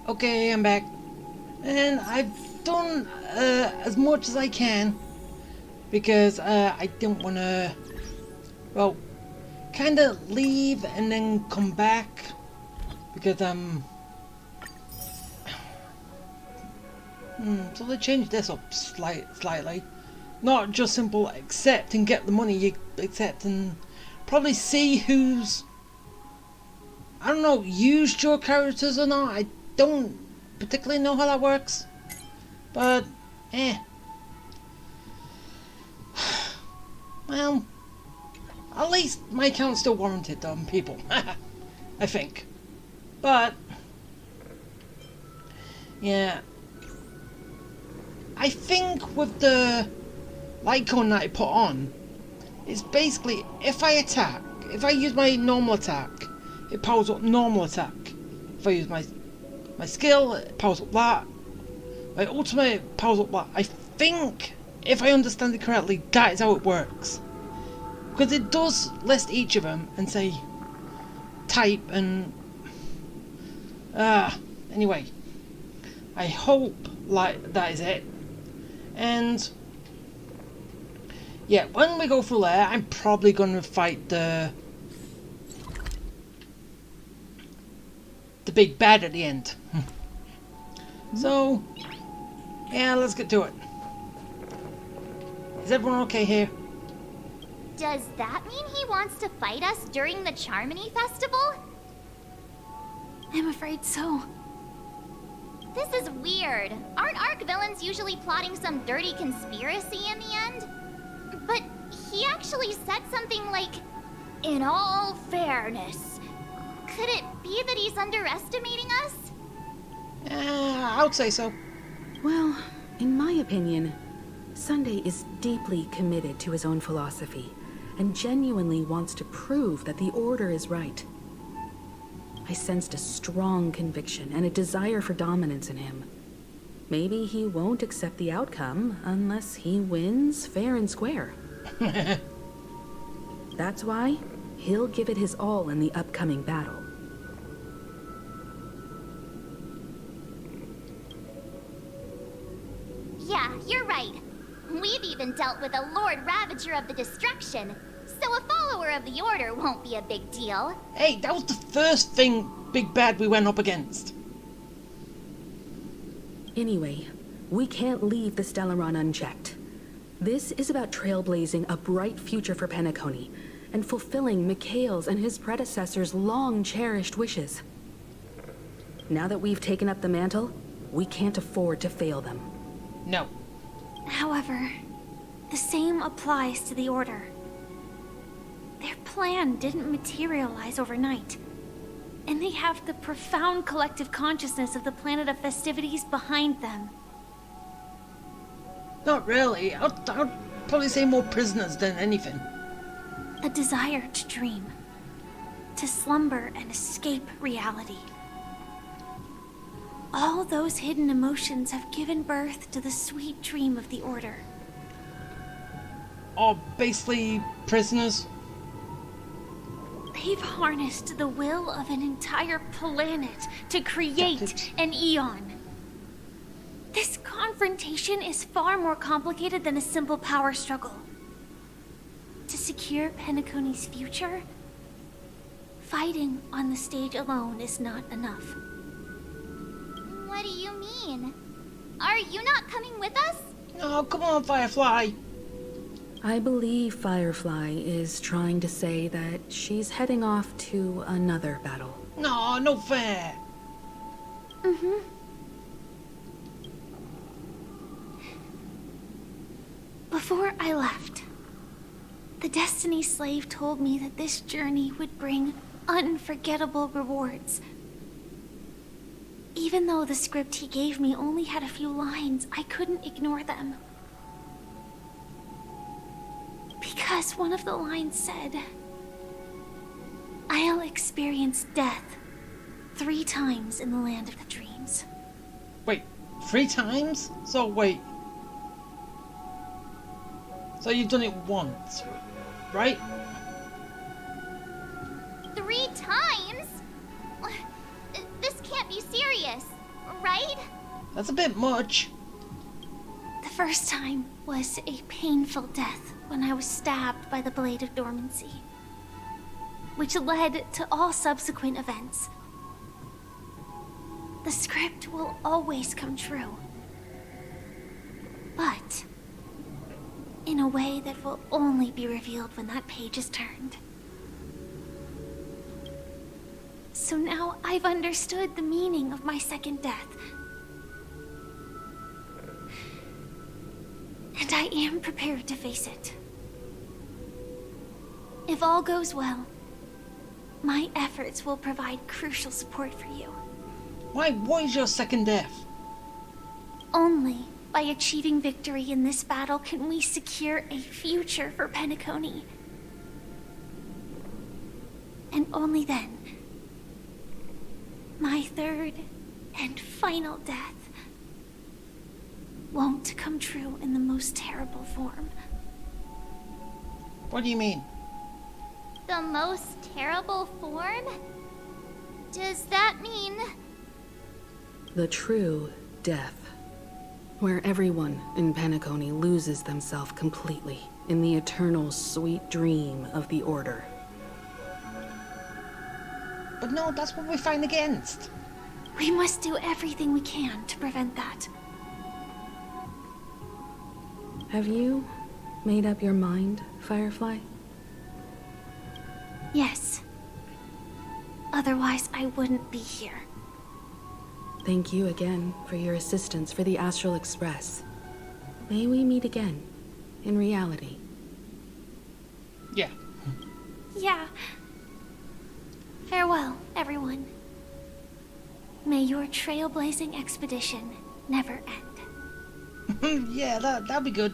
Okay, I'm back. And I've done as much as I can because I didn't want to, well, kind of leave and then come back because so they changed this up slightly. Not just simple accept and get the money, you accept and probably see who's, I don't know, used your characters or not. I don't particularly know how that works, but well, at least my account's still warranted on people. I think. But yeah, I think with the light cone that I put on, it's basically if I use my normal attack, it powers up normal attack. If I use my skill, it powers up that. My ultimate, it powers up that. I think, if I understand it correctly, that is how it works. Because it does list each of them and say type and anyway, I hope like that is it. And yeah, when we go through there, I'm probably going to fight the big bad at the end. So yeah, let's get to it. Is everyone okay here? Does that mean he wants to fight us during the Harmony Festival? I'm afraid so. This is weird. Aren't Arc villains usually plotting some dirty conspiracy in the end? But he actually said something like, "In all fairness." Could it be that he's underestimating us? I would say so. Well, in my opinion, Sunday is deeply committed to his own philosophy and genuinely wants to prove that the Order is right. I sensed a strong conviction and a desire for dominance in him. Maybe he won't accept the outcome unless he wins fair and square. That's why he'll give it his all in the upcoming battle. Yeah, you're right. We've even dealt with a Lord Ravager of the Destruction, so a follower of the Order won't be a big deal. Hey, that was the first thing big bad we went up against. Anyway, we can't leave the Stellaron unchecked. This is about trailblazing a bright future for Penacony and fulfilling Mikhail's and his predecessors' long-cherished wishes. Now that we've taken up the mantle, we can't afford to fail them. No. However, the same applies to the Order. Their plan didn't materialize overnight, and they have the profound collective consciousness of the planet of festivities behind them. Not really. I'd probably say more prisoners than anything. A desire to dream, to slumber and escape reality. All those hidden emotions have given birth to the sweet dream of the Order. Or basically prisoners. They've harnessed the will of an entire planet to create an Eon. This confrontation is far more complicated than a simple power struggle. To secure Penacony's future, fighting on the stage alone is not enough. What do you mean? Are you not coming with us? Oh, come on, Firefly. I believe Firefly is trying to say that she's heading off to another battle. No, no fair. Before I left, the Destiny Slave told me that this journey would bring unforgettable rewards. Even though the script he gave me only had a few lines, I couldn't ignore them. Because one of the lines said, "I'll experience death 3 times in the land of the dreams." Wait, 3 times? So wait. So you've done it once, right? 3 times? This can't be serious. Blade? That's a bit much. The first time was a painful death when I was stabbed by the Blade of Dormancy, which led to all subsequent events. The script will always come true, but in a way that will only be revealed when that page is turned. So now I've understood the meaning of my second death. And I am prepared to face it. If all goes well, my efforts will provide crucial support for you. Why, what is your second death? Only by achieving victory in this battle can we secure a future for Penacony. And only then, my third and final death won't come true in the most terrible form. What do you mean? The most terrible form? Does that mean... The true death, where everyone in Penacony loses themselves completely in the eternal sweet dream of the Order. But no, that's what we fight against. We must do everything we can to prevent that. Have you made up your mind, Firefly? Yes. Otherwise, I wouldn't be here. Thank you again for your assistance for the Astral Express. May we meet again, in reality. Yeah. Yeah. Farewell, everyone. May your trailblazing expedition never end. Yeah, that'd be good.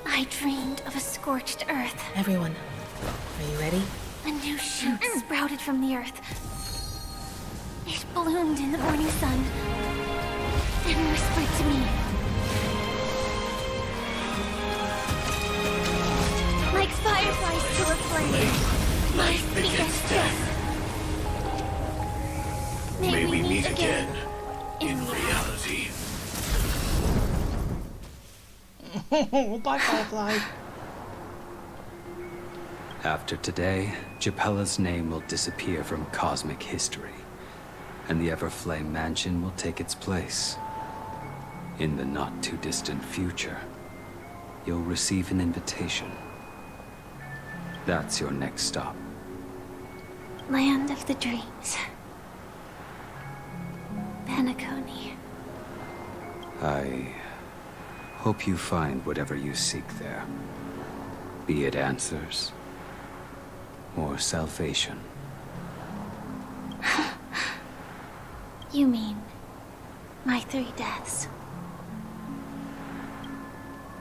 I dreamed of a scorched earth. Everyone, are you ready? A new shoot sprouted from the earth. It bloomed in the morning sun and whispered to me. Like fireflies to a flame, my biggest death. May we meet again in reality. Bye, Firefly. After today, Japella's name will disappear from cosmic history, and the Everflame Mansion will take its place. In the not-too-distant future, you'll receive an invitation. That's your next stop. Land of the dreams. Penacony. I hope you find whatever you seek there. Be it answers or salvation. You mean my 3 deaths?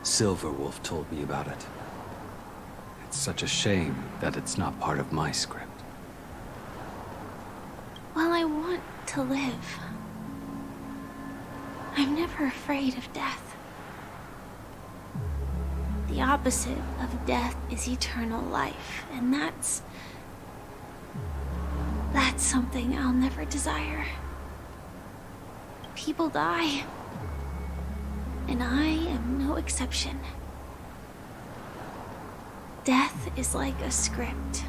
Silverwolf told me about it. It's such a shame that it's not part of my script. Well, I want to live. I'm never afraid of death. The opposite of death is eternal life, and that's something I'll never desire. People die, and I am no exception. Death is like a script,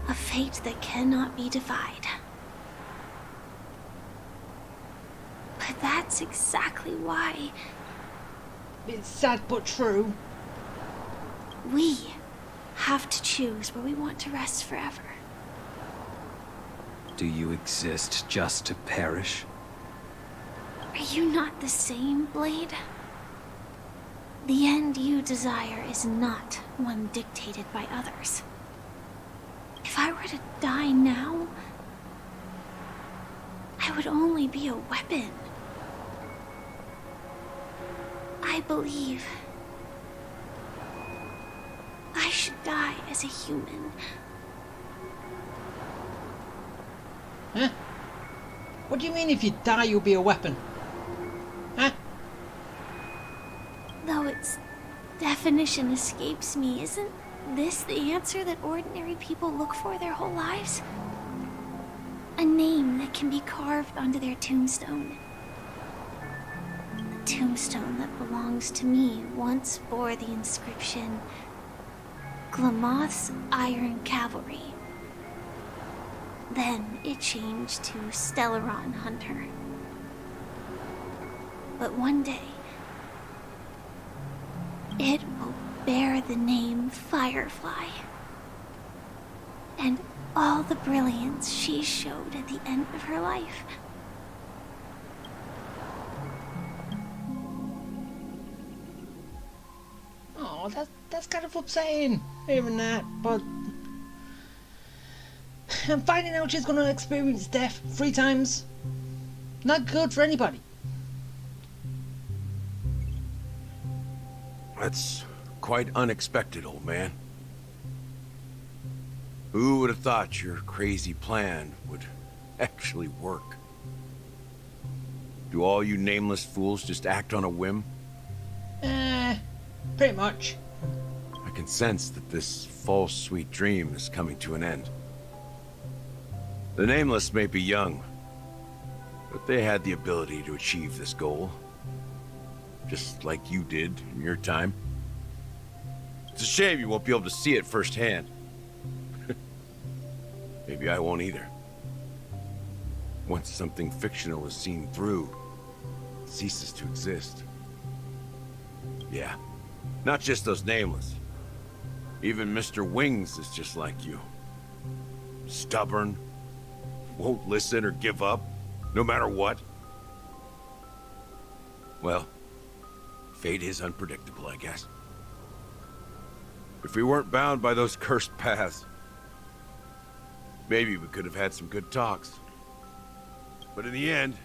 a fate that cannot be defied. But that's exactly why It's sad but true. we have to choose where we want to rest forever. Do you exist just to perish? Are you not the same, Blade? The end you desire is not one dictated by others. If I were to die now, I would only be a weapon. I believe I should die as a human. Huh? What do you mean if you die you'll be a weapon? Huh? Though it's definition escapes me. Isn't this the answer that ordinary people look for their whole lives? A name that can be carved onto their tombstone. The tombstone that belongs to me once bore the inscription, Glamoth's Iron Cavalry. Then it changed to Stellaron Hunter. But one day, it will bear the name Firefly. And all the brilliance she showed at the end of her life. Oh, that's kind of upsetting, hearing that, but... And finding out she's gonna experience death 3 times. Not good for anybody. That's quite unexpected, old man. Who would have thought your crazy plan would actually work? Do all you nameless fools just act on a whim? Pretty much. I can sense that this false sweet dream is coming to an end. The Nameless may be young, but they had the ability to achieve this goal. Just like you did in your time. It's a shame you won't be able to see it firsthand. Maybe I won't either. Once something fictional is seen through, it ceases to exist. Yeah, not just those Nameless. Even Mr. Wings is just like you. Stubborn, won't listen or give up, no matter what. Well, fate is unpredictable, I guess. If we weren't bound by those cursed paths, maybe we could have had some good talks. But in the end,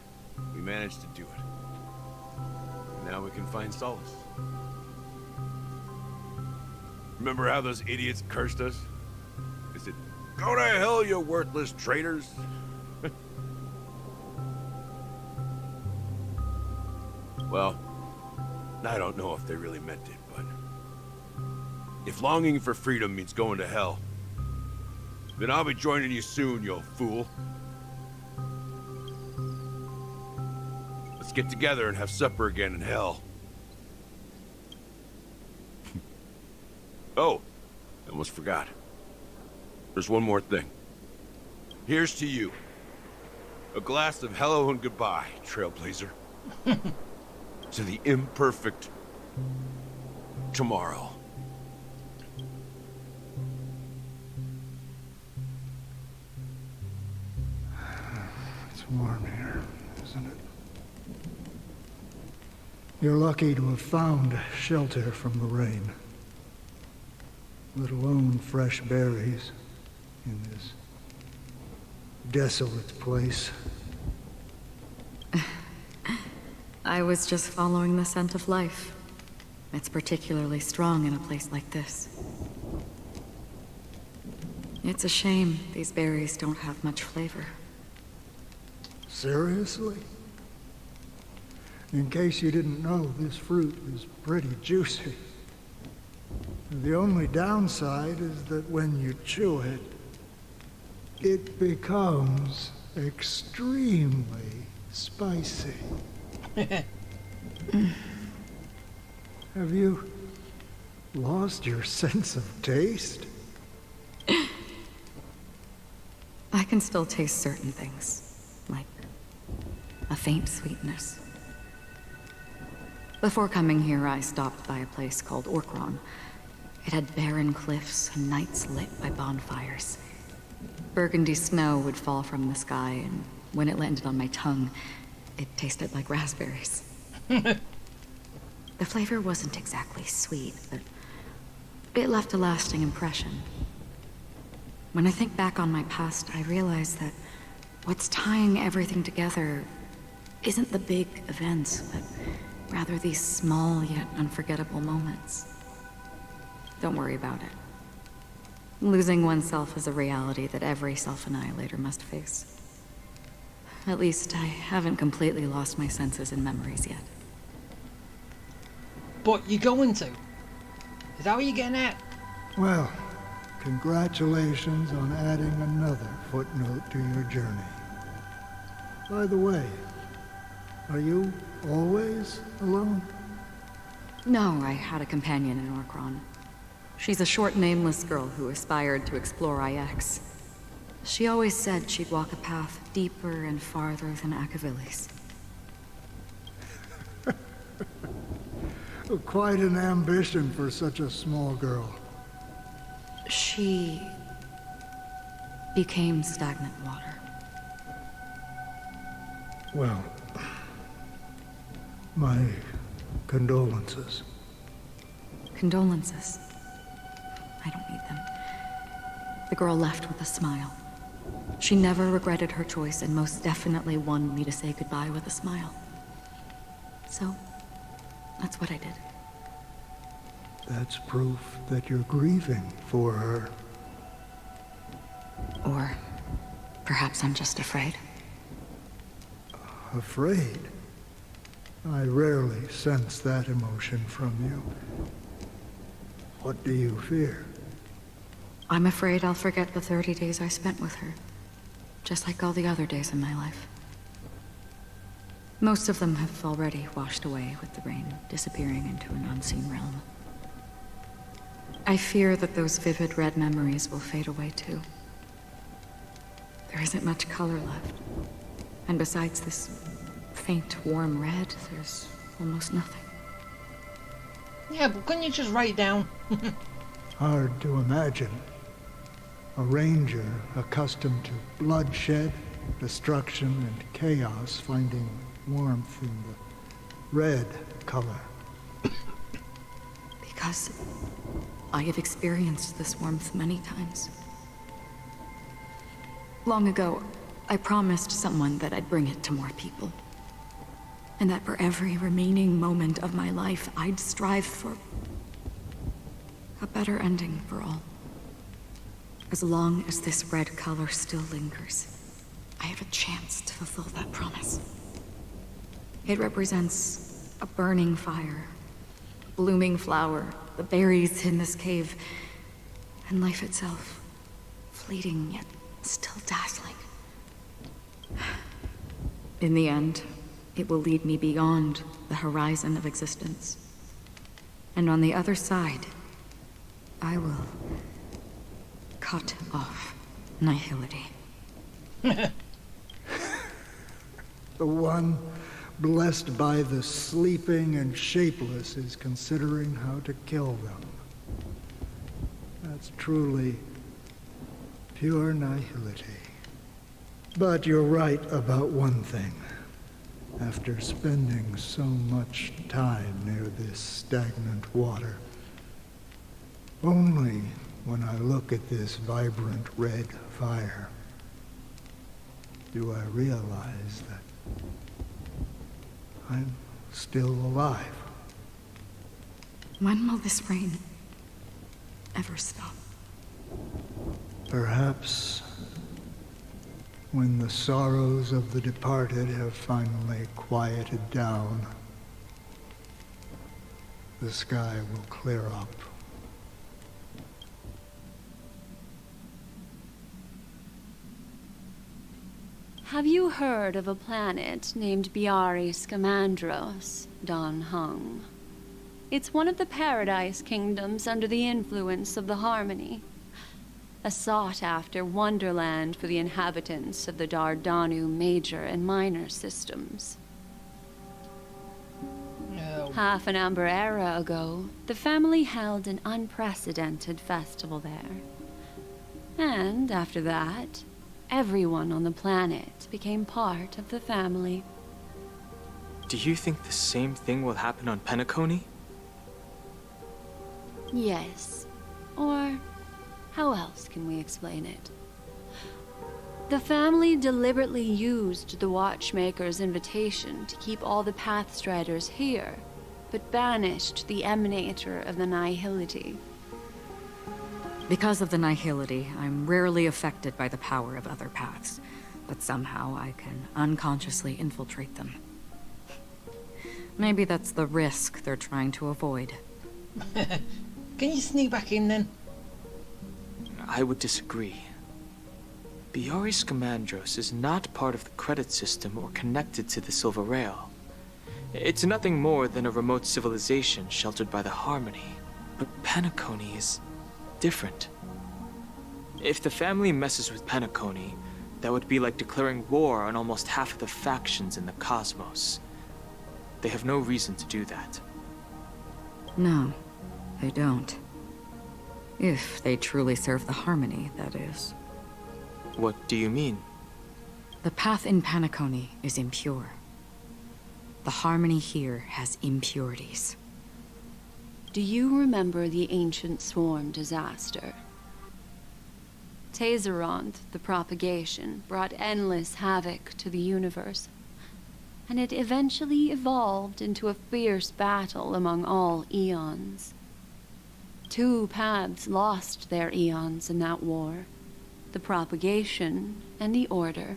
we managed to do it. And now we can find solace. Remember how those idiots cursed us? Is it, go to hell, you worthless traitors? Well, I don't know if they really meant it, but... if longing for freedom means going to hell, then I'll be joining you soon, you fool. Let's get together and have supper again in hell. Oh, I almost forgot. There's one more thing. Here's to you. A glass of hello and goodbye, Trailblazer. To the imperfect tomorrow. It's warm here, isn't it? You're lucky to have found shelter from the rain. Let alone fresh berries in this desolate place. I was just following the scent of life. It's particularly strong in a place like this. It's a shame these berries don't have much flavor. Seriously? In case you didn't know, this fruit is pretty juicy. The only downside is that when you chew it, it becomes extremely spicy. Have you lost your sense of taste? I can still taste certain things, like a faint sweetness. Before coming here, I stopped by a place called Orkron. It had barren cliffs and nights lit by bonfires. Burgundy snow would fall from the sky, and when it landed on my tongue, it tasted like raspberries. The flavor wasn't exactly sweet, but it left a lasting impression. When I think back on my past, I realize that what's tying everything together isn't the big events, but rather these small yet unforgettable moments. Don't worry about it. Losing oneself is a reality that every self-annihilator must face. At least, I haven't completely lost my senses and memories yet. But you're going to. Is that what you're getting at? Well, congratulations on adding another footnote to your journey. By the way, are you always alone? No, I had a companion in Orkron. She's a short, nameless girl who aspired to explore IX. She always said she'd walk a path deeper and farther than Akavili's. Quite an ambition for such a small girl. She became stagnant water. Well, my condolences. Condolences. I don't need them. The girl left with a smile. She never regretted her choice and most definitely wanted me to say goodbye with a smile. So, that's what I did. That's proof that you're grieving for her. Or perhaps I'm just afraid. Afraid? I rarely sense that emotion from you. What do you fear? I'm afraid I'll forget the 30 days I spent with her. Just like all the other days in my life. Most of them have already washed away with the rain, disappearing into an unseen realm. I fear that those vivid red memories will fade away too. There isn't much color left. And besides this faint, warm red, there's almost nothing. Yeah, but couldn't you just write it down? Hard to imagine. A ranger accustomed to bloodshed, destruction, and chaos finding warmth in the red color. Because I have experienced this warmth many times. Long ago, I promised someone that I'd bring it to more people. And that for every remaining moment of my life, I'd strive for a better ending for all. As long as this red color still lingers, I have a chance to fulfill that promise. It represents a burning fire, a blooming flower, the berries in this cave, and life itself, fleeting yet still dazzling. In the end, it will lead me beyond the horizon of existence. And on the other side, I will cut off nihility. The one blessed by the sleeping and shapeless is considering how to kill them. That's truly pure nihility. But you're right about one thing. After spending so much time near this stagnant water, only when I look at this vibrant red fire do I realize that I'm still alive. When will this rain ever stop? Perhaps when the sorrows of the departed have finally quieted down, the sky will clear up. Have you heard of a planet named Biari Scamandros, Don Hung? It's one of the Paradise Kingdoms under the influence of the Harmony. A sought-after wonderland for the inhabitants of the Dardanu major and minor systems. No. Half an Amber era ago, the family held an unprecedented festival there. And after that, everyone on the planet became part of the family. Do you think the same thing will happen on Penacony? Yes. Or how else can we explain it? The family deliberately used the Watchmaker's invitation to keep all the Pathstriders here, but banished the Emanator of the Nihility. Because of the nihility, I'm rarely affected by the power of other paths, but somehow I can unconsciously infiltrate them. Maybe that's the risk they're trying to avoid. Can you sneak back in then? I would disagree. Biari Scamandros is not part of the credit system or connected to the Silver Rail. It's nothing more than a remote civilization sheltered by the Harmony. But Penacony is different. If the family messes with Penacony, that would be like declaring war on almost half of the factions in the cosmos. They have no reason to do that. No, they don't. If they truly serve the Harmony, that is. What do you mean? The path in Penacony is impure. The Harmony here has impurities. Do you remember the ancient swarm disaster? Tazeront, the propagation, brought endless havoc to the universe, and it eventually evolved into a fierce battle among all eons. 2 paths lost their eons in that war, the propagation and the Order.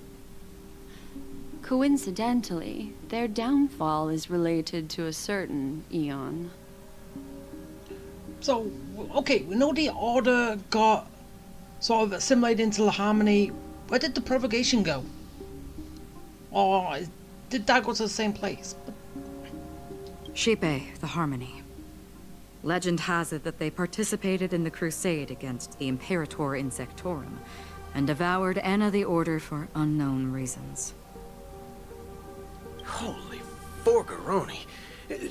Coincidentally, their downfall is related to a certain eon. So, okay, we know the Order got sort of assimilated into the Harmony. Where did the propagation go? Or did that go to the same place? Shipe, the Harmony. Legend has it that they participated in the crusade against the Imperator Insectorum, and devoured Anna the Order for unknown reasons. Holy Forgaroni.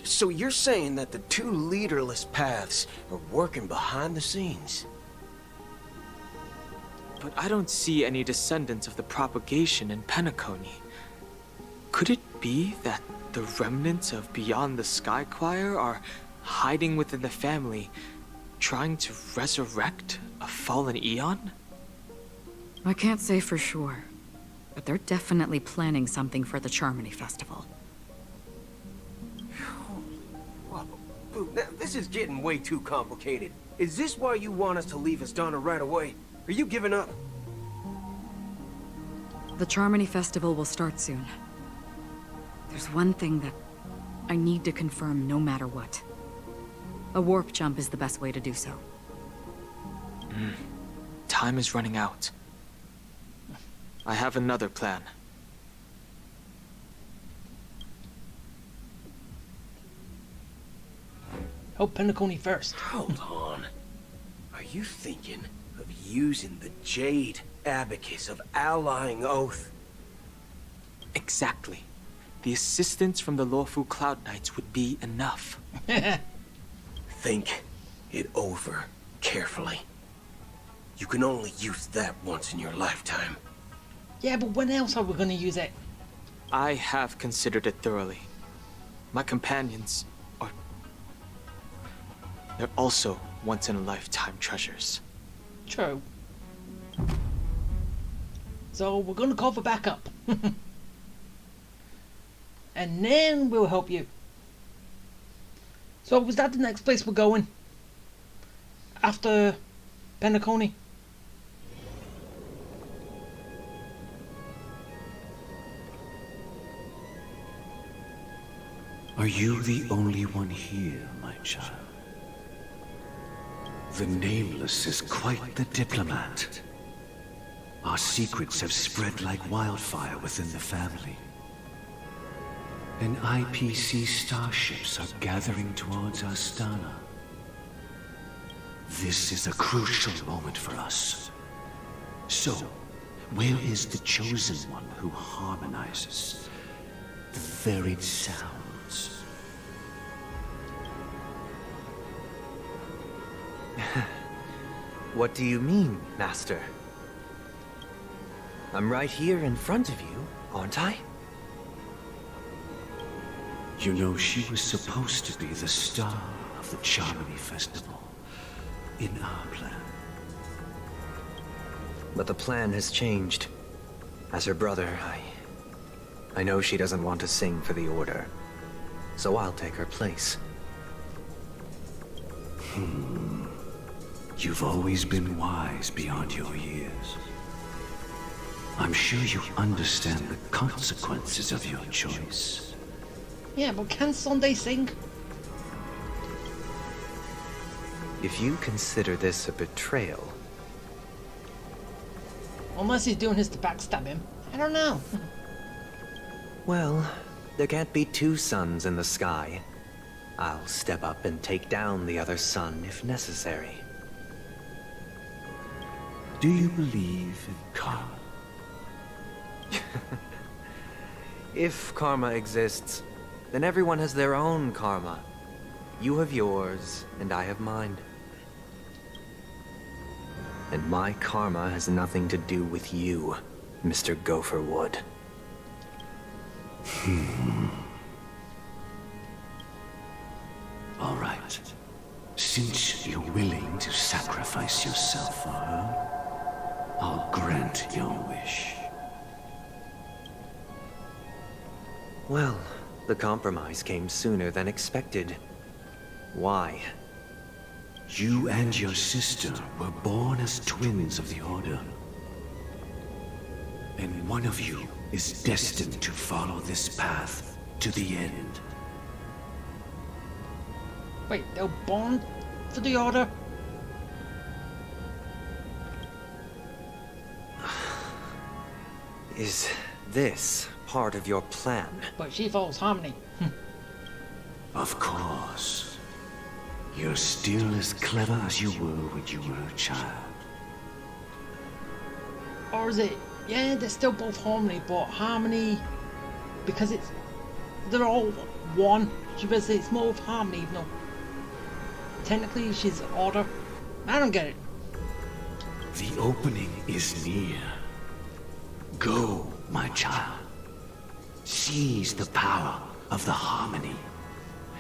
So you're saying that the 2 leaderless paths are working behind the scenes? But I don't see any descendants of the propagation in Penacony. Could it be that the remnants of Beyond the Sky Choir are hiding within the family, trying to resurrect a fallen eon? I can't say for sure, but they're definitely planning something for the Charmony Festival. Whoa, Boo, now, this is getting way too complicated. Is this why you want us to leave Astana right away? Are you giving up? The Charmony Festival will start soon. There's one thing that I need to confirm no matter what. A warp jump is the best way to do so. Time is running out. I have another plan. Help Penacony first. Hold on. Are you thinking of using the Jade Abacus of Allying Oath? Exactly. The assistance from the Lawful Cloud Knights would be enough. Think it over carefully. You can only use that once in your lifetime. Yeah, but when else are we going to use it? I have considered it thoroughly. My companions are... they're also once-in-a-lifetime treasures. True. So we're going to call for backup. And then we'll help you. So was that the next place we're going? After Penacony? Are you the only one here, my child? The Nameless is quite the diplomat. Our secrets have spread like wildfire within the family. And IPC starships are gathering towards Astana. This is a crucial moment for us. So, where is the chosen one who harmonizes the varied sounds? What do you mean, Master? I'm right here in front of you, aren't I? You know, she was supposed to be the star of the Charmony Festival in our plan. But the plan has changed. As her brother, I know she doesn't want to sing for the Order. So I'll take her place. You've always been wise beyond your years. I'm sure you understand the consequences of your choice. Yeah, but can Sunday sing? If you consider this a betrayal... Unless he's doing his to backstab him. I don't know. Well, there can't be two suns in the sky. I'll step up and take down the other sun if necessary. Do you believe in karma? If karma exists, then everyone has their own karma. You have yours, and I have mine. And my karma has nothing to do with you, Mr. Gopherwood. All right. Since you're willing to sacrifice yourself for her, I'll grant your wish. Well, the compromise came sooner than expected. Why? You and your sister were born as twins of the Order. And one of you is destined to follow this path to the end. Wait, they were born for the Order? Is this part of your plan? But she follows Harmony. Of course. You're still as clever as you were when you were a child. Or is it, yeah, they're still both Harmony, but Harmony, because they're all one, she would say it's more of Harmony, even though technically she's Order. I don't get it. The opening is near. Go, my child. Seize the power of the Harmony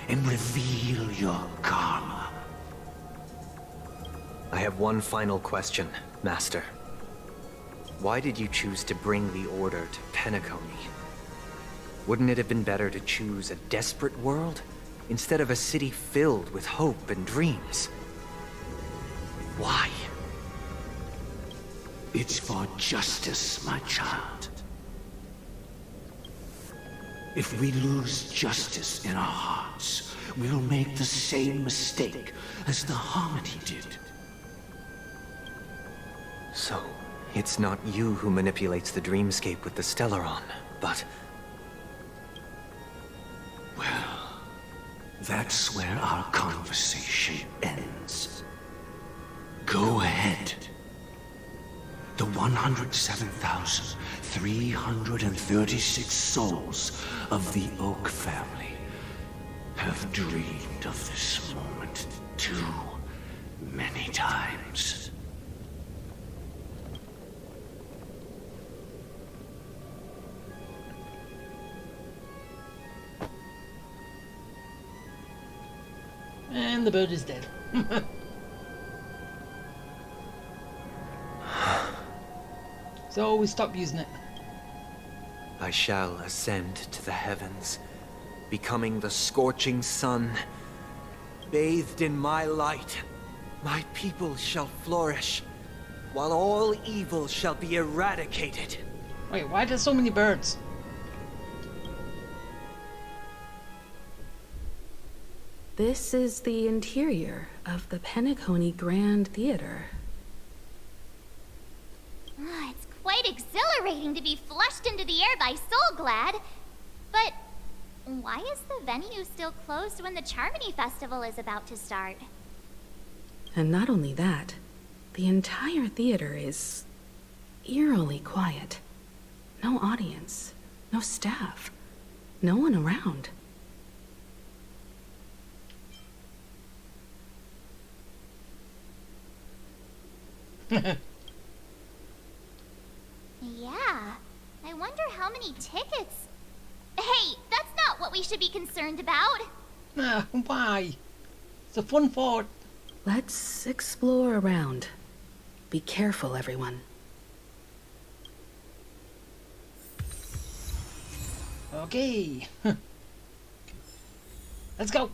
and reveal your karma. I have one final question, Master. Why did you choose to bring the Order to Penacony? Wouldn't it have been better to choose a desperate world instead of a city filled with hope and dreams? Why? It's for justice, my child. If we lose justice in our hearts, we'll make the same mistake as the Harmony did. So, it's not you who manipulates the dreamscape with the Stellaron, but... Well, that's where our conversation ends. Go ahead. The 107,336 souls of the Oak family have dreamed of this moment too many times. And the bird is dead. So we stop using it. I shall ascend to the heavens, becoming the scorching sun. Bathed in my light, my people shall flourish, while all evil shall be eradicated. Wait, why are there so many birds? This is the interior of the Penacony Grand Theater. It's quite exhilarating to be flushed into the air by Soulglad. But why is the venue still closed when the Charmony Festival is about to start? And not only that, the entire theater is eerily quiet. No audience, no staff, no one around. Yeah, I wonder how many tickets... Hey, that's not what we should be concerned about. Why? It's a fun thought. Let's explore around. Be careful, everyone. Okay. Let's go.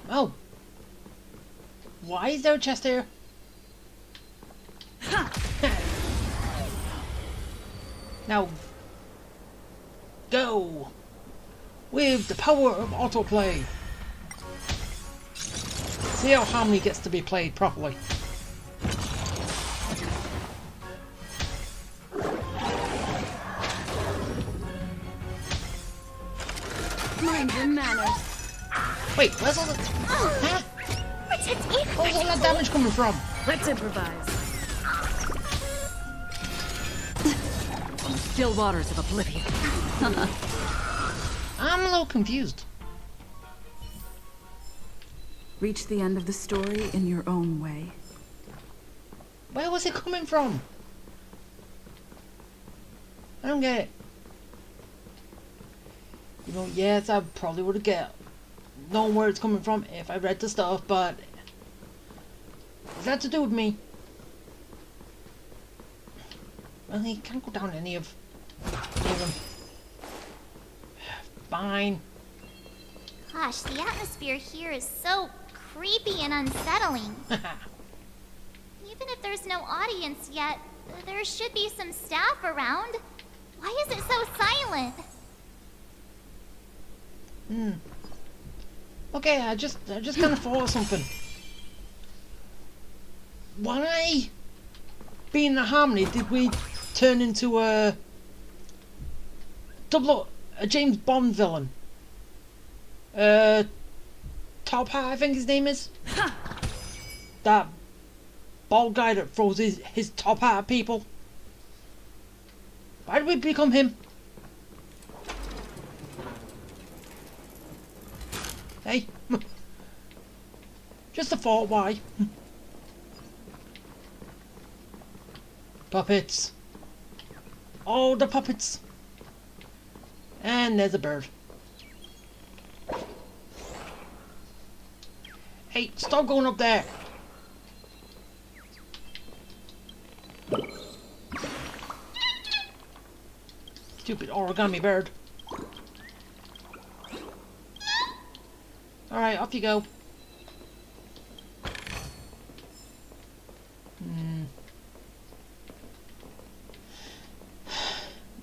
Oh. Why is there a chest here? Now, go with the power of autoplay. See how Harmony gets to be played properly. Mind your manners. Wait, where's all the... Huh? Where's all that damage coming from? Let's improvise. Still waters of oblivion. I'm a little confused. Reach the end of the story in your own way. Where was it coming from? I don't get it. You know, yes, I probably would have known where it's coming from if I read the stuff, but is that to do with me? Well, he can't go down any of them. Fine. Gosh, the atmosphere here is so creepy and unsettling. Even if there's no audience yet, there should be some staff around. Why is it so silent? Okay, I just kind of thought of something. Why, being a Harmony, did we turn into a James Bond villain? Top Hat, I think his name is. That bald guy that throws his top hat at people. Why did we become him? Hey, just a thought, why? Puppets. Oh, the puppets. And there's a bird. Hey, stop going up there. Stupid origami bird. Alright, off you go.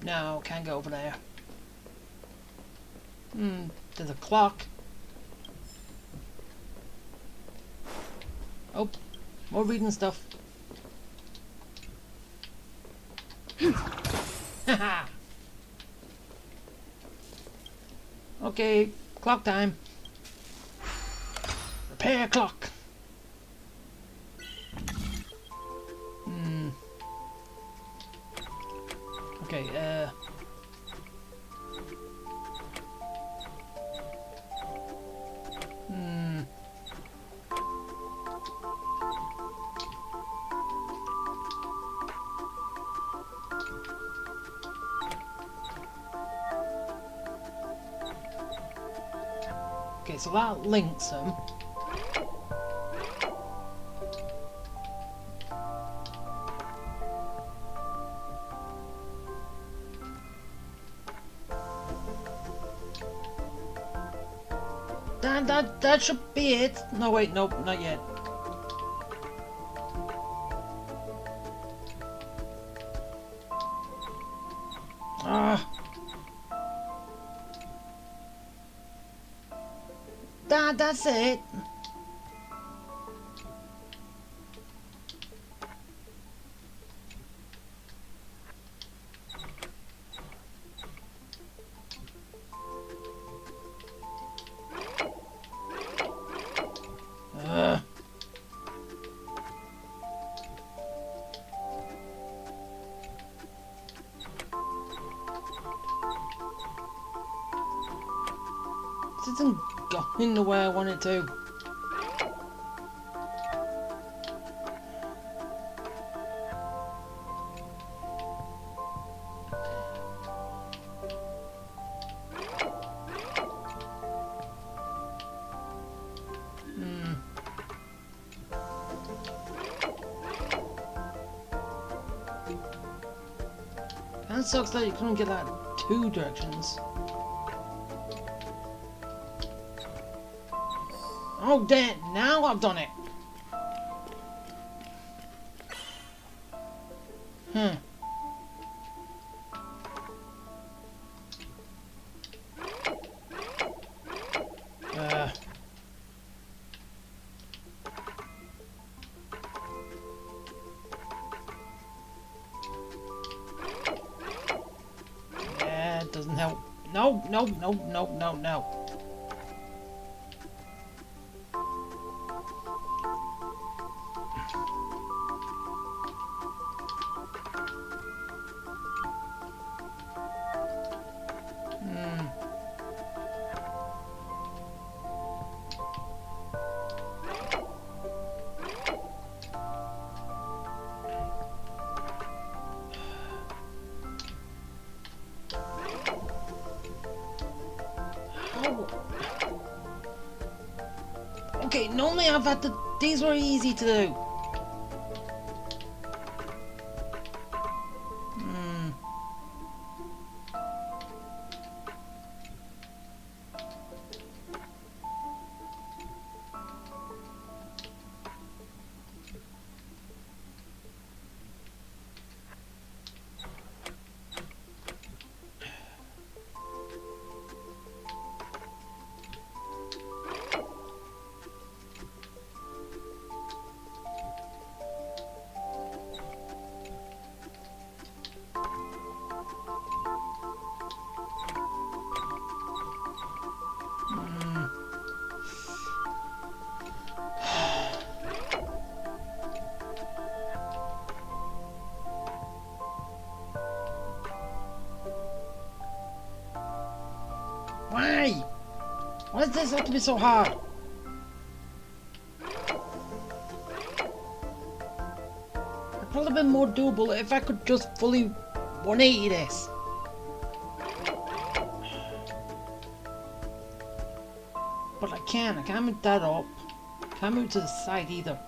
No, can't go over there. There's a clock. Oh, more reading stuff. Haha. Okay, clock time. Repair clock. Okay, Okay, so that links them. That should be it. No, wait, nope, not yet. That's it. This isn't going the way I want it to. That sucks that you couldn't get that two directions. Oh damn, now I've done it. No. No, no, no, no, no, no. Okay, normally I've had these were easy to do. Why? Why does this have to be so hard? It'd probably been more doable if I could just fully 180 this. But I can't move that up. Can't move to the side either.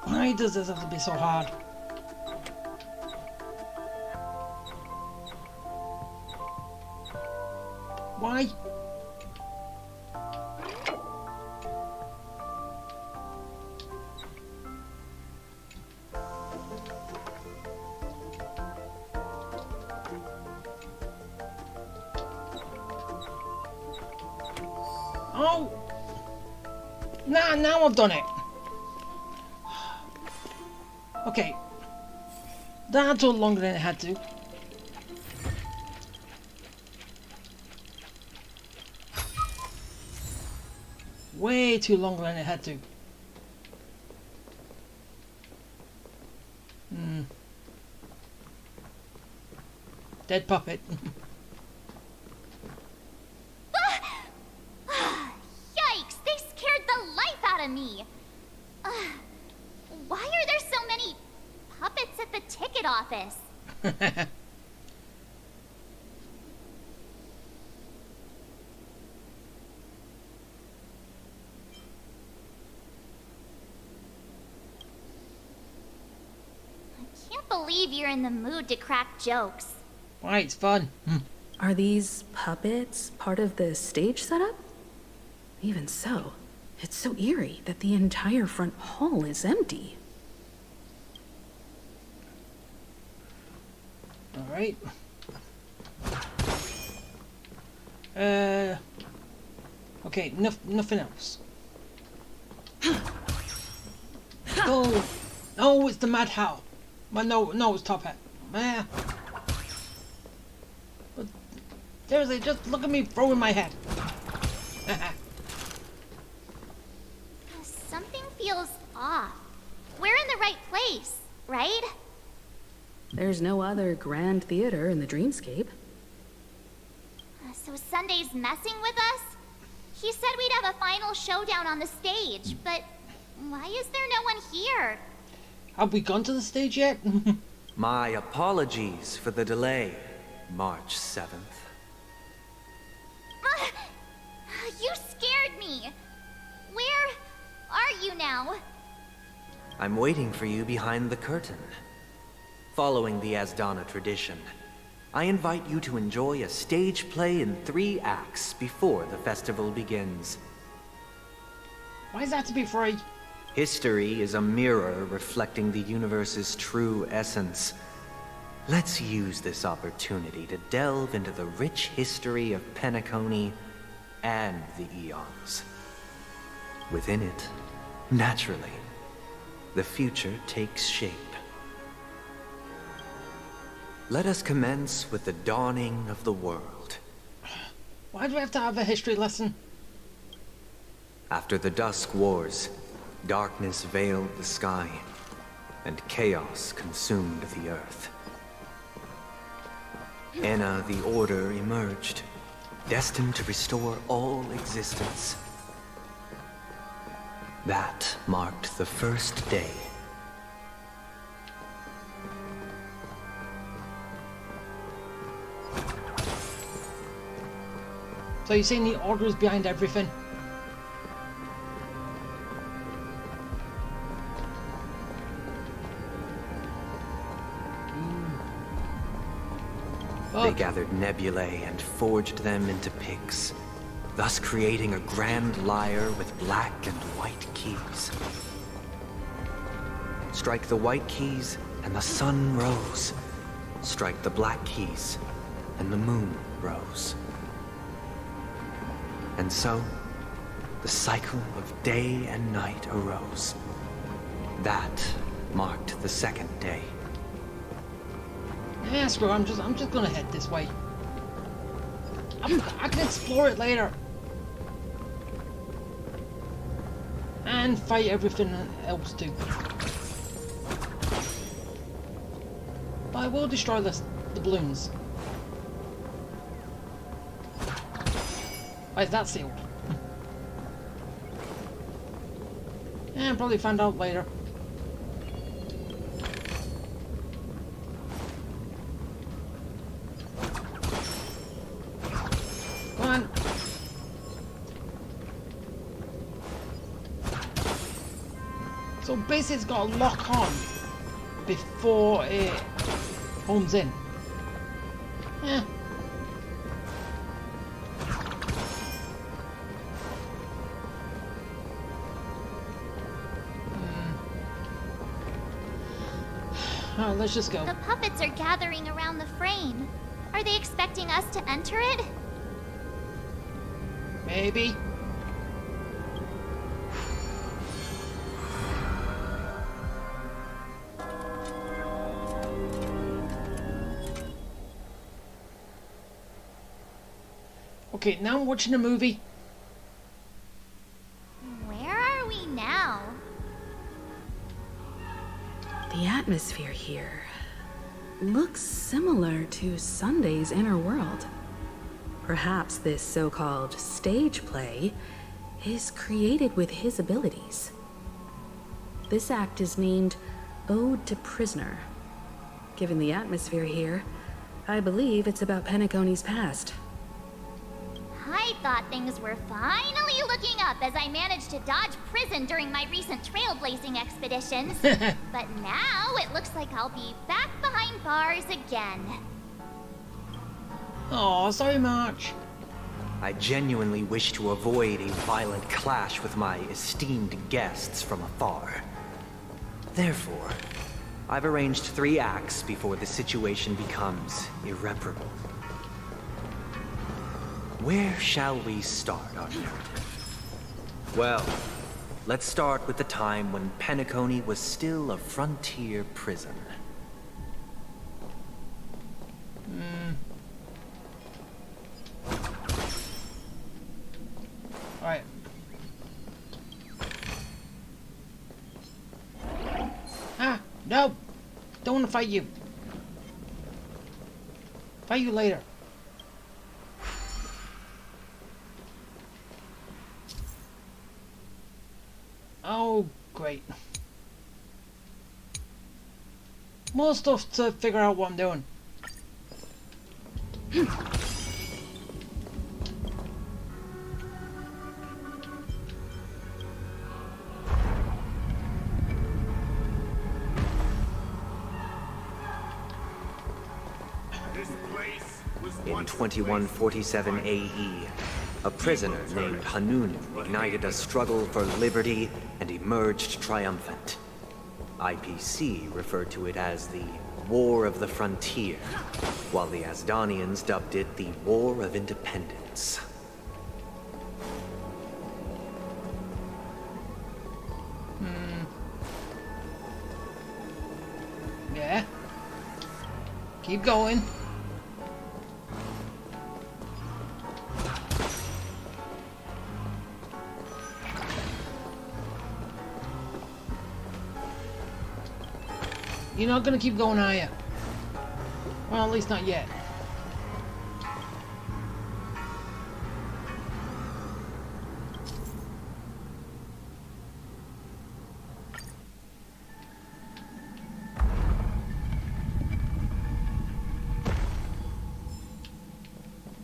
Why does this have to be so hard? Why? Oh! Nah, now I've done it. Okay, that took longer than it had to. Way too long than it had to. Dead puppet. Yikes! They scared the life out of me! Why are there so many puppets at the ticket office? I can't believe you're in the mood to crack jokes. Why, it's fun. Are these puppets part of the stage setup? Even so, it's so eerie that the entire front hall is empty. Alright. Okay, nothing else. Oh, no, it's the Mad Hat. Well, no, it's Top Hat. Man. But seriously, just look at me throwing my head. Something feels off. We're in the right place, right? There's no other grand theater in the dreamscape. So Sunday's messing with us? He said we'd have a final showdown on the stage, but why is there no one here? Have we gone to the stage yet? My apologies for the delay, March 7th. You scared me. Where are you now? I'm waiting for you behind the curtain. Following the Asdana tradition, I invite you to enjoy a stage play in 3 acts before the festival begins. Why does that have to be free? History is a mirror reflecting the universe's true essence. Let's use this opportunity to delve into the rich history of Penacony and the Eons. Within it, naturally, the future takes shape. Let us commence with the dawning of the world. Why do we have to have a history lesson? After the Dusk Wars, darkness veiled the sky, and chaos consumed the earth. Enna the Order emerged, destined to restore all existence. That marked the first day. So you're saying the Order is behind everything? They gathered nebulae and forged them into picks, thus creating a grand lyre with black and white keys. Strike the white keys, and the sun rose. Strike the black keys, and the moon rose. And so, the cycle of day and night arose. That marked the second day. Yeah, screw it, I'm just gonna head this way. I can explore it later. And fight everything else too. But I will destroy the balloons. Why is that sealed? Yeah, I'll probably find out later. Come on. So basically it's got to lock on before it homes in. Yeah. Alright, let's just go. The puppets are gathering around the frame. Are they expecting us to enter it? Maybe. Okay, now I'm watching a movie. Where are we now? The atmosphere here looks similar to Sunday's inner world. Perhaps this so-called stage play is created with his abilities. This act is named Ode to Prisoner. Given the atmosphere here, I believe it's about Penacony's past. I thought things were finally looking up as I managed to dodge prison during my recent trailblazing expeditions. But now it looks like I'll be back behind bars again. Oh, sorry, March. I genuinely wish to avoid a violent clash with my esteemed guests from afar. Therefore, I've arranged 3 acts before the situation becomes irreparable. Where shall we start our narrative? Well, let's start with the time when Penacony was still a frontier prison. Alright. Ah, no! Don't want to fight you. Fight you later. Oh, great. More stuff to figure out what I'm doing. In 2147 AE, a prisoner named Hanunu ignited a struggle for liberty and emerged triumphant. IPC referred to it as the War of the Frontier, while the Asdanians dubbed it the War of Independence. Yeah. Keep going. You're not gonna keep going, are you? Well, at least not yet.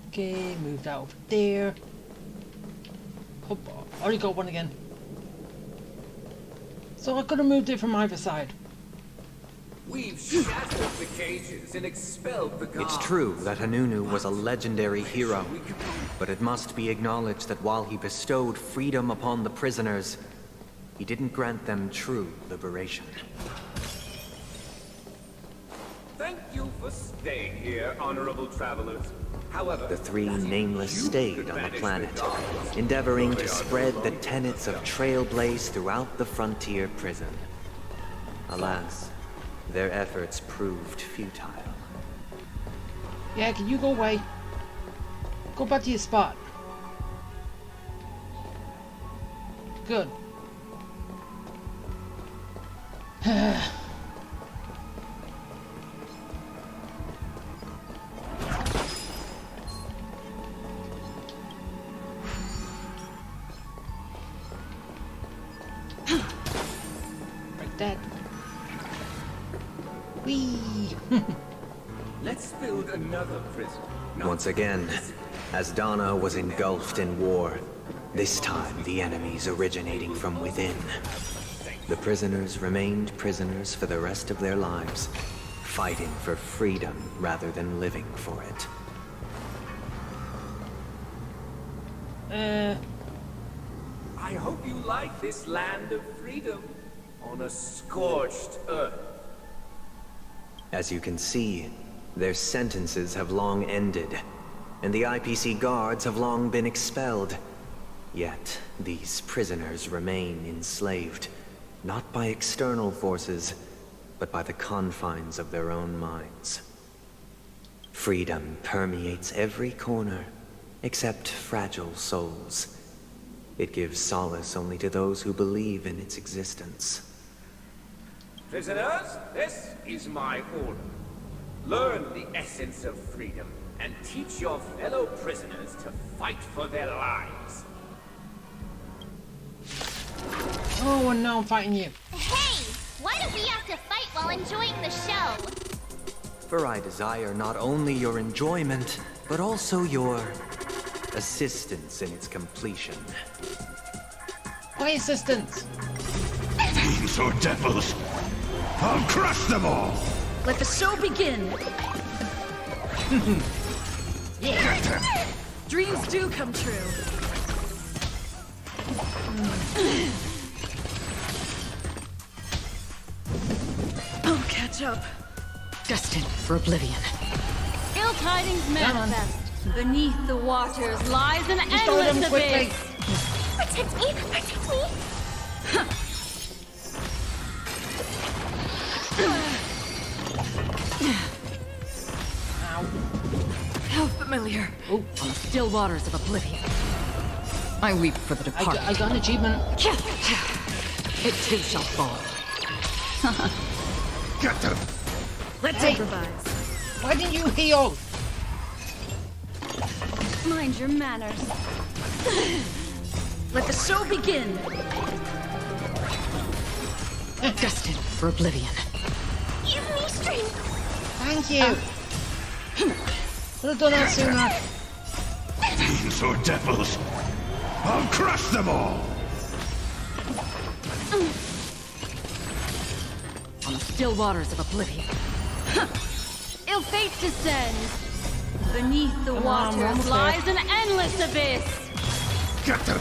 Okay, move that over there. Hop, already got one again. So I could have moved it from either side. We've shattered the cages and expelled the guards. It's true that Hanunu was a legendary hero, but it must be acknowledged that while he bestowed freedom upon the prisoners, he didn't grant them true liberation. Thank you for staying here, honorable travelers. However, The three nameless stayed on the planet, endeavoring to spread the tenets of Trailblaze throughout the frontier prison. Alas, their efforts proved futile. Yeah, can you go away? Go back to your spot. Good. Like that. Whee! let's build another prison. Once again, Asdana was engulfed in war. This time, the enemies originating from within. The prisoners remained prisoners for the rest of their lives, fighting for freedom rather than living for it. I hope you like this land of freedom on a scorched earth. As you can see, their sentences have long ended, and the IPC guards have long been expelled. Yet, these prisoners remain enslaved, not by external forces, but by the confines of their own minds. Freedom permeates every corner, except fragile souls. It gives solace only to those who believe in its existence. Prisoners, this is my order. Learn the essence of freedom and teach your fellow prisoners to fight for their lives. Oh, and now I'm fighting you. Hey! Why do we have to fight while enjoying the show? For I desire not only your enjoyment, but also your assistance in its completion. My assistance! Fiends or devils, I'll crush them all! Let the show begin! Yeah! Dreams do come true. I'll catch up. Destined for oblivion. Ill tidings manifest. Beneath the waters lies an Restore them endless quickly! abyss. Protect me! Protect me! Ow. How familiar. Oh. On the still waters of oblivion. I weep for the departed. I got an achievement. It too shall fall. Get them! Let's Hey. improvise. Why didn't you heal? Mind your manners. Let the show begin. Destined for oblivion. Give me strength! Thank you. Could have done that sooner. Fiends or devils, I'll crush them all! On the still waters of oblivion. Ill fate descends. Beneath the Come on, we're waters almost lies there. an endless abyss. Get them!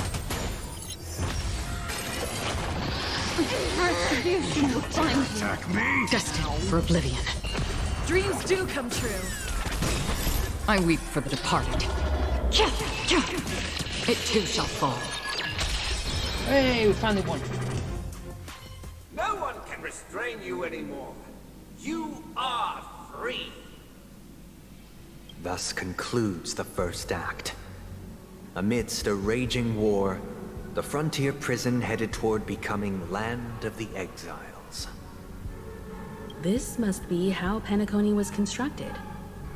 Retribution will find you. Attack me! Destined for oblivion. Dreams do come true. I weep for the departed. It too shall fall. Hey, we finally won. No one can restrain you anymore. You are free. Thus concludes the first act. Amidst a raging war, the frontier prison headed toward becoming Land of the Exiles. This must be how Penacony was constructed.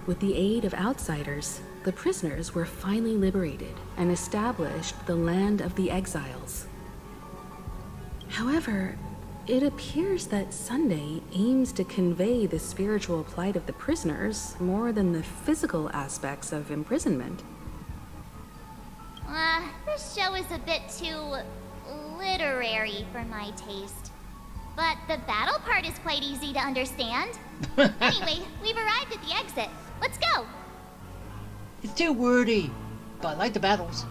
With the aid of outsiders, the prisoners were finally liberated and established the Land of the Exiles. However, it appears that Sunday aims to convey the spiritual plight of the prisoners more than the physical aspects of imprisonment. This show is a bit too literary for my taste. But the battle part is quite easy to understand. Anyway, we've arrived at the exit. Let's go! It's too wordy, but I like the battles.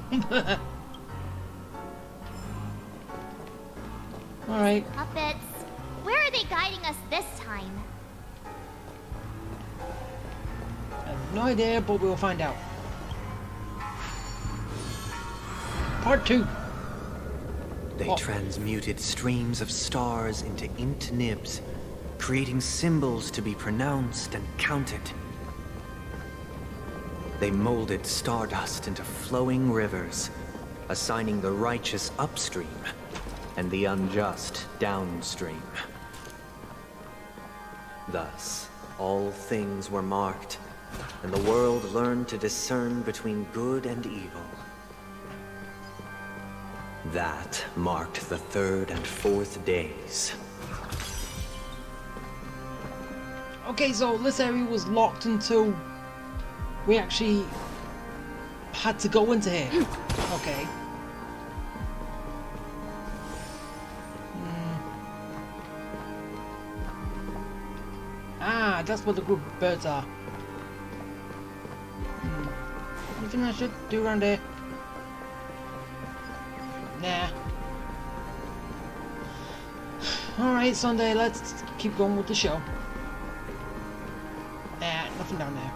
Alright. Puppets, where are they guiding us this time? I have no idea, but we'll find out. Part 2. They transmuted streams of stars into inked nibs, creating symbols to be pronounced and counted. They molded stardust into flowing rivers, assigning the righteous upstream and the unjust downstream. Thus, all things were marked, and the world learned to discern between good and evil. That marked the third and fourth days. Okay, so this area was locked until we actually had to go into here. Okay. Ah, that's what the group of birds are. Anything I should do around here? Nah. Alright, Sunday, let's keep going with the show. Nah, nothing down there.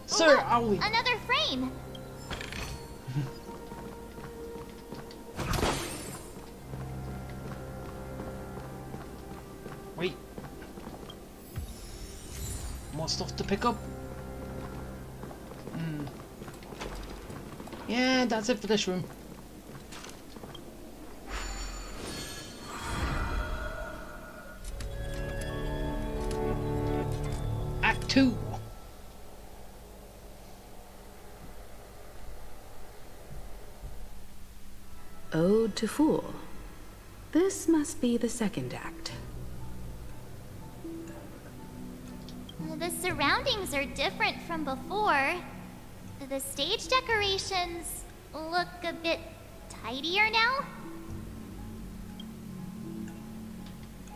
Sir, Look, Owly. another frame! Wait. More stuff to pick up? Yeah, that's it for this room. Act 2. Ode to Fool. This must be the second act. The surroundings are different from before. The stage decorations look a bit tidier now.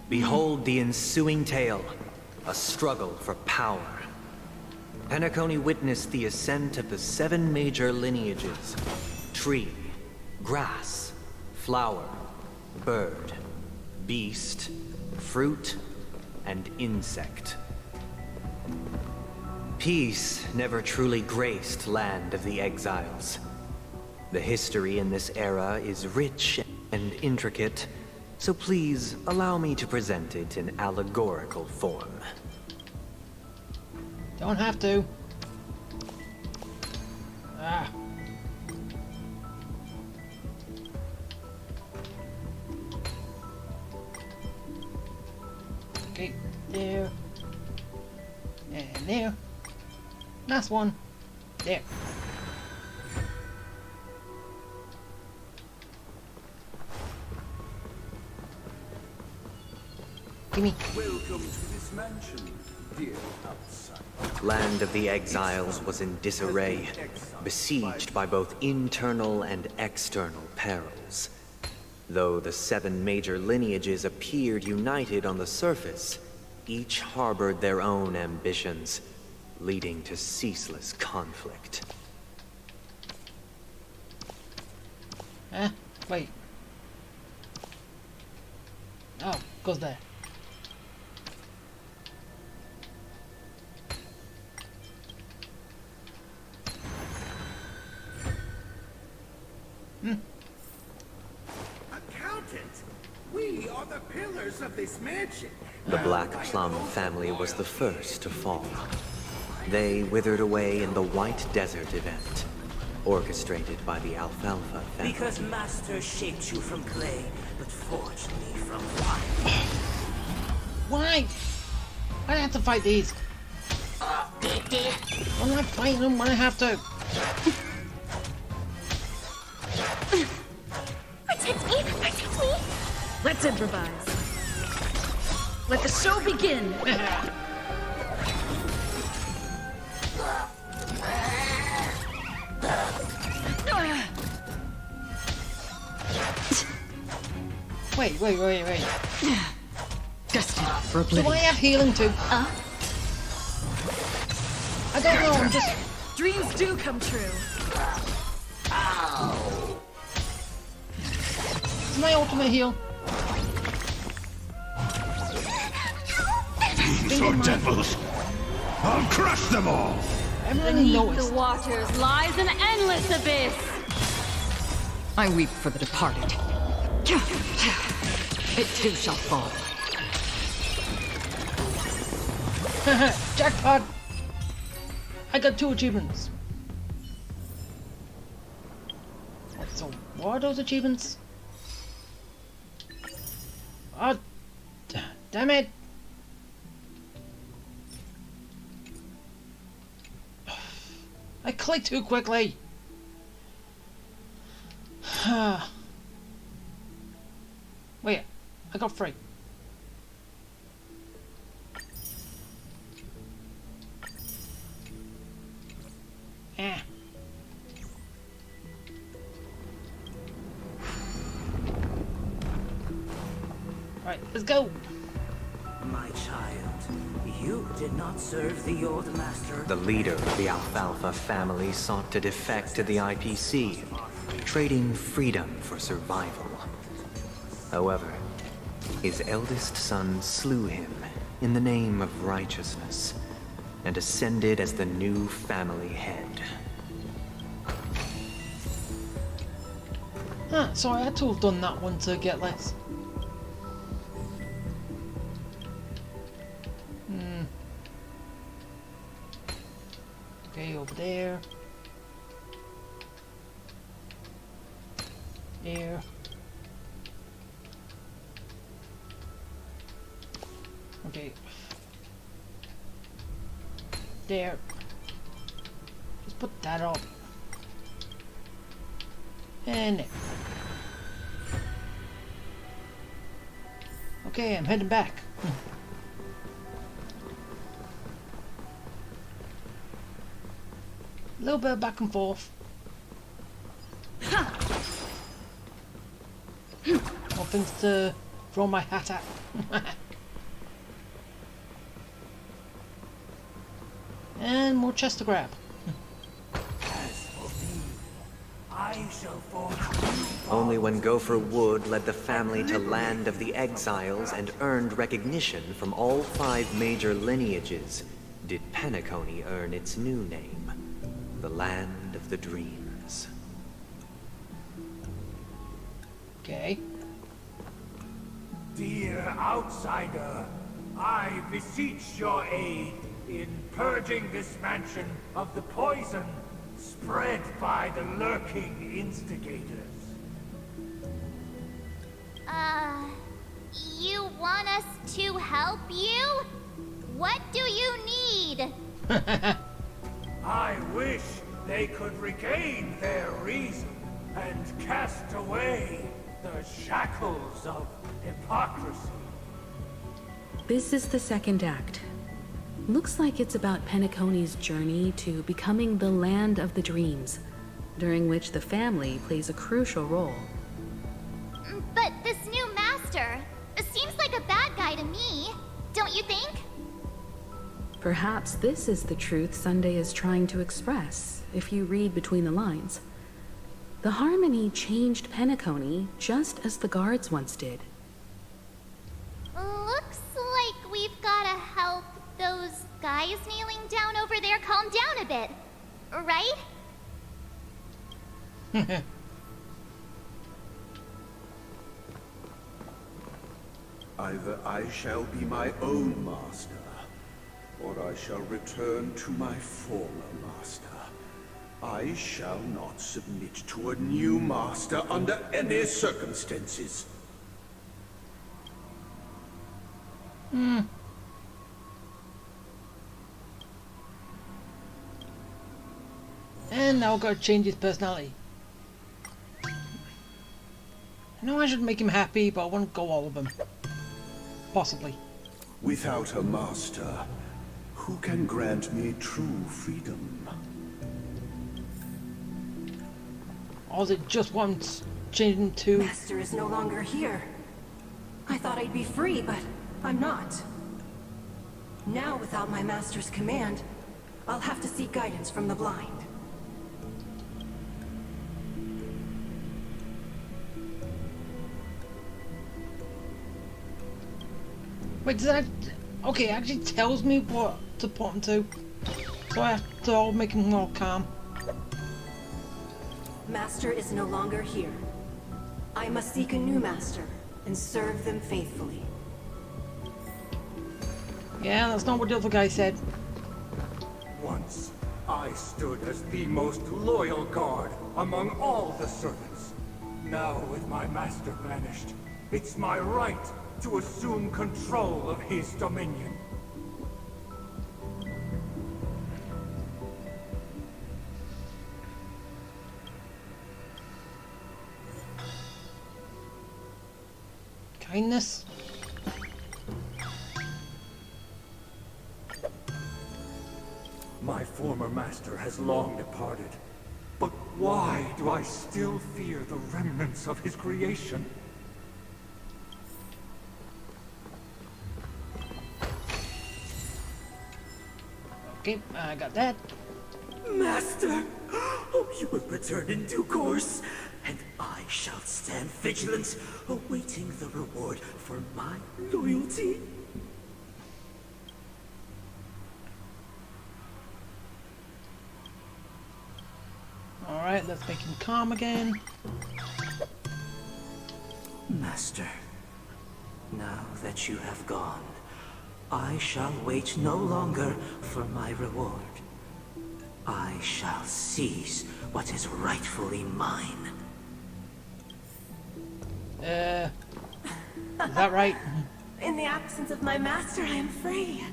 Behold the ensuing tale, a struggle for power. Penacony witnessed the ascent of the 7 major lineages: tree, grass, flower, bird, beast, fruit, and insect. Peace never truly graced Land of the Exiles. The history in this era is rich and intricate, so please allow me to present it in allegorical form. Don't have to. Ah. Okay, there. And there. Last one. There. Gimme. Welcome to this mansion. dear outside. Land of the Exiles was in disarray, besieged by both internal and external perils. Though the 7 major lineages appeared united on the surface, each harbored their own ambitions, leading to ceaseless conflict. Wait. Oh, goes there. Accountant, we are the pillars of this mansion. The Black Plum family was the first to fall. They withered away in the White Desert event, orchestrated by the Alfalfa family. Because Master shaped you from clay, but forged me from fire. Why? I have to fight these. I'm not fighting them when I have to. Protect me! Protect me! Let's improvise. Let the show begin. Wait. Destined for Do oblivion. I have healing too? I don't know, I'm just... Dreams do come true. It's my ultimate heal. These are devils! I'll crush them all! Everyone Beneath knows. the waters lies an endless abyss. I weep for the departed. It too shall fall. Jackpot! I got 2 achievements. So, what are those achievements? Oh, damn it! I clicked too quickly. Wait, I got 3. Right, let's go. My child, you did not serve the old master. The leader of the Alfalfa family sought to defect to the IPC, trading freedom for survival. However, his eldest son slew him in the name of righteousness and ascended as the new family head. So I had to have done that one to get less. Okay, over there. There. Okay. There. Just put that up. And there. Okay, I'm heading back. A little bit of back and forth. More things to throw my hat at. And more chest to grab. As for me, I shall forge Only when Gopher Wood led the family to Land of the Exiles and earned recognition from all 5 major lineages did Penacony earn its new name, the Land of the Dreams. Okay. Dear outsider, I beseech your aid in purging this mansion of the poison spread by the lurking instigators. You want us to help you? What do you need? I wish they could regain their reason and cast away the shackles of hypocrisy. This is the second act. Looks like it's about Penacony's journey to becoming the land of the dreams, during which the family plays a crucial role. But this new master seems like a bad guy to me, don't you think? Perhaps this is the truth Sunday is trying to express, if you read between the lines. The Harmony changed Penacony just as the guards once did. Looks like we've gotta help those guys kneeling down over there calm down a bit, right? Either I shall be my own master, or I shall return to my former master. I shall not submit to a new master under any circumstances. And now I've got to change his personality. I know I should make him happy, but I won't go all of them. Possibly. Without a master, who can grant me true freedom? Or is it just once changing to... Master is no longer here. I thought I'd be free, but I'm not. Now, without my master's command, I'll have to seek guidance from the blind. Wait, does that... Okay, it actually tells me what to put him to. So I have to make him more calm. Master is no longer here. I must seek a new master and serve them faithfully. Yeah, that's not what the other guy said. Once, I stood as the most loyal guard among all the servants. Now, with my master vanished, it's my right to assume control of his dominion. Kindness? My former master has long departed. But why do I still fear the remnants of his creation? Okay, I got that. Master! Oh, you will return in due course, and I shall stand vigilant, awaiting the reward for my loyalty. Alright, let's make him calm again. Master, now that you have gone, I shall wait no longer for my reward. I shall seize what is rightfully mine. Is that right? In the absence of my master, I am free.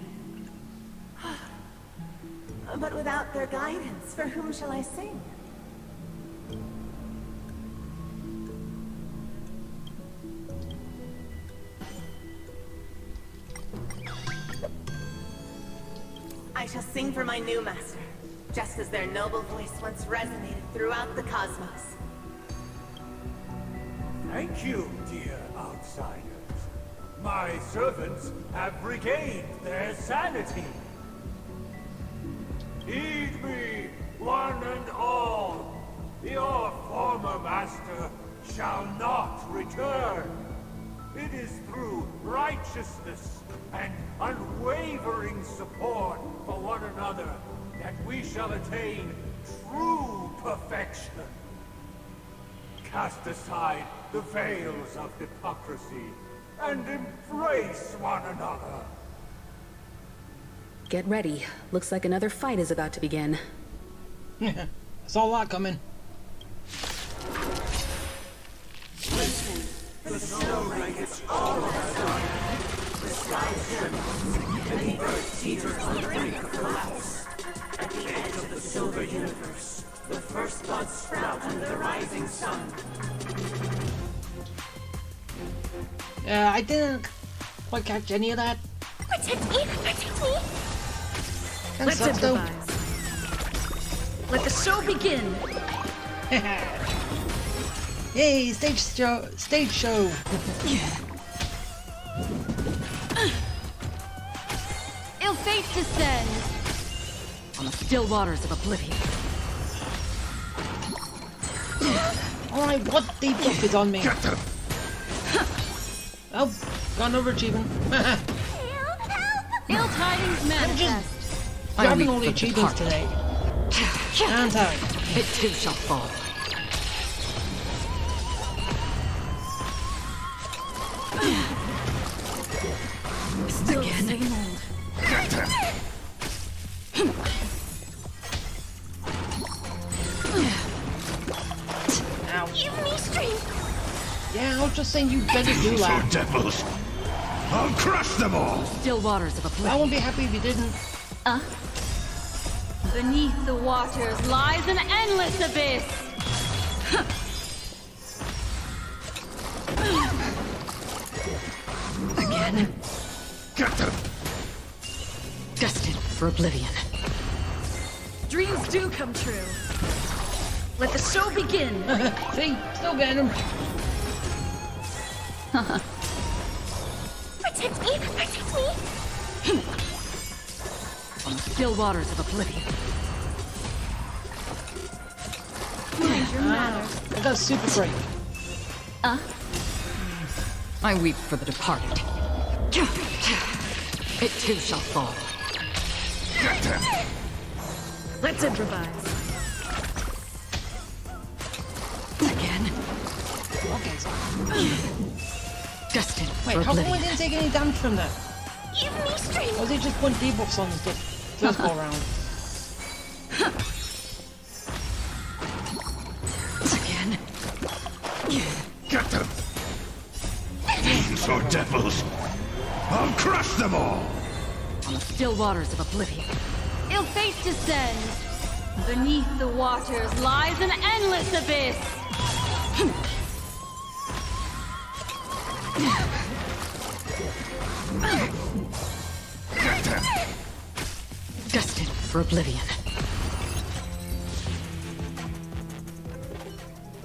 But without their guidance, for whom shall I sing? I shall sing for my new master, just as their noble voice once resonated throughout the cosmos. Thank you, dear outsiders. My servants have regained their sanity. Heed me, one and all. Your former master shall not return. It is through righteousness and unwavering support for one another that we shall attain true perfection. Cast aside the veils of hypocrisy and embrace one another. Get ready. Looks like another fight is about to begin. I saw a lot coming. Listen, the snow blankets all have gone. The sky trembles, and the earth teeters on the brink of collapse. At the edge of the silver universe, the first buds sprout under the rising sun. I didn't quite catch any of that. Protect me! Protect me! Let's improvise. Let the show begin. Yay, stage show! Stage show! Ill fate descends On the still waters of oblivion. Alright, what debuff is on me? Oh, got an overachievement. Ill tidings manifest. Grabbing all the achievements today. And time. It too shall fall. Still again. Ow. Give me strength. Yeah, I was just saying you better do that. Devils! I'll crush them all! Still waters of oblivion. I won't be happy if you didn't. Beneath the waters lies an endless abyss. Again. Get them! Destined for oblivion. Dreams do come true. Let the show begin. See, still getting him. Protect me! Protect me! On the still waters of oblivion. I got super great. I weep for the departed. It too shall fall. Get them! Let's improvise. Again. Okay, so. Destined Wait, for how come oblivion. we didn't take any damage from that? Give me strength! Or was it just putting debuffs on the first go round? Again. Get them! Fiends or devils! I'll crush them all! On the still waters of oblivion. Ill fate descends. Beneath the waters lies an endless abyss. Get them! Destined for oblivion.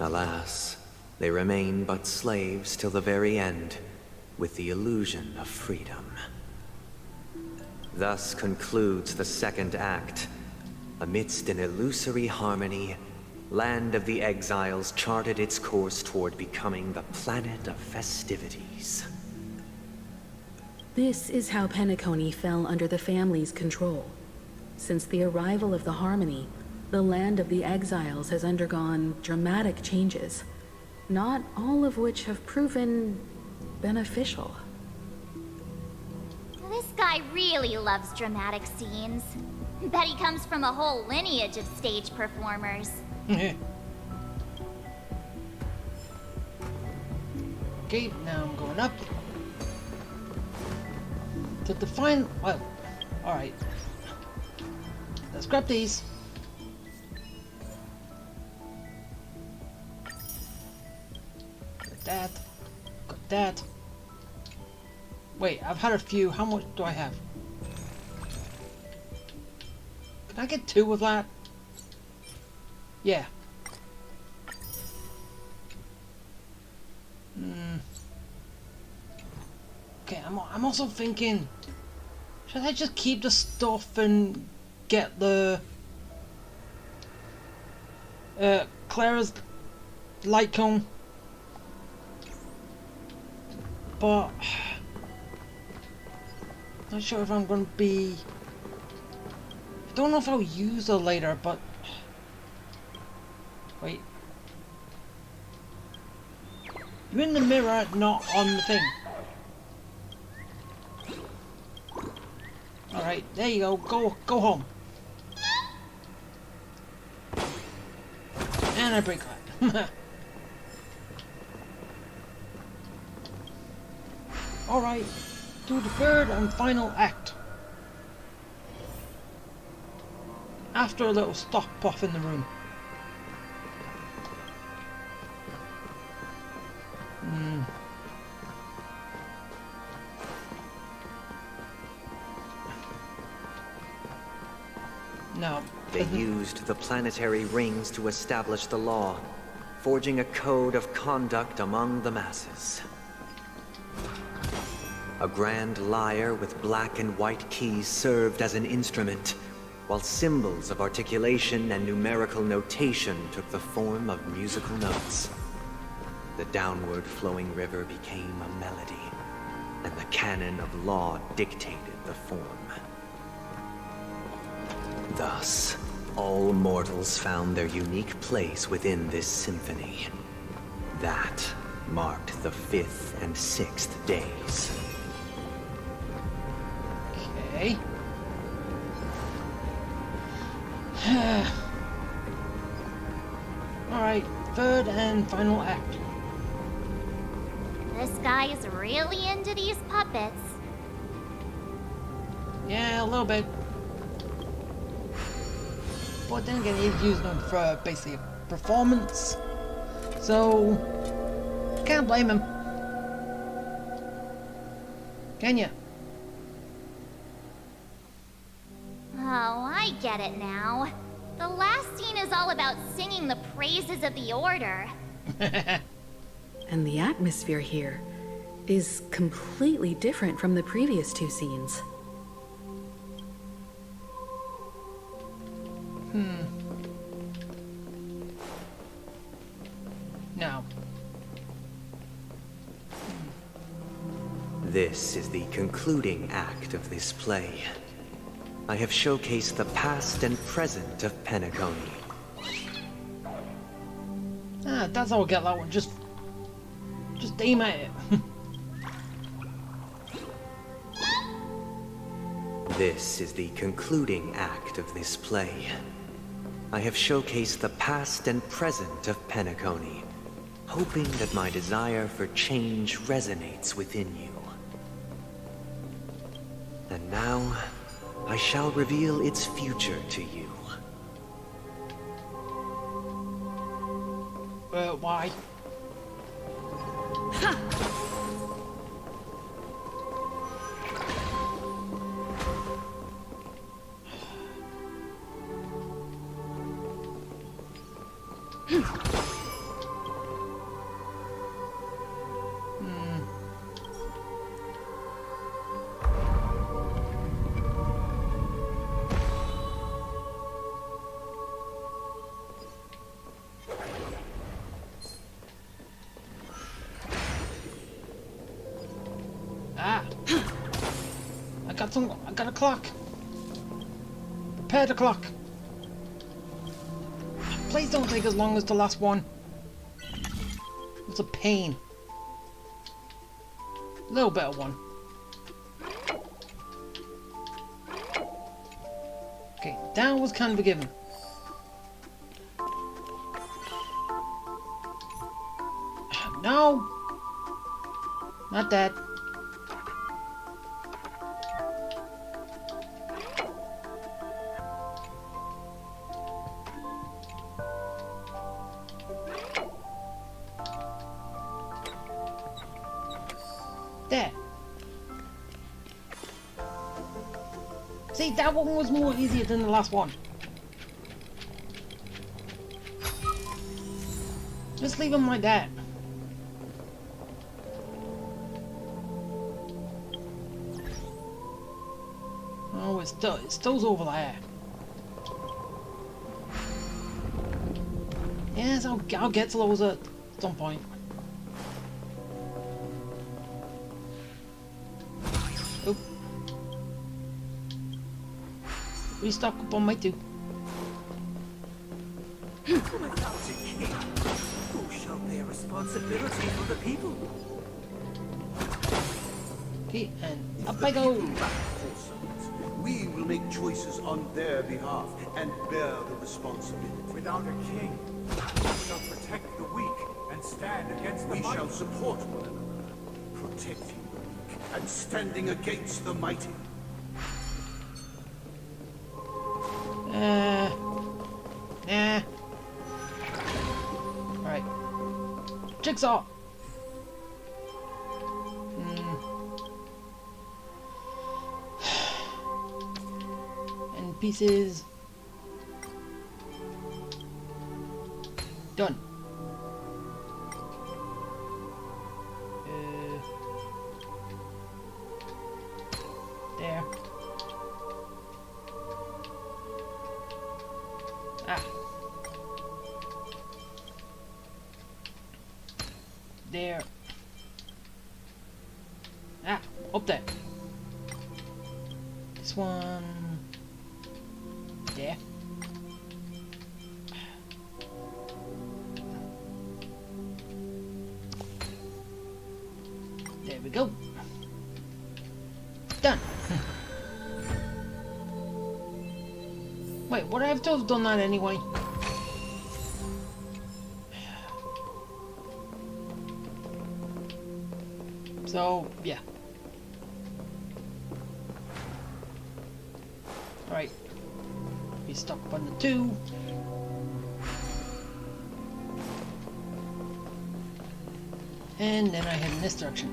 Alas, they remain but slaves till the very end, with the illusion of freedom. Thus concludes the second act. Amidst an illusory harmony, Land of the Exiles charted its course toward becoming the planet of festivities. This is how Penacony fell under the family's control. Since the arrival of the Harmony, the Land of the Exiles has undergone dramatic changes, not all of which have proven beneficial. This guy really loves dramatic scenes. Bet he comes from a whole lineage of stage performers. Okay, now I'm going up. To define... Well, alright. Let's grab these. Got that. Got that. Wait, I've had a few. How much do I have? Can I get 2 of that? Yeah. Okay, I'm also thinking, should I just keep the stuff and get the Clara's light cone? But not sure if I'm going to be. I don't know if I'll use her later, but wait. You're in the mirror, not on the thing. Alright, there you go. Go home. And I break that. Alright, to the third and final act. After a little stop off in the room. No. They used the planetary rings to establish the law, forging a code of conduct among the masses. A grand lyre with black and white keys served as an instrument, while symbols of articulation and numerical notation took the form of musical notes. The downward flowing river became a melody, and the canon of law dictated the form. Thus, all mortals found their unique place within this symphony. That marked the 5th and 6th days. Okay. Alright, third and final act. This guy is really into these puppets. Yeah, a little bit. But then again, he's using them for basically a performance. So, can't blame him. Can ya? Oh, I get it now. The last scene is all about singing the praises of the Order. And the atmosphere here is completely different from the previous 2 scenes. Now. This is the concluding act of this play. I have showcased the past and present of Penacony. Ah, that's how I get that one. Just aim at it. This is the concluding act of this play. I have showcased the past and present of Penacony, hoping that my desire for change resonates within you. And now, I shall reveal its future to you. Why? I got a clock. Prepare the clock. Please don't take as long as the last one. It's a pain. A little bit of one. Okay, that was kind of a given. No! Not that. There. See, that one was more easier than the last one. Just leave them like that. Oh, it's still over there. Yes, I'll get to those at some point. Oh. Restock up on my 2. Without a king, who shall bear responsibility for the people? Okay, and up I go. We will make choices on their behalf and bear the responsibility. Without a king, we shall protect the weak and stand against the mighty. We shall support one another, protecting the weak and standing against the mighty. Nah. Alright. Jigsaw! And pieces. Ah, up there. This one... Yeah. There we go. Done. Wait, would I have to have done that anyway? So, yeah. Alright. Be stuck on the 2. And then I head in this direction.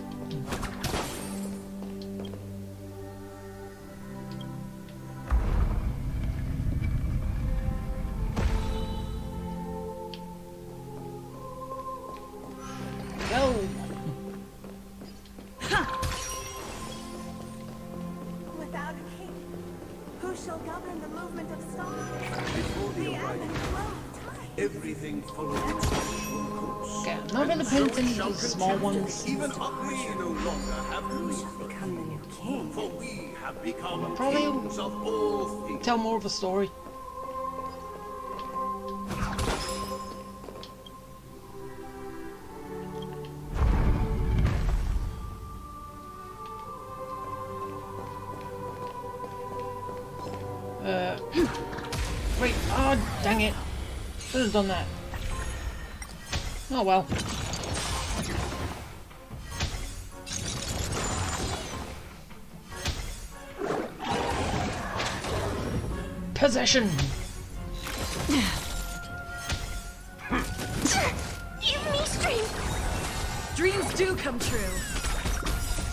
Go! Without a king, who shall govern the movement of stars? Before the arrival, everything followed its natural course. Okay, I'm not gonna pay attention to the small ones. Even we no longer have Who shall become the new king? For we have become Probably kings of all things. tell more of a story. Wait, oh dang it. Should have done that. Oh well. Possession! Give me strength! Dreams do come true.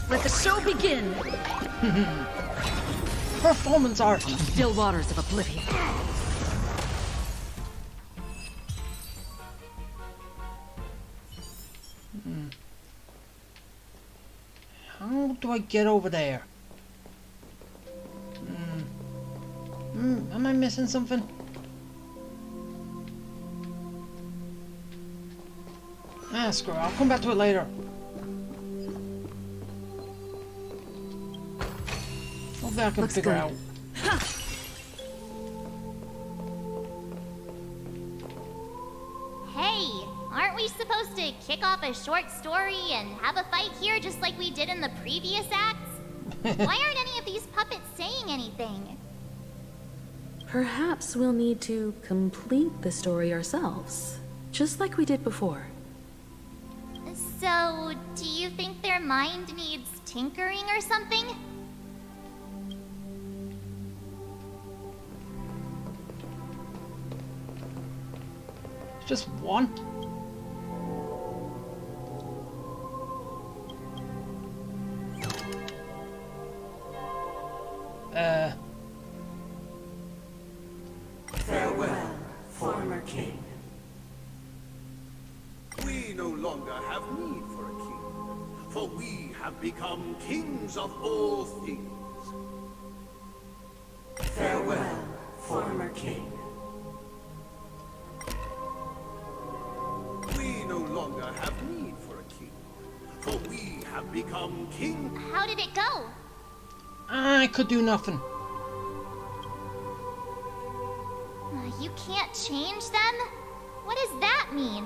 Let the show begin. Performance art! Still waters of oblivion. How do I get over there? Am I missing something? Ah, screw it. I'll come back to it later. Hopefully I can Looks figure good. out. Hey, aren't we supposed to kick off a short story and have a fight here just like we did in the previous acts? Why aren't any of these puppets saying anything? Perhaps we'll need to complete the story ourselves, just like we did before. So, do you think their mind needs tinkering or something? Just one? Farewell, former king. We no longer have need for a king, for we have become kings of all things. Farewell, former king. We no longer have need for a king, for we have become king. How did it go? I could do nothing. You can't change them? What does that mean?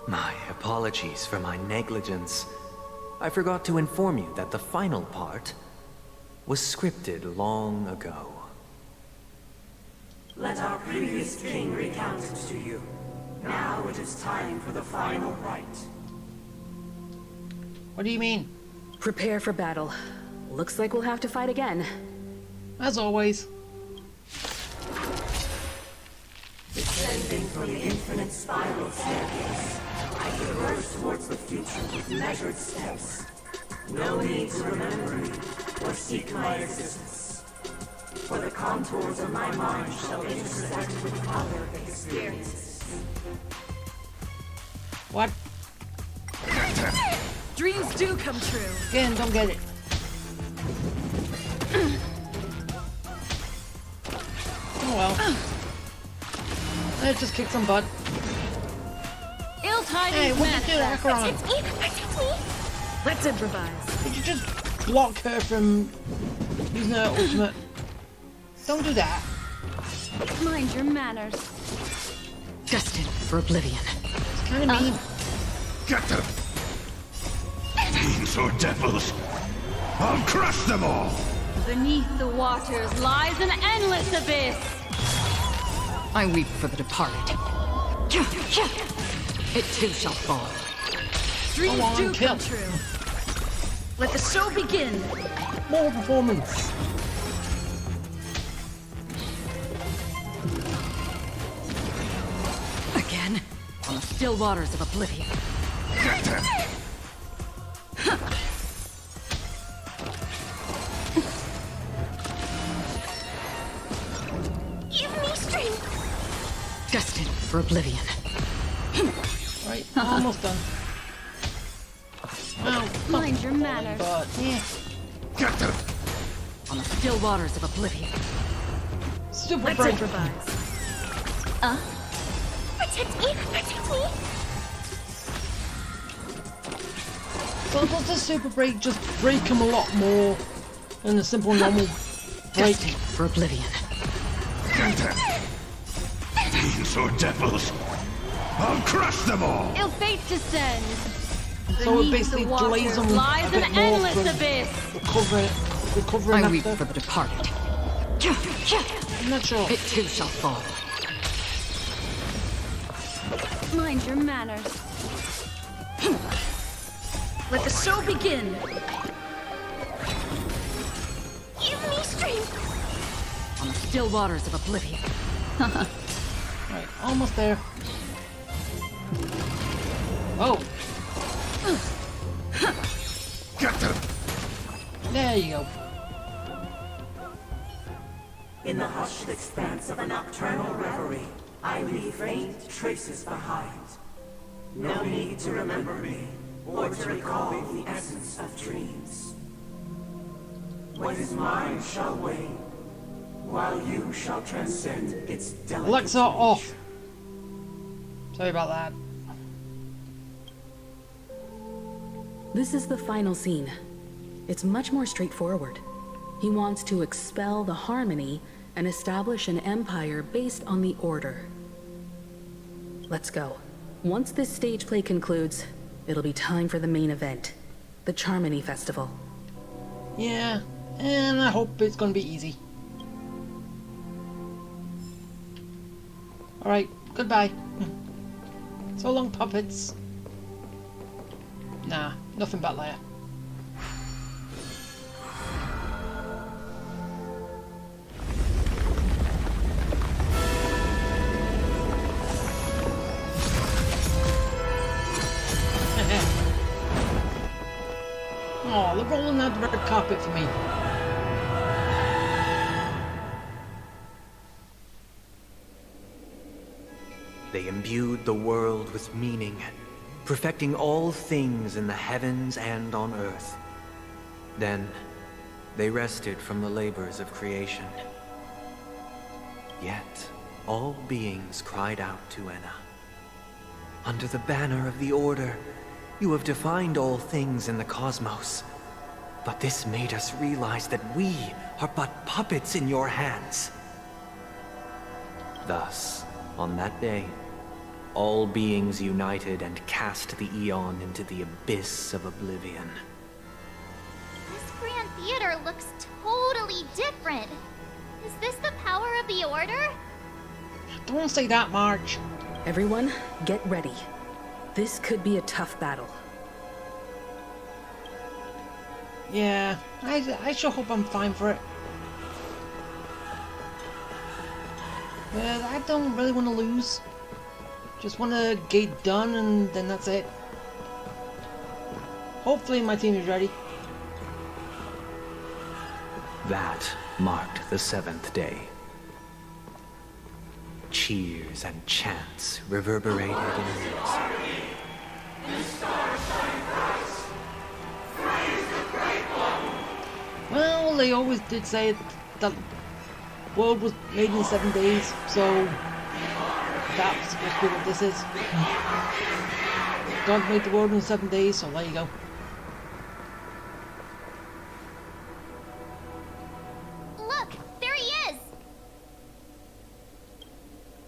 My apologies for my negligence. I forgot to inform you that the final part was scripted long ago. Let our previous king recount it to you. Now it is time for the final rite. What do you mean? Prepare for battle. Looks like we'll have to fight again. As always. Descending from the infinite spiral staircase, I traverse towards the future with measured steps. No need to remember me or seek my existence. For the contours of my mind shall intersect with other experiences. What? Dreams do come true. Again, don't get it. Oh well. Let's just kick some butt. Ill-timed Hey, what did you do, Acheron? Protect me! Protect me! Let's improvise. Did you just block her from using her ultimate? Don't do that. Mind your manners. Destined for oblivion. It's kind of mean. Get them! Fiends or devils! I'll crush them all! Beneath the waters lies an endless abyss. I weep for the departed. It too shall fall. Dreams do come true. Let the show begin. More performance. Again, on the still waters of oblivion. Get them! Give me strength. Destined for oblivion. Right, almost done. Well, mind your manners. But yeah. Get them! On the still waters of oblivion. Super Let's break. improvise. Protect me! Protect me! So does the super break just break him a lot more than the simple normal break? Destined for oblivion. Get them! Fiends or devils! I'll crush them all! Ill fate descends. So it Beneath basically the waters delays him lies a bit an more endless from abyss. recovering I weep after. for the departed. I'm not sure. It too shall fall. Mind your manners. Let the show begin. Give me strength. On the still waters of oblivion. Right, almost there. Oh. Get them! There you go. In the hushed expanse of a nocturnal reverie, I leave faint traces behind. No need to remember me, or to recall the essence of dreams. What is mine shall wane, while you shall transcend its delicate Alexa off. Sorry about that. This is the final scene. It's much more straightforward. He wants to expel the Harmony and establish an empire based on the Order. Let's go. Once this stage play concludes, it'll be time for the main event, the Charmony Festival. Yeah, and I hope it's gonna be easy. Alright, goodbye. So long, puppets. Nah, nothing but later. Oh, they're rolling out the red carpet for me. They imbued the world with meaning, perfecting all things in the heavens and on earth. Then, they rested from the labors of creation. Yet, all beings cried out to Enna. Under the banner of the Order, you have defined all things in the cosmos. But this made us realize that we are but puppets in your hands. Thus, on that day, all beings united and cast the Eon into the abyss of oblivion. This Grand Theater looks totally different. Is this the power of the Order? Don't say that, Marge. Everyone, get ready. This could be a tough battle. Yeah, I sure hope I'm fine for it. Yeah, I don't really want to lose. Just want to get it done and then that's it. Hopefully my team is ready. That marked the 7th day. Cheers and chants reverberated in the hills. Well, they always did say that the world was made in 7 days, so that's supposed to be what this is. God made the world in 7 days, so there you go.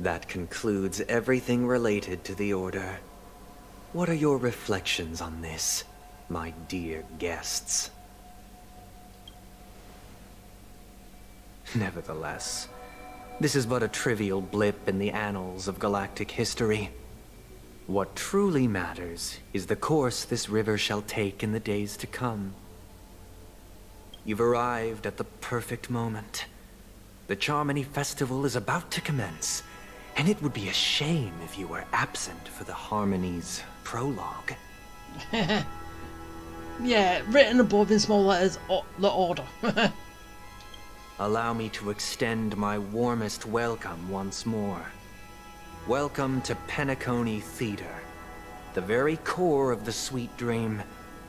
That concludes everything related to the Order. What are your reflections on this, my dear guests? Nevertheless, this is but a trivial blip in the annals of galactic history. What truly matters is the course this river shall take in the days to come. You've arrived at the perfect moment. The Charmony Festival is about to commence, and it would be a shame if you were absent for the Harmony's prologue. Yeah, written above in small letters, the Order. Allow me to extend my warmest welcome once more. Welcome to Penacony Theater, the very core of the Sweet Dream,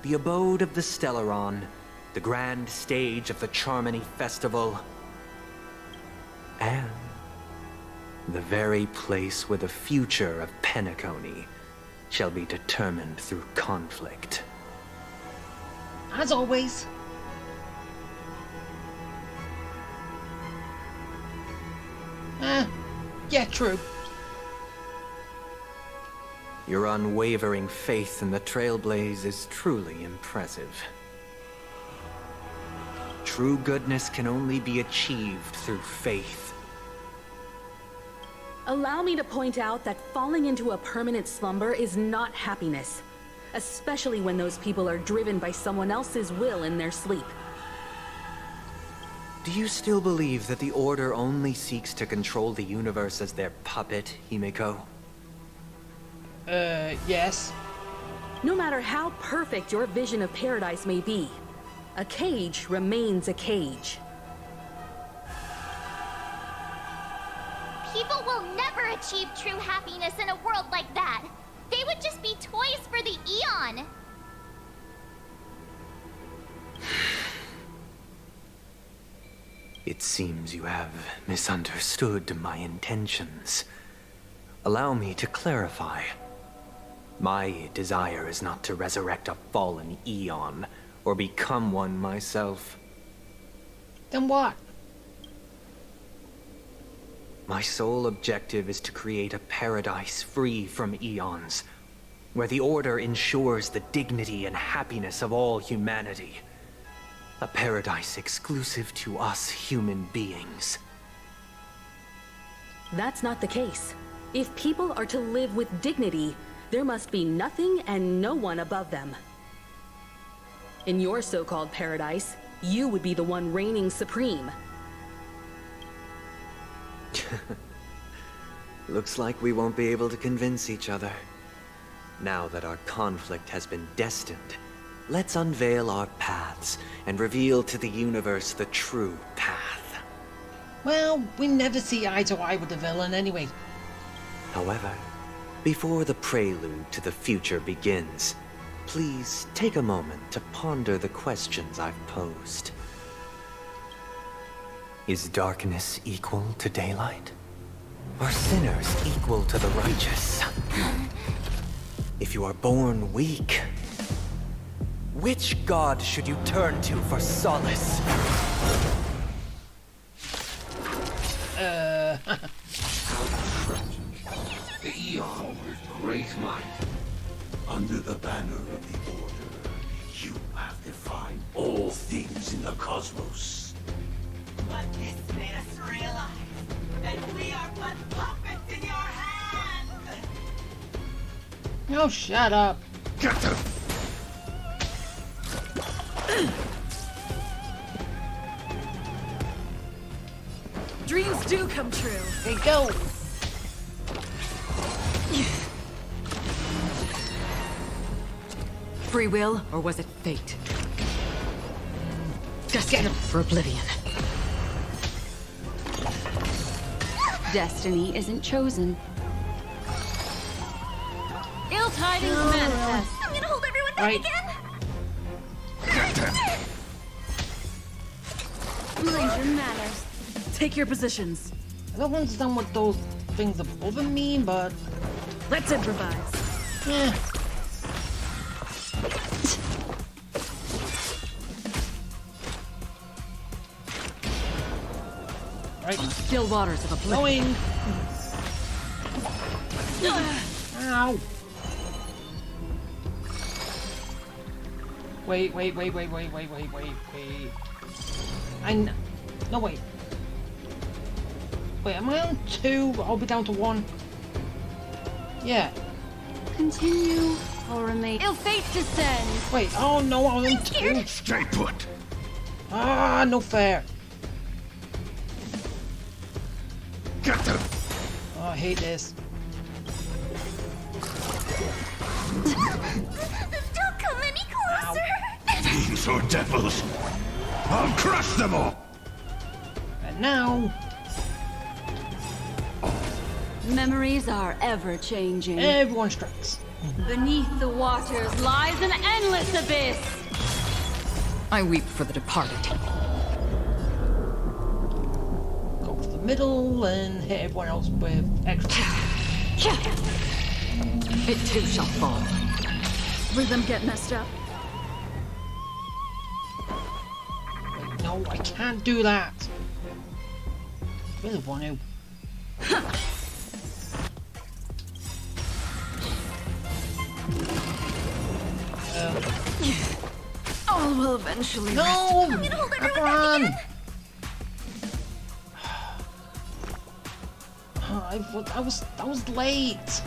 the abode of the Stellaron, the grand stage of the Charmony Festival, and the very place where the future of Penacony shall be determined through conflict. As always. Yeah, true. Your unwavering faith in the Trailblaze is truly impressive. True goodness can only be achieved through faith. Allow me to point out that falling into a permanent slumber is not happiness, especially when those people are driven by someone else's will in their sleep. Do you still believe that the Order only seeks to control the universe as their puppet, Himiko? Yes. No matter how perfect your vision of paradise may be, a cage remains a cage. People will never achieve true happiness in a world like that. They would just be toys for the Eon. It seems you have misunderstood my intentions. Allow me to clarify. My desire is not to resurrect a fallen Eon, or become one myself. Then what? My sole objective is to create a paradise free from Eons, where the Order ensures the dignity and happiness of all humanity. A paradise exclusive to us human beings. That's not the case. If people are to live with dignity, there must be nothing and no one above them. In your so-called paradise, you would be the one reigning supreme. Looks like we won't be able to convince each other. Now that our conflict has been destined, let's unveil our paths and reveal to the universe the true path. Well, we never see eye to eye with the villain anyway. However, before the prelude to the future begins, please take a moment to ponder the questions I've posed. Is darkness equal to daylight? Are sinners equal to the righteous? If you are born weak, which god should you turn to for solace? The Eon with great might. Under the banner of the Order, you have defined all things in the cosmos. But this made us realize that we are but puppets in your hands! No, shut up. Get them! Dreams do come true. Hey, go! Free will, or was it fate? Get him! For oblivion. Destiny isn't chosen. Ill tidings manifest. I'm gonna hold everyone back again. Mind your manners. Take your positions. I don't understand what those things above him mean, but... Let's improvise. Yeah. Still waters of oblivion. Going. Ow! Wait. No, wait. Wait, am I on 2? I'll be down to 1. Yeah. Continue or remain. Ill fate descends. Wait, oh no, I was on 2. Stay put. Ah, no fair. Get them. Oh, I hate this. Don't come any closer. Fiends or devils. I'll crush them all. And now... Memories are ever changing. Everyone strikes. Beneath the waters lies an endless abyss. I weep for the departed. Go to the middle and hit everyone else with extra. It too shall fall. Rhythm get messed up. Wait, no, I can't do that. I really want to. All will eventually. No! Come on! I was late.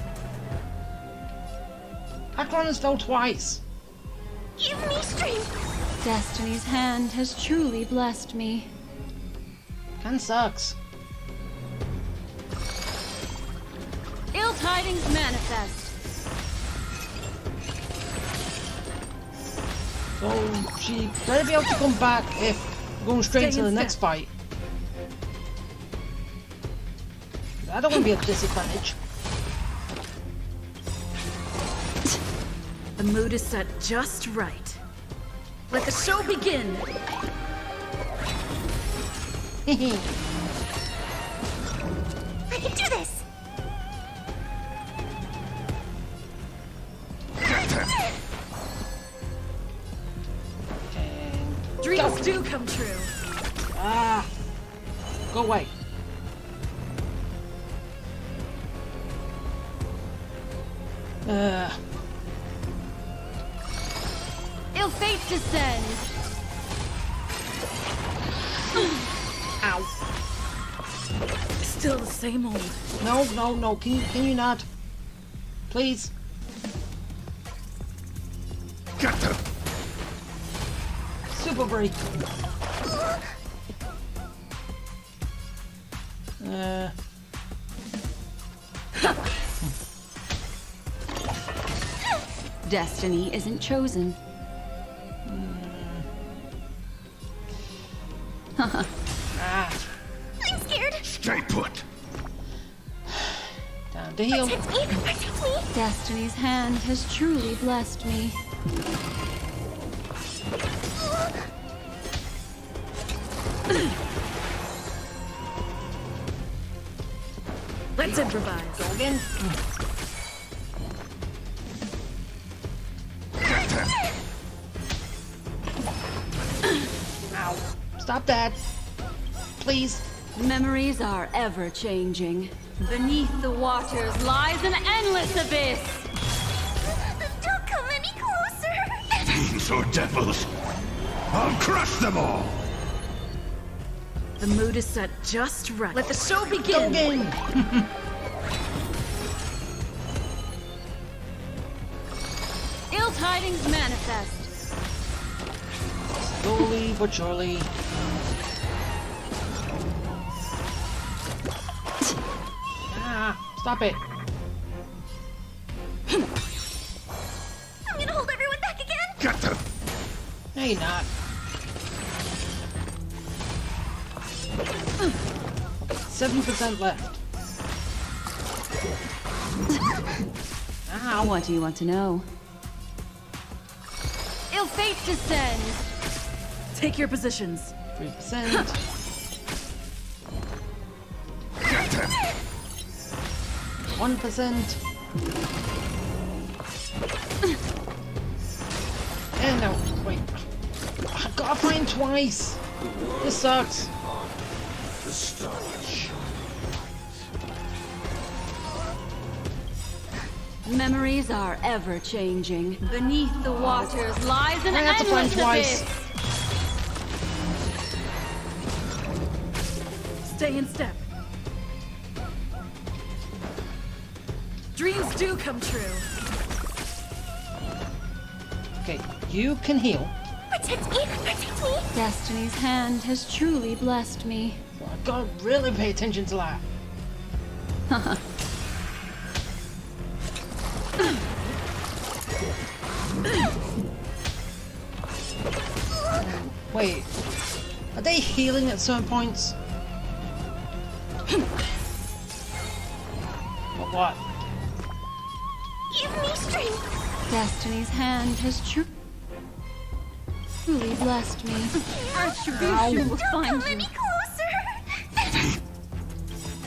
Akron fell twice. Give me strength. Destiny's hand has truly blessed me. Kinda sucks. Ill tidings manifest. So she better be able to come back if we're going straight to the next fight. I don't want to be at a disadvantage. The mood is set just right. Let the show begin. I can do this. Dreams do come true. Ah! Go away. Ill fate descends. Ow. Still the same old. No. Can you not? Please. Get them. Super break. Destiny isn't chosen. Ah. I'm scared. Stay put. Time to heal. Protect me. Destiny's hand has truly blessed me. Let's improvise. Go again. Ow. Stop that. Please. Memories are ever changing. Beneath the waters lies an endless abyss. Don't come any closer. Fiends or devils. I'll crush them all. The mood is set just right. Let the show Go begin. again. Ill tidings manifest. Slowly but surely. Ah, stop it. I'm gonna hold everyone back again. Get them. No, you're not. 7% left. Ow. What do you want to know? Ill fate descends. Take your positions. 3%. Get them. 1%. And no, wait. I gotta find twice. This sucks. The stars. Memories are ever changing. Beneath the waters lies an I had to find endless twice. abyss. Stay in step. Dreams do come true. Okay, you can heal. Protect me! Protect me! Destiny's hand has truly blessed me. So I gotta really pay attention to that. Wait, are they healing at certain points? Or what? Give me strength! Destiny's hand has truly blessed me. Retribution will find you.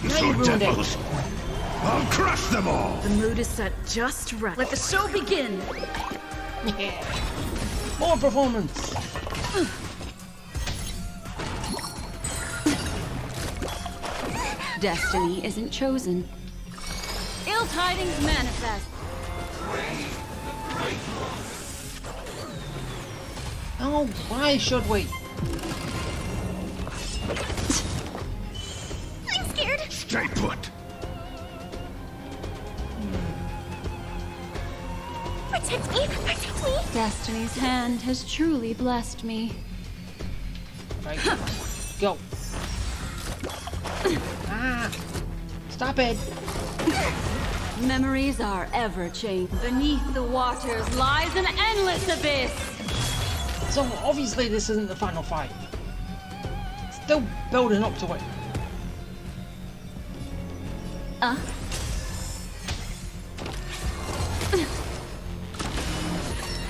You ruined it. I'll crush them all! The mood is set just right. Let the show begin! Yeah. More performance. Destiny isn't chosen. Ill tidings manifest. Oh, why should we? I'm scared! Stay put! Protect me! Protect me! Destiny's hand has truly blessed me. Right. Go. Ah! Stop it! Memories are ever changing. Beneath the waters lies an endless abyss. So obviously this isn't the final fight. Still building up to it.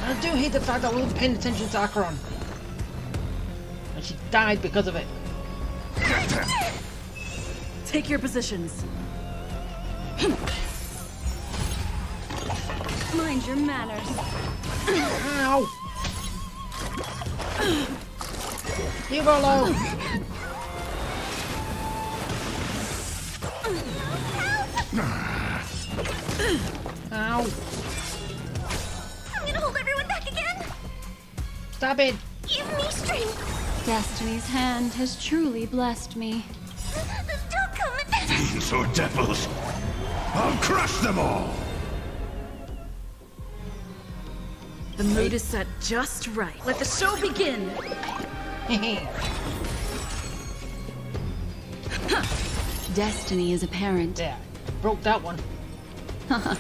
I do hate the fact that I wasn't paying attention to Acheron. And she died because of it. Take your positions. Mind your manners. Ow! Leave her alone! Ow! I'm gonna hold everyone back again! Stop it! Give me strength! Destiny's hand has truly blessed me. Don't come with that! Fiends or devils! I'll crush them all! The mood is set just right. Let the show begin! Destiny is apparent. Yeah, broke that one. Mind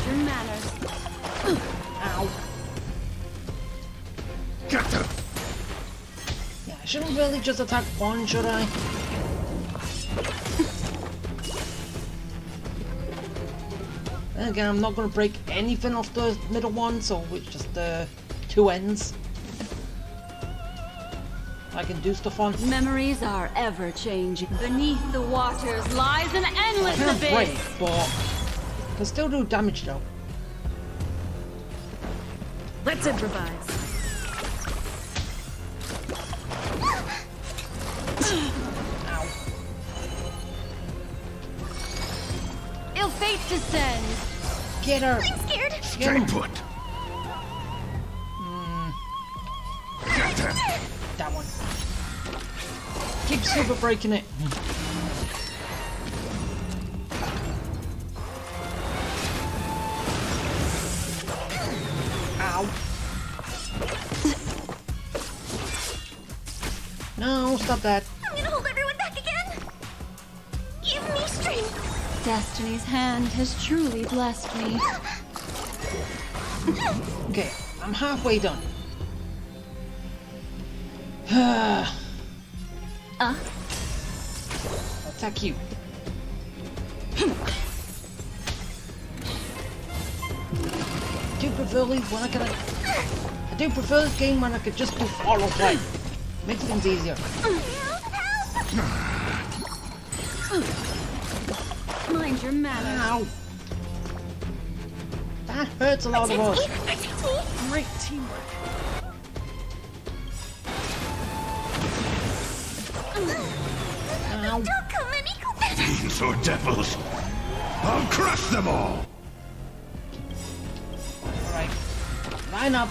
your manners. Ow. Get them! Yeah, I shouldn't really just attack one, should I? Then again, I'm not going to break anything off the middle one, so it's just two ends I can do stuff on. Memories are ever changing. Beneath the waters lies an endless I can't abyss. break, but I can still do damage though. Let's improvise. Ow. Ill fate descends. Get her! I'm scared! Stay put! Get them! That one. Keep super breaking it. Ow. No, stop that. I'm gonna hold everyone back again! Give me strength! Destiny's hand has truly blessed me. Okay, I'm halfway done. Attack you. I do prefer this game when I could just do auto play. Makes things easier. Mind your manners. Ow. That hurts a lot of us. Great teamwork. Ow. Fiends or devils! I'll crush them all! Alright. Line up.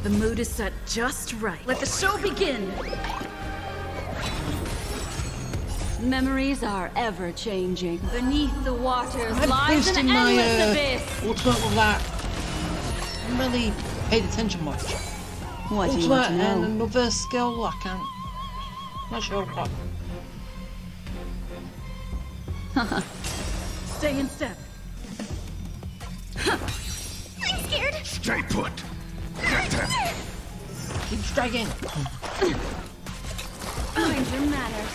The mood is set just right. Let the show begin! Memories are ever changing. Beneath the waters I'm lies an boosting my endless abyss. ultimate with that. I haven't really paid attention much. What do you Ultimate want to and know? another skill, I can't. Not sure what. Stay in step. I'm scared. Stay put! Get them! Keep striking. Mind your manners.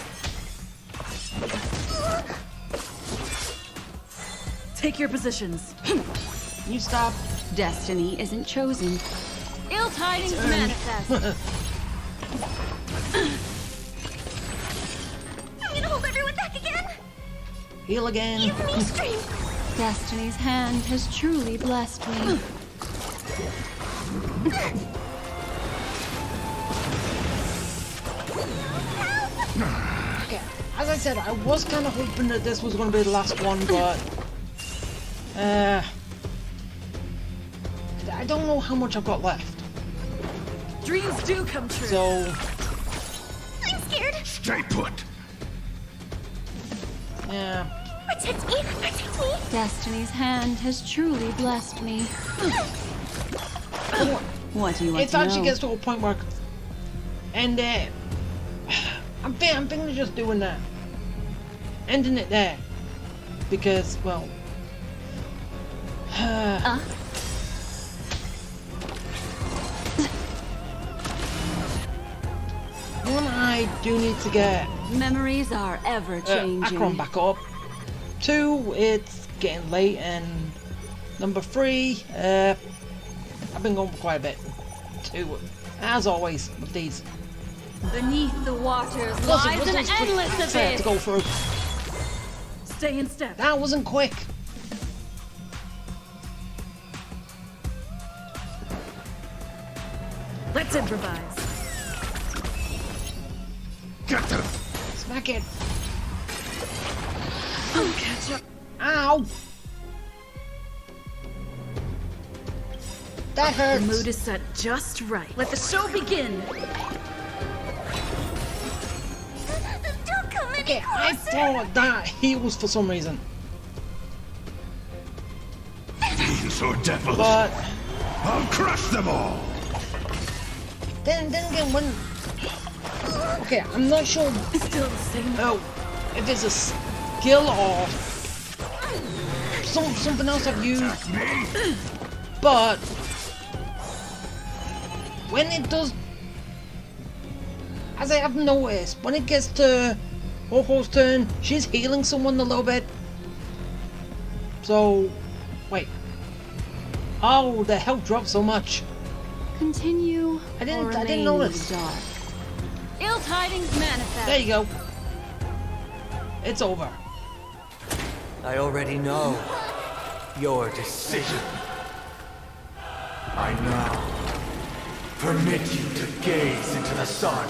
Take your positions. You stop. Destiny isn't chosen. Ill tidings manifest. I'm gonna hold everyone back again. Heal again. Give me strength. Destiny's hand has truly blessed me. Okay, as I said, I was kind of hoping that this was going to be the last one, but I don't know how much I've got left. Dreams do come true. So I'm scared. Stay put! yeah, Protect me. Protect me. Destiny's hand has truly blessed me. What do you want it to know? actually gets to a point where, and I'm thinking of just doing that, ending it there, because well. One, I do need to get Memories are ever changing. Akron back up. 2, it's getting late, and number 3, I've been going for quite a bit. 2, as always with these. Beneath the waters Plus, it lies an wasn't endless fair abyss. to go through. Stay in step. That wasn't quick. Let's improvise. Get them! Smack it. I'll catch up. Ow! That hurts. The mood is set just right. Let the show begin. Don't come any Okay, I closer. thought that heals for some reason. Fiends or devils! But I'll crush them all! then again, when okay, I'm not sure. Still the same. Oh, if it's a skill or something else I've used, but when it does, as I have noticed, when it gets to Ho-Ho's turn, she's healing someone a little bit. So, wait. Oh, the health dropped so much. Continue. I didn't or remain notice. in the dark. Ill tidings manifest. There you go. It's over. I already know your decision. I now permit you to gaze into the sun.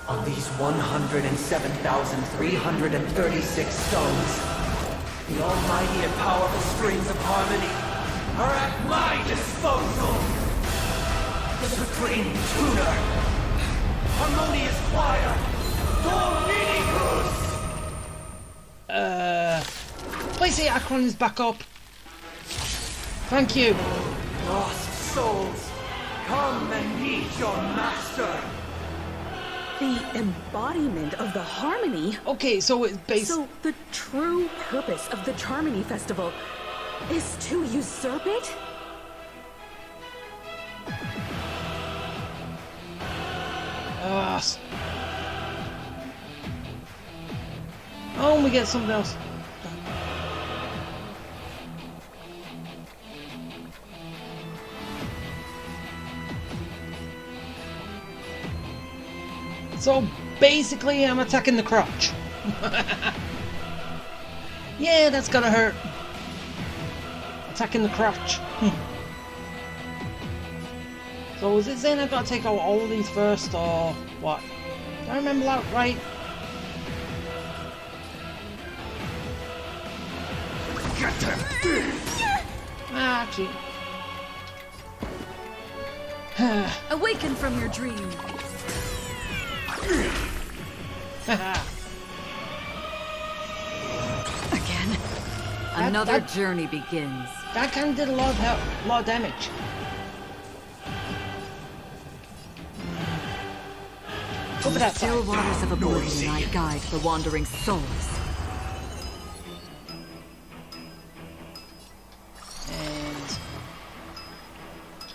On these 107,336 stones, the almighty and powerful springs of harmony are at my disposal. The supreme tuner, harmonious choir, Dominus! Please say Akron is back up. Thank you. Lost souls, come and meet your master. The embodiment of the harmony. Okay, so it's based. So the true purpose of the Charmony Festival is to usurp it? Oh, we get something else. So basically, I'm attacking the crotch. Yeah, that's gonna hurt. Attacking the crotch. So is it saying I've got to take out all of these first, or what? Do I remember that right? Actually. Awaken from your dream. Again. Another journey begins. That kind of did a lot of damage. From the still waters of oblivion, I guide the wandering souls. And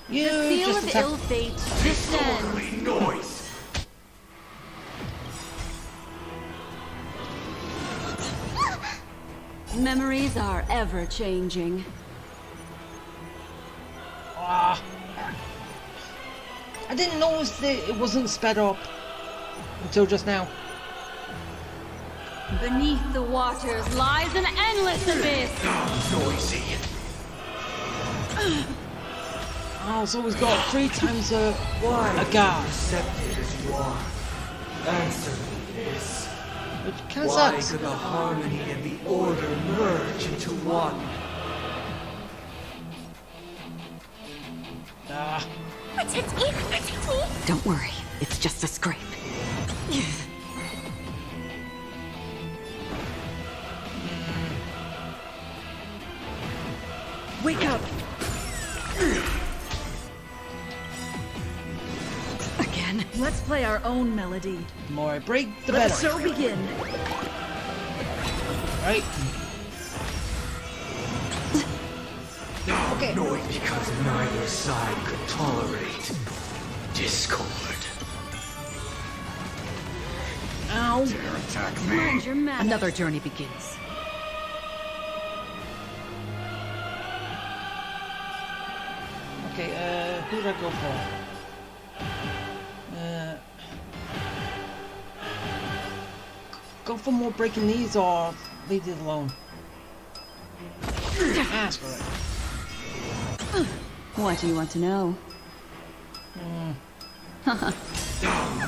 you The seal just of attack. ill fate descends. Noise! Memories are ever changing. Ah. I didn't notice that it wasn't sped up until just now. Beneath the waters lies an endless abyss. Noisy. Oh, so he's got 3 times a guard. Accepted as you are. Answer me this. Which kind of Why sucks. could the harmony and the order merge into one? Ah. Protect me! Protect me! Don't worry, it's just a scrape. Wake up! Again. Let's play our own melody. The more I break, the Let better. the show begin. Right. Okay. Noise because neither side could tolerate discord. Ow. Dare attack Mind your manners. Another journey begins. Okay, who did I go for? Go for more breaking these or leave it alone? Ask for it. What do you want to know?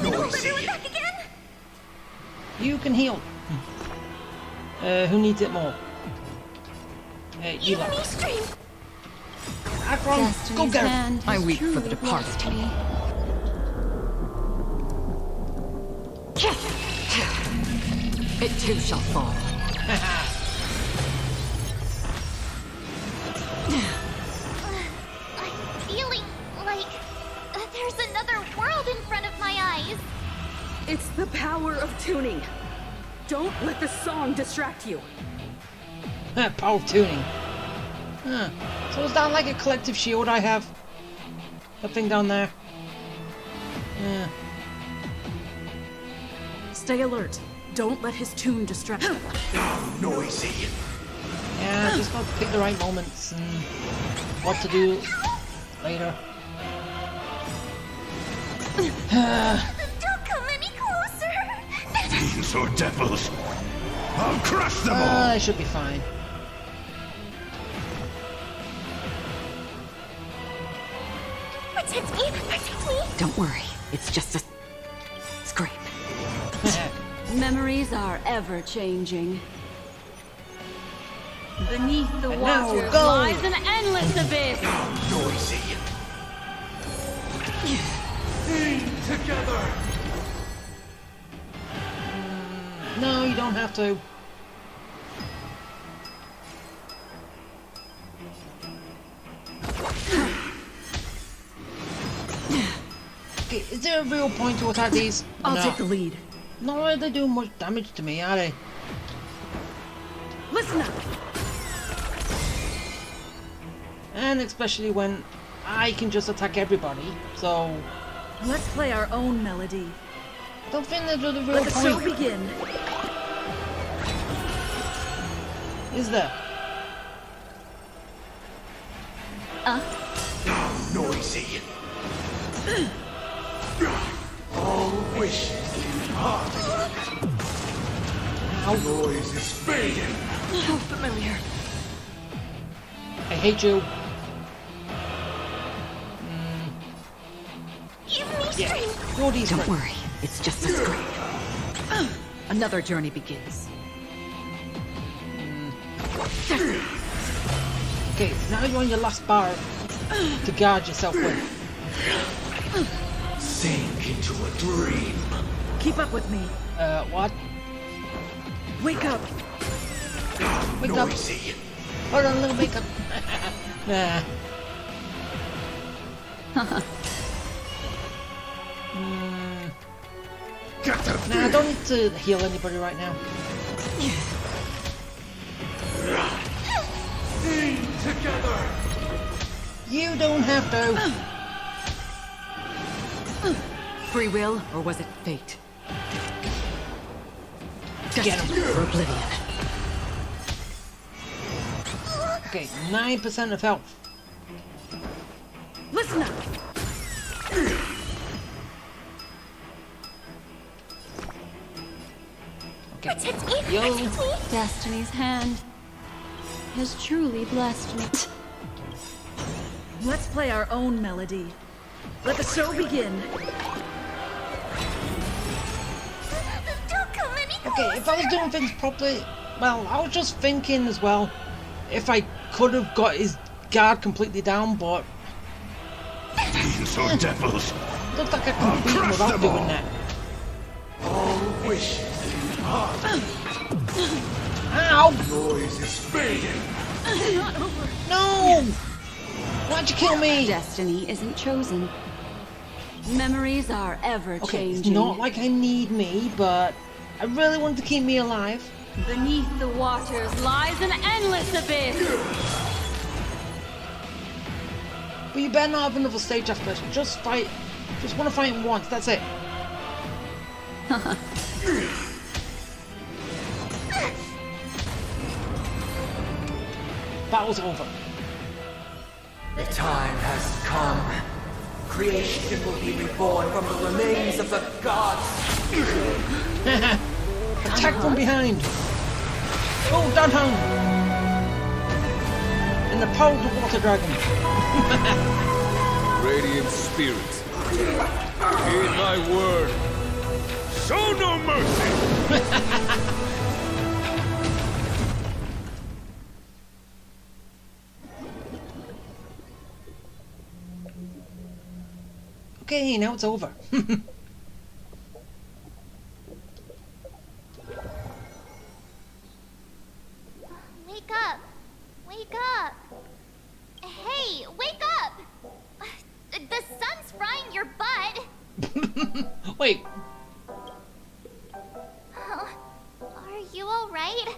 Noisy. Back again? You can heal. Who needs it more? You Even like. me stream. Akron, go Destiny's get him. hand I has weep for the truly departed. blessed me. It too shall fall. I'm feeling like there's another world in front of my eyes. It's the power of tuning. Don't let the song distract you. Power of tuning. Huh. So is that like a collective shield I have? That thing down there? Yeah. Stay alert. Don't let his tune distract you. Noisy. Yeah, just gotta pick the right moments and what to do later. Don't come any closer. Fiends or devils. I'll crush them all. I should be fine. Protect me. Protect me. Don't worry. It's just a scrape. Memories are ever changing. Beneath the And now waters go. lies an endless abyss. Noisy. Sing together. No, you don't have to. Okay, is there a real point to attack these? I'll No. take the lead. No, they do much damage to me, are they? Listen up. And especially when I can just attack everybody, so Let's play our own melody. I don't think there's a real Let the show point. begin. Is there? Noisy. All wishes in harmony. Noise is fading. How familiar. I hate you. Give me Yeah. strength. Go these Don't way. worry. It's just a scrape. Another journey begins. Okay, now you're on your last bar to guard yourself with. Sink into a dream. Keep up with me. What? Wake up. Wake up. Hold on, little wake up. Nah. Nah, I don't need to heal anybody right now. Sing together. You don't have to. Free will, or was it fate? Get him. For oblivion. Okay, 9% of health. Listen up. Okay. Yo. Destiny's hand has truly blessed me. Let's play our own melody. Let the show begin. Okay, if I was doing things properly, well, I was just thinking as well, if I could have got his guard completely down, but... These are devils. Looks like I can beat him without doing that. All wishes in heart. Ow! Noise is fading. No! Why'd you kill me? Destiny isn't chosen. Memories are ever Okay, changing. it's not like I need me, but I really wanted to keep me alive. Beneath the waters lies an endless abyss. But you better not have another stage after this. Just fight. Just want to fight him once, that's it. Battle's over. The time has come. Creation will be reborn from the remains of the gods. Attack from behind. Go down home. And the power of the water dragon. Radiant spirits, heed my word. Show no mercy. Okay, now it's over. Wake up! Wake up! Hey, wake up! The sun's frying your butt! Wait. Are you alright?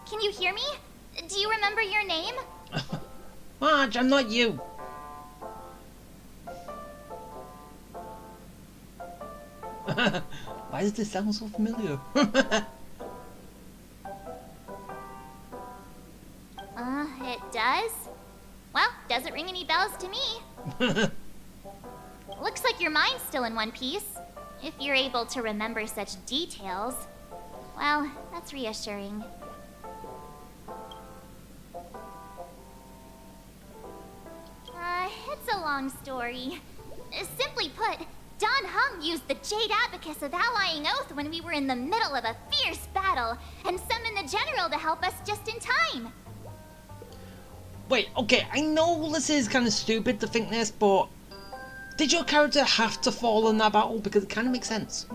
Can you hear me? Do you remember your name? Marge, I'm not you. Why does this sound so familiar? It does? Well, doesn't ring any bells to me. Looks like your mind's still in one piece. If you're able to remember such details. Well, that's reassuring. It's a long story. Simply put, Don Hung used the Jade Abacus of Allying Oath when we were in the middle of a fierce battle, and summoned the General to help us just in time. Wait, okay, I know this is kind of stupid to think this, but did your character have to fall in that battle? Because it kind of makes sense.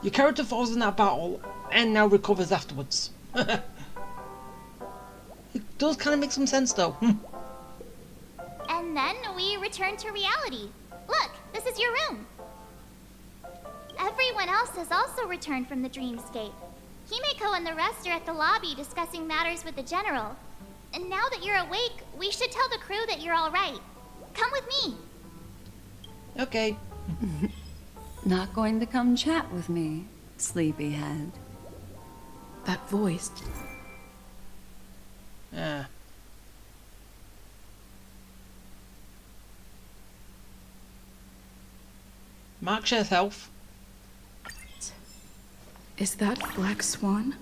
Your character falls in that battle and now recovers afterwards. It does kind of make some sense though. And then we return to reality. Look, this is your room. Everyone else has also returned from the dreamscape. Himeko and the rest are at the lobby discussing matters with the General. And now that you're awake, we should tell the crew that you're all right. Come with me. Okay. Not going to come chat with me, sleepyhead. That voice. Mark shares health. Is that Black Swan?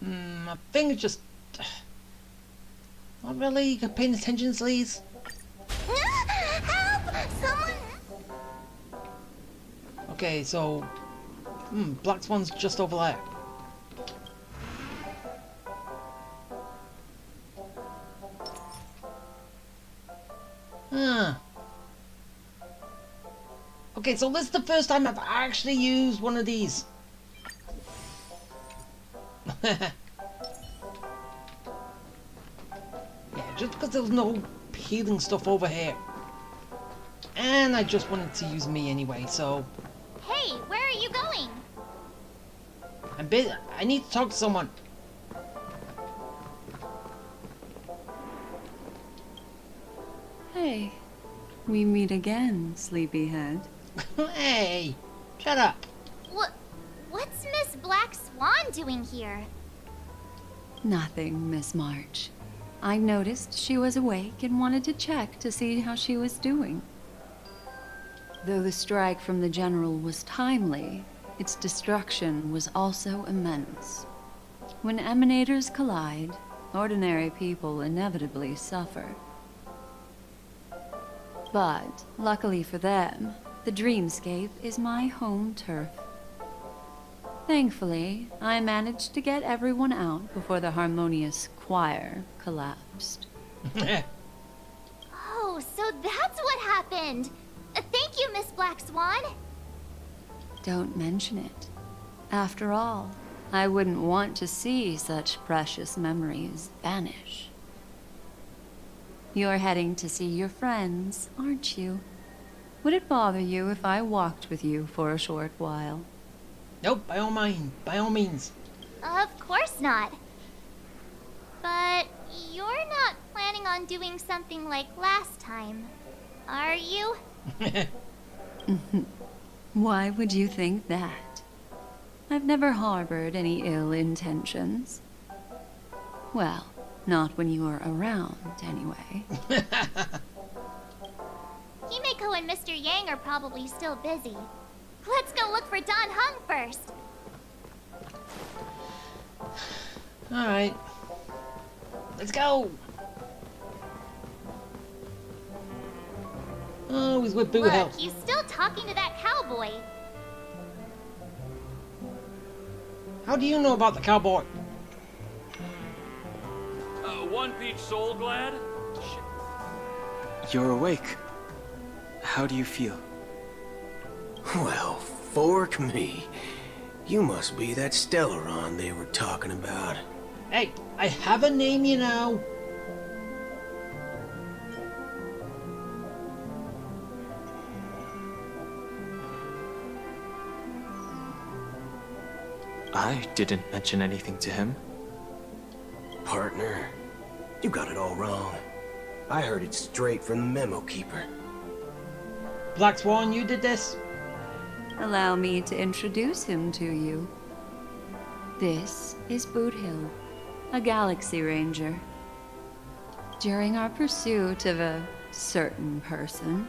I think it's just... Not really paying attention, please. Help! Someone... Okay, so... Black Swan's just over there. Huh. Okay, so this is the first time I've actually used one of these. Yeah, just because there's no healing stuff over here. And I just wanted to use me anyway, so... Hey, where are you going? I need to talk to someone. Hey, we meet again, sleepyhead. Hey, shut up. What's Miss Black Swan doing here? Nothing, Miss March. I noticed she was awake and wanted to check to see how she was doing. Though the strike from the General was timely, its destruction was also immense. When emanators collide, ordinary people inevitably suffer. But, luckily for them, the dreamscape is my home turf. Thankfully, I managed to get everyone out before the Harmonious choir collapsed. Oh, so that's what happened! Thank you, Miss Black Swan! Don't mention it. After all, I wouldn't want to see such precious memories vanish. You're heading to see your friends, aren't you? Would it bother you if I walked with you for a short while? Nope, by all means. Of course not. But you're not planning on doing something like last time, are you? Why would you think that? I've never harbored any ill intentions. Well, not when you are around, anyway. Himeko and Mr. Yang are probably still busy. Let's go look for Don Hung first. Alright. Let's go! Oh, he's with Boo Hill. Look, he's still talking to that cowboy. How do you know about the cowboy? One Peach Soul Glad? You're awake. How do you feel? Well, fork me. You must be that Stellaron they were talking about. Hey, I have a name, you know. I didn't mention anything to him. Partner, you got it all wrong. I heard it straight from the memo keeper. Black Swan, you did this? Allow me to introduce him to you. This is Boot Hill, a Galaxy Ranger. During our pursuit of a certain person,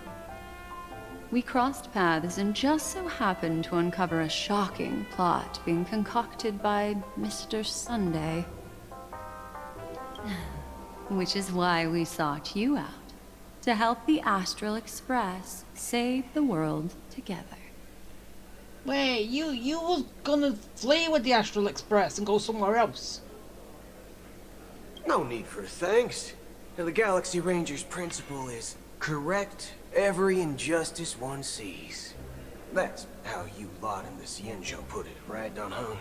we crossed paths and just so happened to uncover a shocking plot being concocted by Mr. Sunday. Which is why we sought you out, to help the Astral Express save the world together. Wait, you was gonna flee with the Astral Express and go somewhere else? No need for thanks. The Galaxy Ranger's principle is correct every injustice one sees. That's how you lot in the Xianzhou put it, right, Don Hung?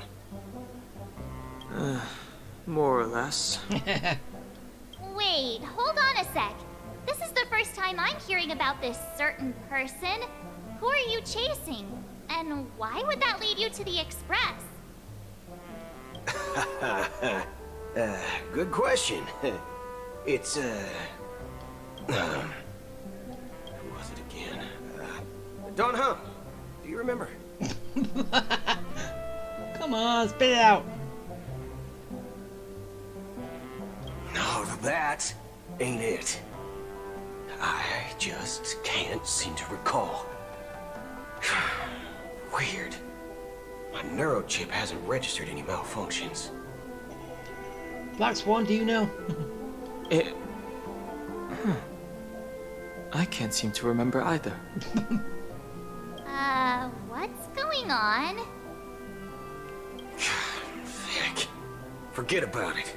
More or less. Wait, hold on a sec. This is the first time I'm hearing about this certain person. Who are you chasing? And why would that lead you to the Express? Good question. It's, who was it again? Don Hung. Do you remember? Come on, spit it out. No, that ain't it. I just can't seem to recall. Weird. My neurochip hasn't registered any malfunctions. Black Swan, do you know? I can't seem to remember either. What's going on? Heck, forget about it.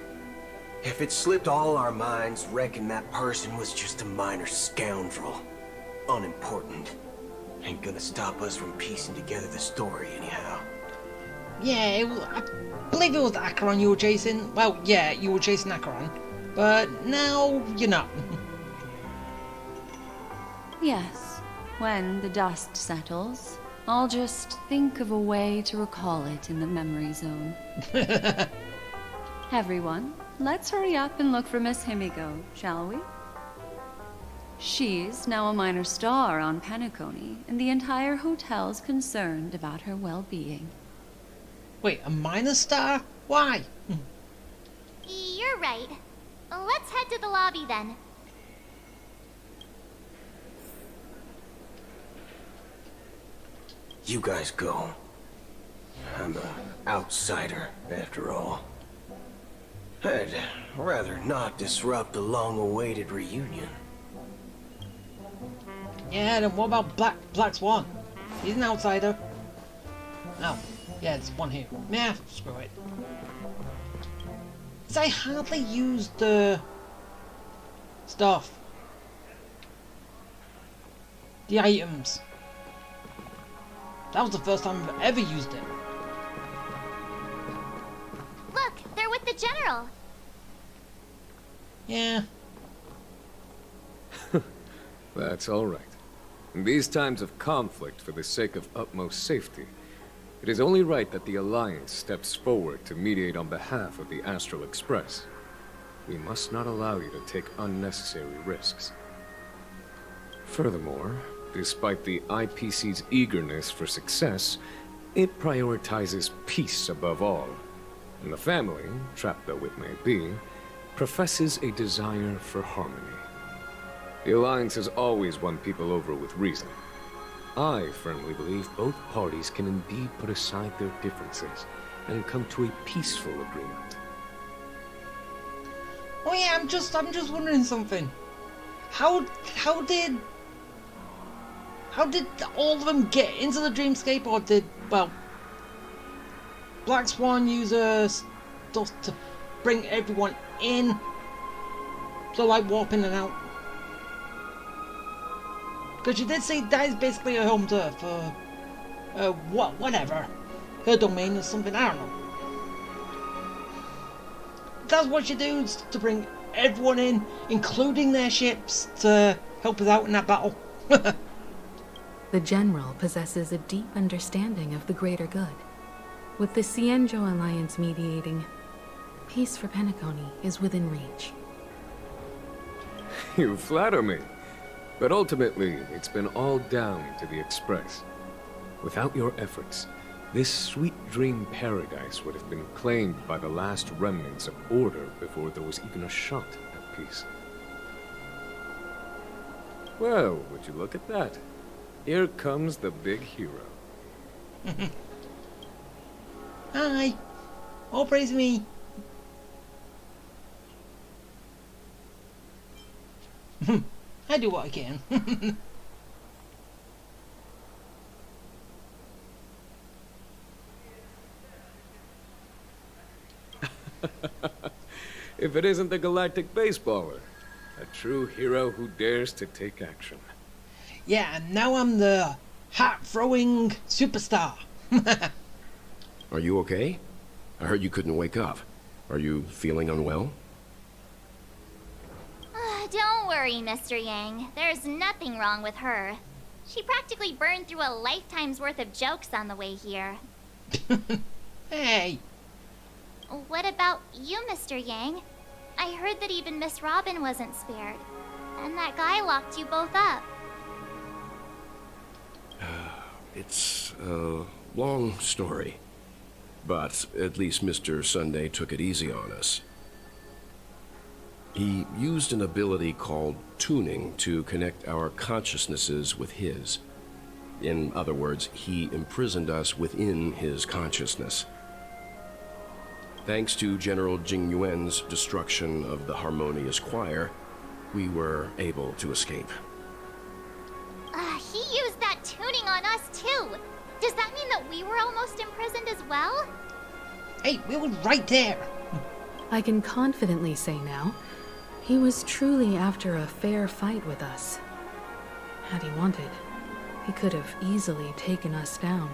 If it slipped all our minds, reckon that person was just a minor scoundrel. Unimportant. Ain't gonna stop us from piecing together the story anyhow. Yeah, I believe it was Acheron you were chasing. Well, yeah, you were chasing Acheron. But now you're not. Yes. When the dust settles, I'll just think of a way to recall it in the memory zone. Everyone, let's hurry up and look for Miss Himiko, shall we? She's now a minor star on Penacony, and the entire hotel's concerned about her well-being. Wait, a minor star? Why? You're right. Let's head to the lobby then. You guys go. I'm an outsider, after all. I'd rather not disrupt the long-awaited reunion. Yeah, then what about Black Swan? He's an outsider. Oh, yeah, there's one here. Yeah, screw it. 'Cause I hardly use the stuff. The items. That was the first time I've ever used it. Look, they're with the general. Yeah. That's all right. In these times of conflict, for the sake of utmost safety, it is only right that the Alliance steps forward to mediate on behalf of the Astral Express. We must not allow you to take unnecessary risks. Furthermore, despite the IPC's eagerness for success, it prioritizes peace above all. And the family, trapped though it may be, professes a desire for harmony. The Alliance has always won people over with reason. I firmly believe both parties can indeed put aside their differences and come to a peaceful agreement. Oh yeah, I'm just wondering something. How did all of them get into the dreamscape, or did, well, Black Swan use stuff to bring everyone in? So like warp in and out. Because you did say that is basically a home turf for whatever. Her domain or something, I don't know. That's what you do, is to bring everyone in, including their ships, to help us out in that battle. The General possesses a deep understanding of the greater good. With the Cienjo Alliance mediating, peace for Penacony is within reach. You flatter me. But ultimately, it's been all down to the Express. Without your efforts, this sweet dream paradise would have been claimed by the last remnants of order before there was even a shot at peace. Well, would you look at that? Here comes the big hero. Hi. All praise me. I do what I can. If it isn't the galactic baseballer, a true hero who dares to take action. Yeah, and now I'm the hat-throwing superstar. Are you okay? I heard you couldn't wake up. Are you feeling unwell? Don't worry, Mr. Yang. There's nothing wrong with her. She practically burned through a lifetime's worth of jokes on the way here. Hey! What about you, Mr. Yang? I heard that even Miss Robin wasn't spared. And that guy locked you both up. It's a long story. But at least Mr. Sunday took it easy on us. He used an ability called tuning to connect our consciousnesses with his. In other words, he imprisoned us within his consciousness. Thanks to General Jing Yuan's destruction of the Harmonious Choir, we were able to escape. He used that tuning on us too. Does that mean that we were almost imprisoned as well? Hey, we were right there. I can confidently say now, he was truly after a fair fight with us. Had he wanted, he could have easily taken us down,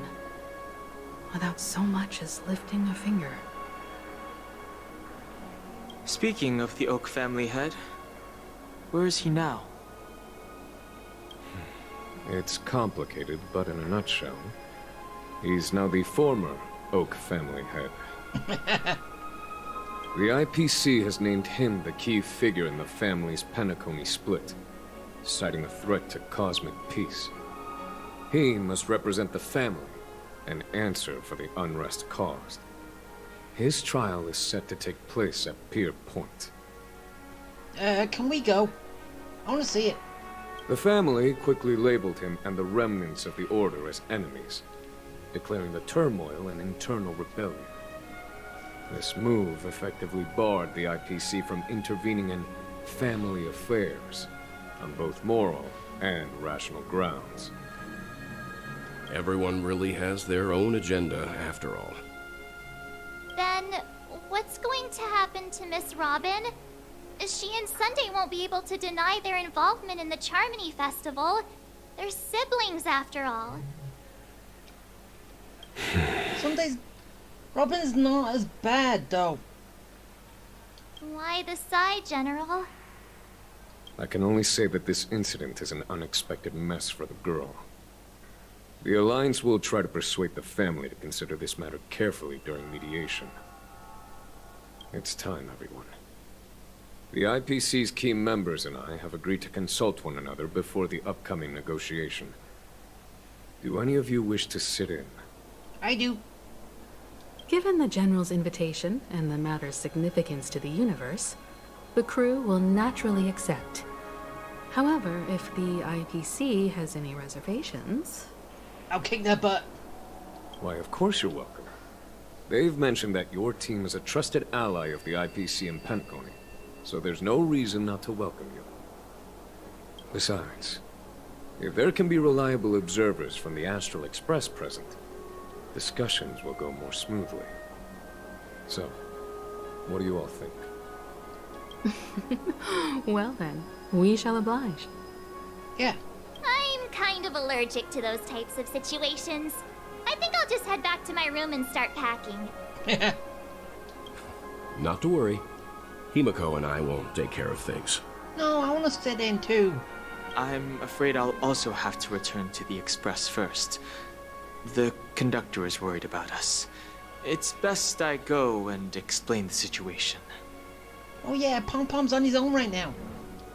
without so much as lifting a finger. Speaking of the Oak family head, where is he now? It's complicated, but in a nutshell, he's now the former Oak family head. The IPC has named him the key figure in the family's Penacony split, citing a threat to cosmic peace. He must represent the family and answer for the unrest caused. His trial is set to take place at Pier Point. Can we go? I want to see it. The family quickly labeled him and the remnants of the Order as enemies, declaring the turmoil an internal rebellion. This move effectively barred the IPC from intervening in family affairs on both moral and rational grounds. Everyone really has their own agenda, after all. Then, what's going to happen to Miss Robin? She and Sunday won't be able to deny their involvement in the Charmony Festival. They're siblings, after all. Sunday's... Robin's not as bad, though. Why the sigh, General? I can only say that this incident is an unexpected mess for the girl. The Alliance will try to persuade the family to consider this matter carefully during mediation. It's time, everyone. The IPC's key members and I have agreed to consult one another before the upcoming negotiation. Do any of you wish to sit in? I do. Given the General's invitation and the matter's significance to the universe, the crew will naturally accept. However, if the IPC has any reservations... I'll kick their butt. Why, of course you're welcome. They've mentioned that your team is a trusted ally of the IPC in Penacony, so there's no reason not to welcome you. Besides, if there can be reliable observers from the Astral Express present, discussions will go more smoothly. So, what do you all think? Well then, we shall oblige. Yeah. I'm kind of allergic to those types of situations. I think I'll just head back to my room and start packing. Not to worry. Himiko and I will take care of things. No, I want to sit in too. I'm afraid I'll also have to return to the Express first. The conductor is worried about us. It's best I go and explain the situation. Oh yeah, Pom Pom's on his own right now.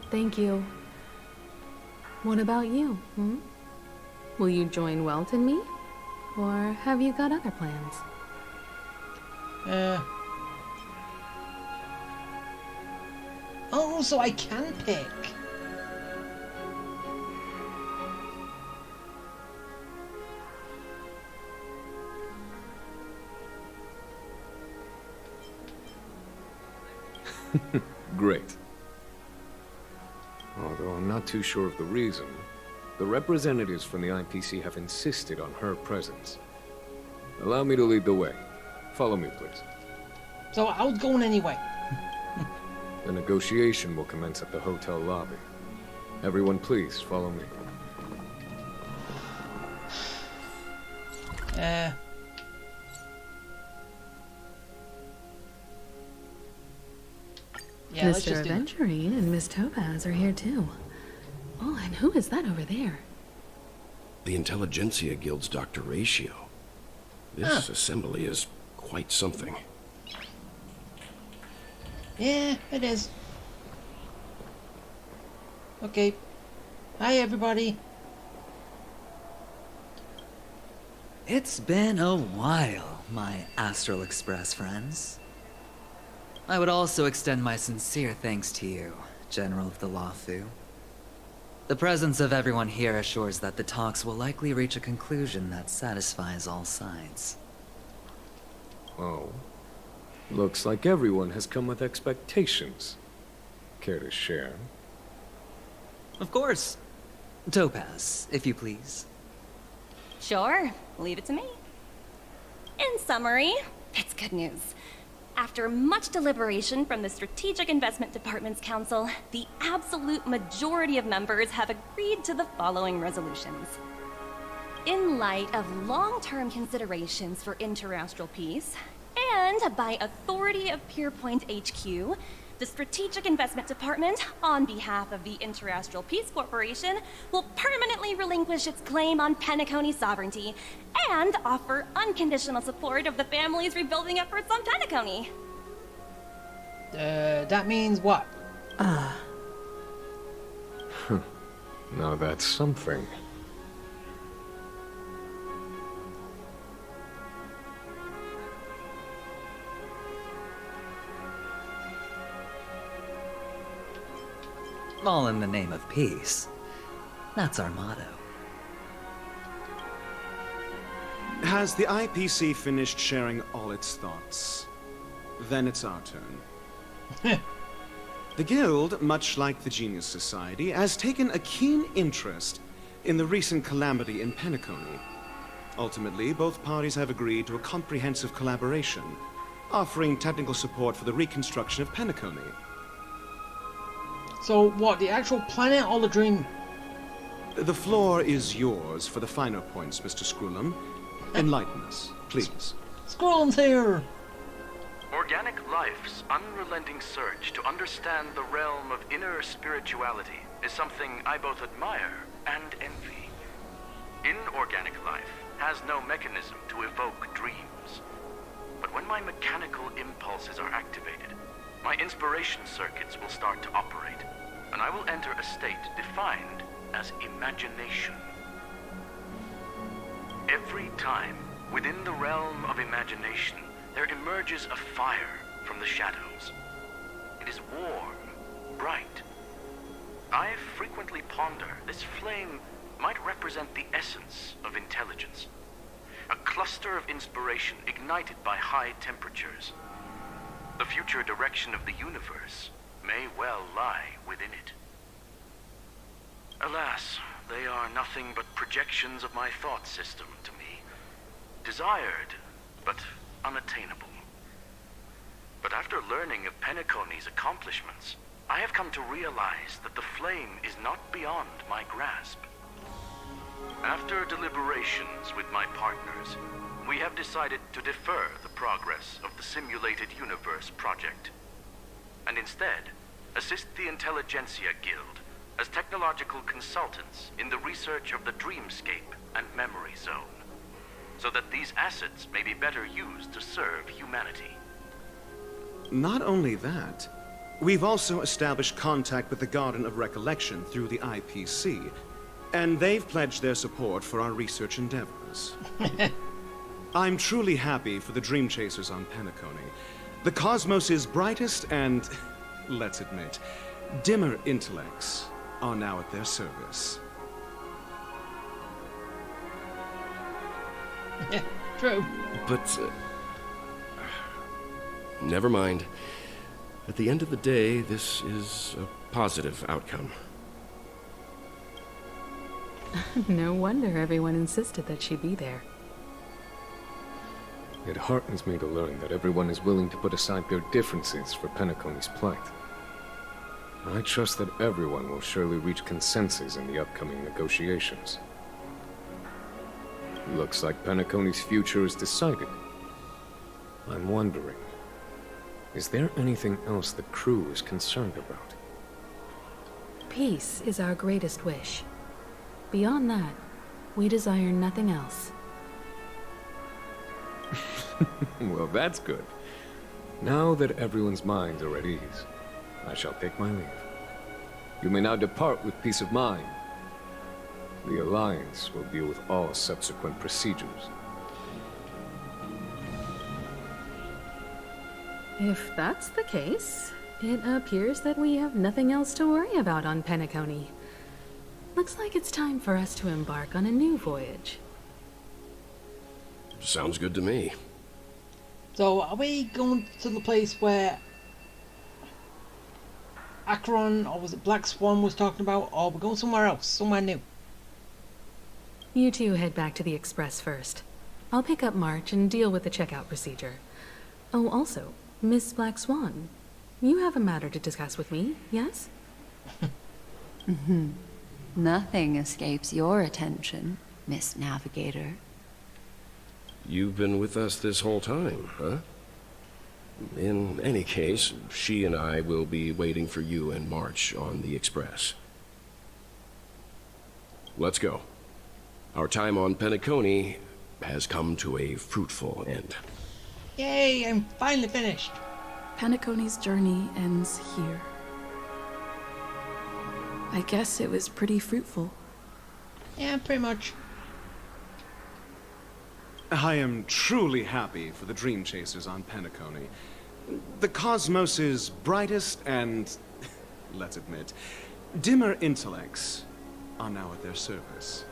Thank you. What about you, hmm? Will you join Welt and me? Or have you got other plans? Oh, so I can pick. Great. Although I'm not too sure of the reason, the representatives from the IPC have insisted on her presence. Allow me to lead the way. Follow me, please. So I was going anyway. The negotiation will commence at the hotel lobby. Everyone, please follow me. Yeah, let's Mr. just do that. Aventurine and Miss Topaz are here too. Oh, and who is that over there? The Intelligentsia Guild's Dr. Ratio. This assembly is quite something. Yeah, it is. Okay. Hi, everybody. It's been a while, my Astral Express friends. I would also extend my sincere thanks to you, General of the Lawfu. The presence of everyone here assures that the talks will likely reach a conclusion that satisfies all sides. Oh. Looks like everyone has come with expectations. Care to share? Of course. Topaz, if you please. Sure, leave it to me. In summary, it's good news. After much deliberation from the Strategic Investment Department's council, the absolute majority of members have agreed to the following resolutions. In light of long-term considerations for interastral peace, and by authority of Pierpoint HQ, the Strategic Investment Department, on behalf of the Interastral Peace Corporation, will permanently relinquish its claim on Penacony sovereignty and offer unconditional support of the family's rebuilding efforts on Penacony. That means what? Now that's something. All in the name of peace. That's our motto. Has the IPC finished sharing all its thoughts? Then it's our turn. The Guild, much like the Genius Society, has taken a keen interest in the recent calamity in Penacony. Ultimately, both parties have agreed to a comprehensive collaboration, offering technical support for the reconstruction of Penacony. So, what, the actual planet or the dream? The floor is yours for the finer points, Mr. Scrollum. Enlighten us, please. Scrollum's here! Organic life's unrelenting search to understand the realm of inner spirituality is something I both admire and envy. Inorganic life has no mechanism to evoke dreams. But when my mechanical impulses are activated, my inspiration circuits will start to operate, and I will enter a state defined as imagination. Every time, within the realm of imagination, there emerges a fire from the shadows. It is warm, bright. I frequently ponder this flame might represent the essence of intelligence, a cluster of inspiration ignited by high temperatures. The future direction of the universe may well lie within it. Alas, they are nothing but projections of my thought system to me. Desired, but unattainable. But after learning of Penacony's accomplishments, I have come to realize that the flame is not beyond my grasp. After deliberations with my partners, we have decided to defer the progress of the Simulated Universe project, and instead assist the Intelligentsia Guild as technological consultants in the research of the Dreamscape and Memory Zone, so that these assets may be better used to serve humanity. Not only that, we've also established contact with the Garden of Recollection through the IPC, and they've pledged their support for our research endeavors. I'm truly happy for the Dream Chasers on Penacony. The cosmos' brightest and, let's admit, dimmer intellects are now at their service. Yeah, true. But, never mind. At the end of the day, this is a positive outcome. No wonder everyone insisted that she be there. It heartens me to learn that everyone is willing to put aside their differences for Penacony's plight. I trust that everyone will surely reach consensus in the upcoming negotiations. Looks like Penacony's future is decided. I'm wondering, is there anything else the crew is concerned about? Peace is our greatest wish. Beyond that, we desire nothing else. Well, that's good. Now that everyone's minds are at ease, I shall take my leave. You may now depart with peace of mind. The Alliance will deal with all subsequent procedures. If that's the case, it appears that we have nothing else to worry about on Penacony. Looks like it's time for us to embark on a new voyage. Sounds good to me. So, are we going to the place where Acheron, or was it Black Swan, was talking about, or we're going somewhere else, somewhere new? You two head back to the Express first. I'll pick up March and deal with the checkout procedure. Oh, also, Miss Black Swan, you have a matter to discuss with me, yes? Nothing escapes your attention, Miss Navigator. You've been with us this whole time, huh? In any case, she and I will be waiting for you in March on the Express. Let's go. Our time on Penacony has come to a fruitful end. Yay, I'm finally finished. Penacony's journey ends here. I guess it was pretty fruitful. Yeah, pretty much. I am truly happy for the Dream Chasers on Penacony. The cosmos' brightest and, let's admit, dimmer intellects are now at their service.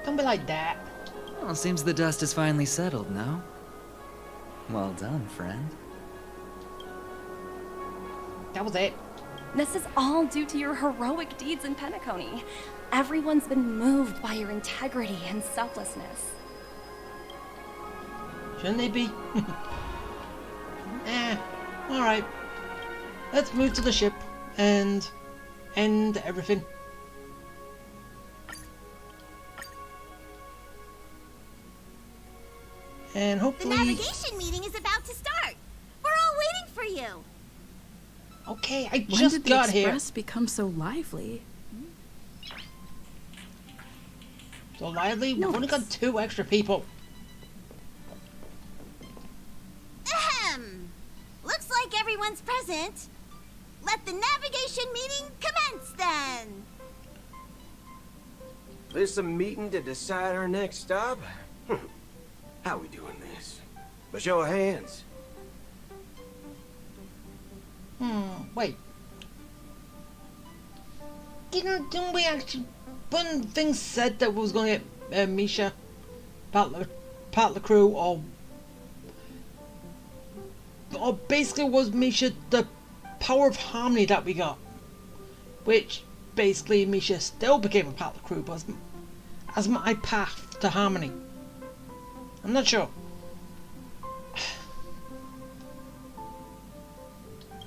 Don't be like that. Well, seems the dust is finally settled, no? Well done, friend. That was it. This is all due to your heroic deeds in Penacony. Everyone's been moved by your integrity and selflessness. Shouldn't they be? Alright. Let's move to the ship and end everything. And hopefully... The navigation meeting is about to start. We're all waiting for you. Okay, I When just did the got here. Express become so lively? So lively, we've only got 2 extra people. Ahem. Looks like everyone's present. Let the navigation meeting commence then. This a meeting to decide our next stop? How we doing this? By show of hands. Wait. Didn't we actually... When things said that we was going to get Misha, part of the crew, or basically was Misha the power of harmony that we got, which basically Misha still became a part of the crew, but as my path to harmony. I'm not sure.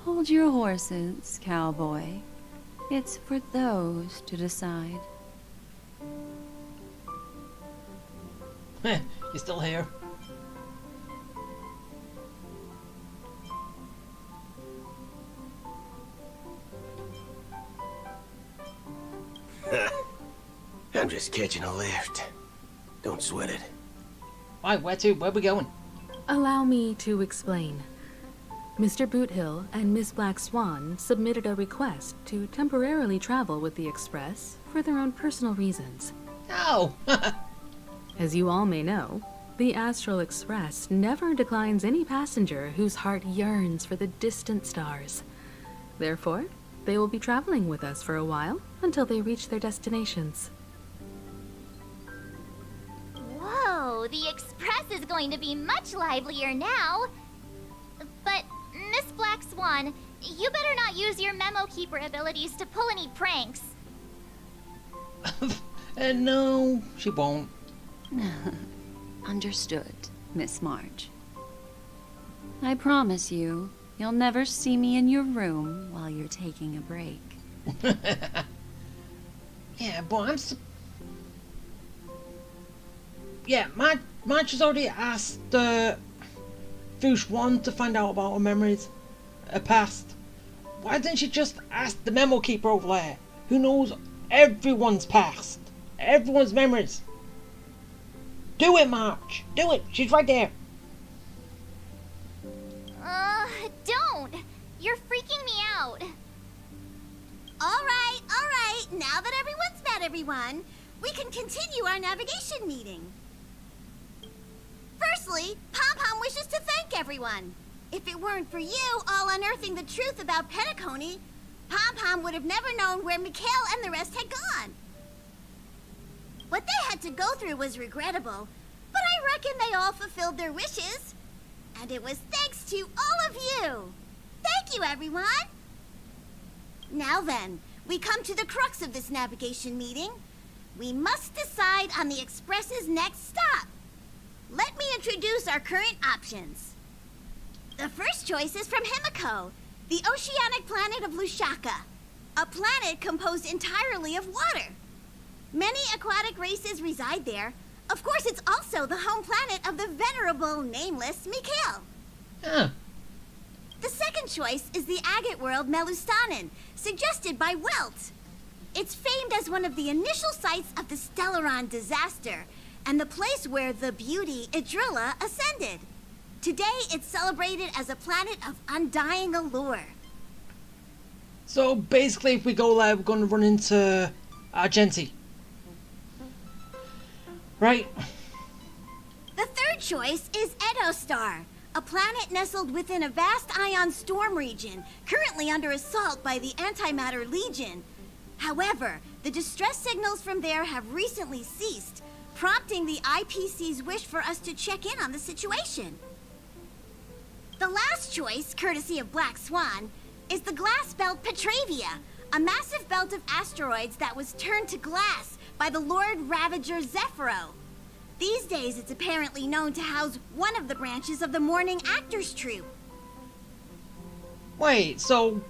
Hold your horses, cowboy. It's for those to decide. You're still here. I'm just catching a lift. Don't sweat it. Why, where to? Where we going? Allow me to explain. Mr. Boothill and Miss Black Swan submitted a request to temporarily travel with the Express for their own personal reasons. Oh! As you all may know, the Astral Express never declines any passenger whose heart yearns for the distant stars. Therefore, they will be traveling with us for a while until they reach their destinations. Whoa, the Express is going to be much livelier now. But, Miss Black Swan, you better not use your Memo Keeper abilities to pull any pranks. No, she won't. Understood, Miss March. I promise you, you'll never see me in your room while you're taking a break. Yeah, but yeah, March has already asked Foosh 1 to find out about her memories, her past. Why didn't she just ask the Memo Keeper over there, who knows everyone's past, everyone's memories? Do it, March. Do it. She's right there. Don't. You're freaking me out. All right. Now that everyone's met everyone, we can continue our navigation meeting. Firstly, Pom-Pom wishes to thank everyone. If it weren't for you all unearthing the truth about Penacony, Pom-Pom would have never known where Mikhail and the rest had gone. What they had to go through was regrettable, but I reckon they all fulfilled their wishes. And it was thanks to all of you. Thank you, everyone. Now then, we come to the crux of this navigation meeting. We must decide on the Express's next stop. Let me introduce our current options. The first choice is from Himiko, the oceanic planet of Lushaka, a planet composed entirely of water. Many aquatic races reside there. Of course, it's also the home planet of the venerable, nameless Mikhail. Huh. The second choice is the agate world Melustanen, suggested by Welt. It's famed as one of the initial sites of the Stellaron disaster, and the place where the beauty Idrilla ascended. Today, it's celebrated as a planet of undying allure. So basically, if we go there, we're going to run into Argenti. Right. The third choice is Edostar, a planet nestled within a vast ion storm region, currently under assault by the Antimatter Legion. However, the distress signals from there have recently ceased, prompting the IPC's wish for us to check in on the situation. The last choice, courtesy of Black Swan, is the glass belt Petravia, a massive belt of asteroids that was turned to glass by the Lord Ravager Zephyro. These days, it's apparently known to house one of the branches of the Morning Actors Troupe. Wait, so...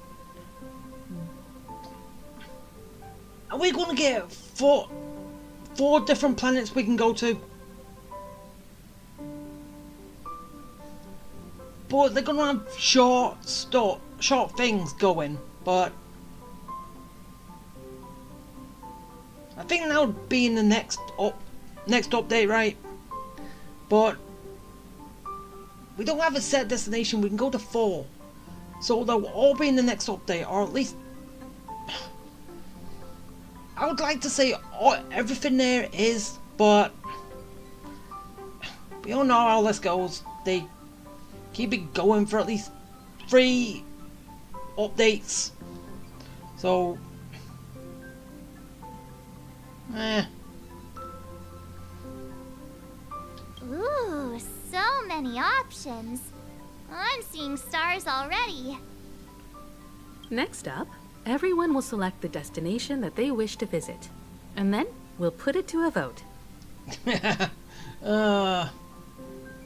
are we going to get four different planets we can go to? But they're going to have short things going, but... I think that would be in the next update, right? But we don't have a set destination. We can go to 4, so they'll all be in the next update, or at least I would like to say everything there is, but we all know how this goes. They keep it going for at least 3 updates, so Ooh, so many options. I'm seeing stars already. Next up, everyone will select the destination that they wish to visit. And then we'll put it to a vote.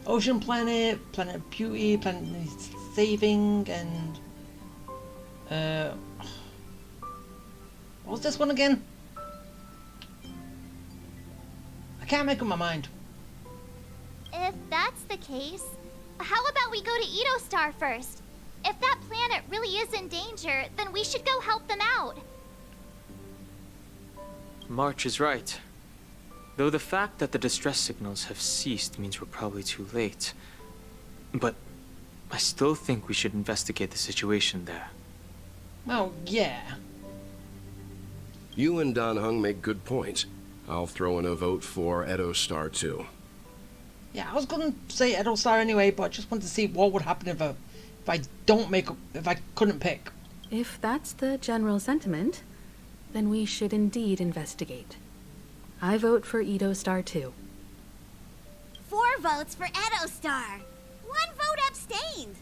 Ocean Planet, Planet of Beauty, Planet Needs Saving, and what was this one again? I can't make up my mind. If that's the case, how about we go to Edostar first? If that planet really is in danger, then we should go help them out. March is right. Though the fact that the distress signals have ceased means we're probably too late. But I still think we should investigate the situation there. Oh, yeah. You and Dan Heng make good points. I'll throw in a vote for Edostar too. Yeah, I was gonna say Edostar anyway, but I just wanted to see what would happen if I couldn't pick. If that's the general sentiment, then we should indeed investigate. I vote for Edostar too. 4 votes for Edostar. 1 vote abstained.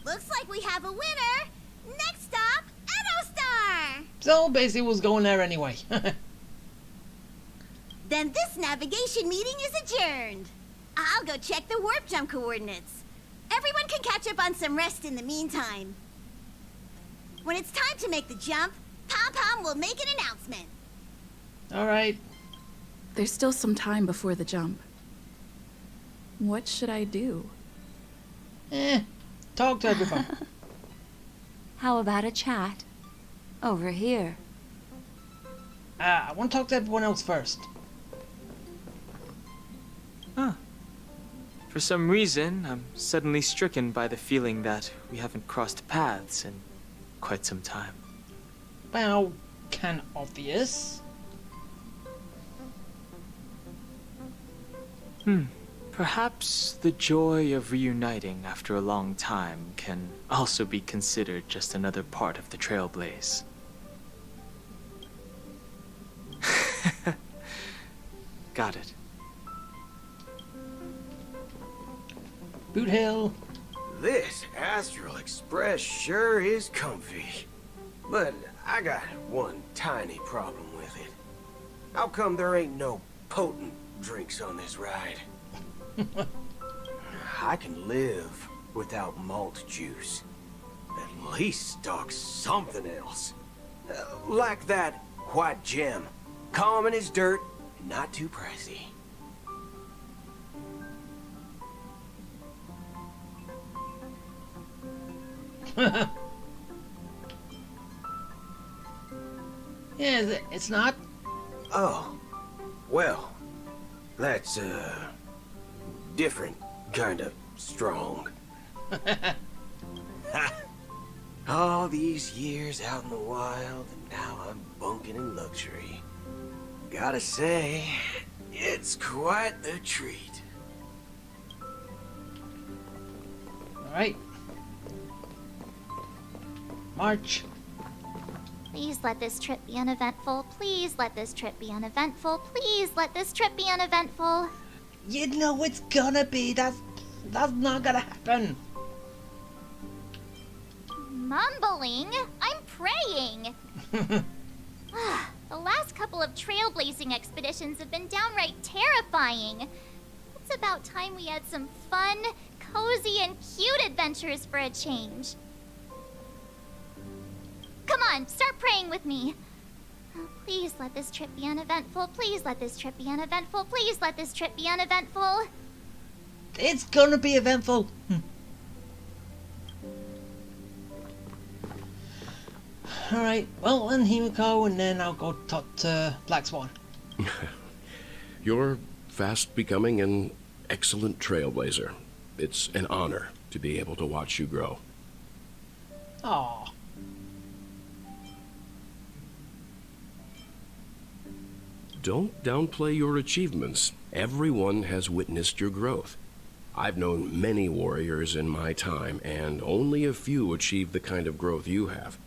Looks like we have a winner. Next stop, Edostar. So basically, was going there anyway. Then this navigation meeting is adjourned. I'll go check the warp jump coordinates. Everyone can catch up on some rest in the meantime. When it's time to make the jump, Pom-Pom will make an announcement. Alright. There's still some time before the jump. What should I do? Talk to everyone. How about a chat? Over here. I want to talk to everyone else first. For some reason, I'm suddenly stricken by the feeling that we haven't crossed paths in quite some time. Well, kind of obvious. Perhaps the joy of reuniting after a long time can also be considered just another part of the Trailblaze. Got it. Boot Hill. This Astral Express sure is comfy. But I got one tiny problem with it. How come there ain't no potent drinks on this ride. I can live without malt juice. At least stock something else. Like that white gem. Common as dirt, and not too pricey. Yeah, it's not. Oh, well, that's, different kind of strong. All these years out in the wild, and now I'm bunking in luxury. Gotta say, it's quite the treat. Alright. March. Please let this trip be uneventful. Please let this trip be uneventful. Please let this trip be uneventful. You know it's gonna be. That's not gonna happen. Mumbling? I'm praying. The last couple of trailblazing expeditions have been downright terrifying. It's about time we had some fun, cozy, and cute adventures for a change. Come on, start praying with me. Please let this trip be uneventful. Please let this trip be uneventful. Please let this trip be uneventful. It's gonna be eventful. Alright, well then Himiko, and then I'll go talk to Black Swan. You're fast becoming an excellent trailblazer. It's an honor to be able to watch you grow. Aww. Don't downplay your achievements. Everyone has witnessed your growth. I've known many warriors in my time, and only a few achieve the kind of growth you have.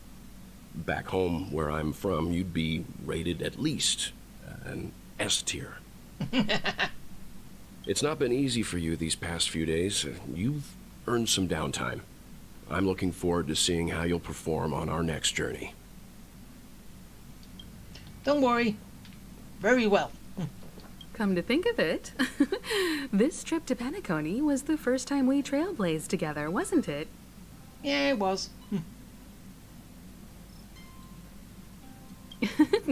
Back home, where I'm from, you'd be rated at least an S tier. It's not been easy for you these past few days. You've earned some downtime. I'm looking forward to seeing how you'll perform on our next journey. Don't worry. Very well. Come to think of it, this trip to Penacony was the first time we trailblazed together, wasn't it? Yeah, it was.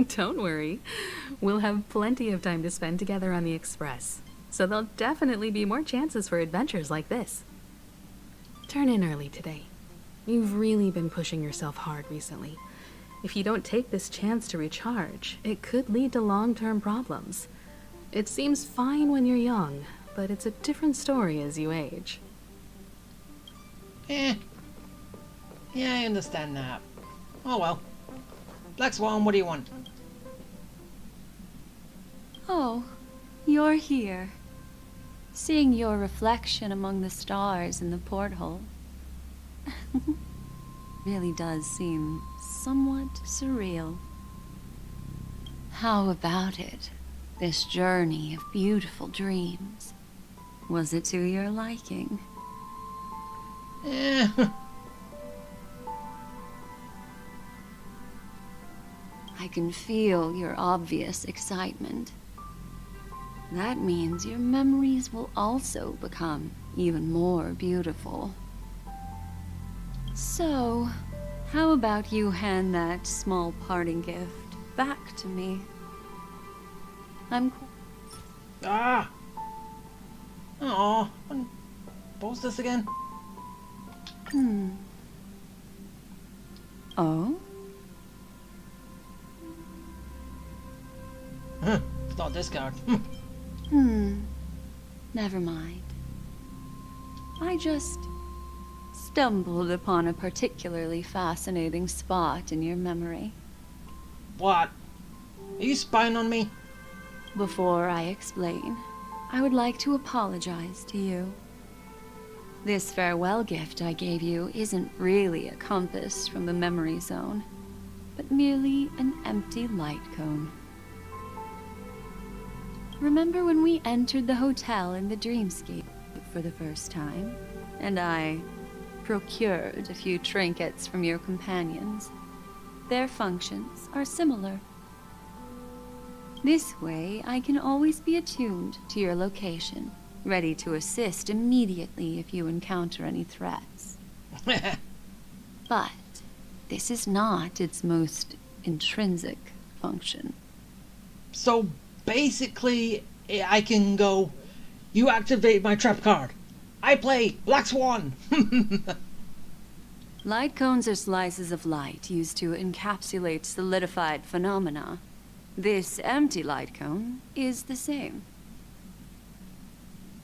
Don't worry. We'll have plenty of time to spend together on the Express, so there'll definitely be more chances for adventures like this. Turn in early today. You've really been pushing yourself hard recently. If you don't take this chance to recharge, it could lead to long-term problems. It seems fine when you're young, but it's a different story as you age. Yeah, I understand that. Oh well. Black Swan, what do you want? Oh, you're here. Seeing your reflection among the stars in the porthole really does seem somewhat surreal. How about it? This journey of beautiful dreams. Was it to your liking? I can feel your obvious excitement. That means your memories will also become even more beautiful. So, how about you hand that small parting gift back to me? Ah! Aw, post this again. Oh? It's not this card. Never mind. I just stumbled upon a particularly fascinating spot in your memory. What? Are you spying on me? Before I explain, I would like to apologize to you. This farewell gift I gave you isn't really a compass from the memory zone, but merely an empty light cone. Remember when we entered the hotel in the dreamscape for the first time, and I procured a few trinkets from your companions? Their functions are similar. This way, I can always be attuned to your location, ready to assist immediately if you encounter any threats. But this is not its most intrinsic function. So basically, I can go, you activate my trap card. I play Black Swan. Light cones are slices of light used to encapsulate solidified phenomena. This empty light cone is the same.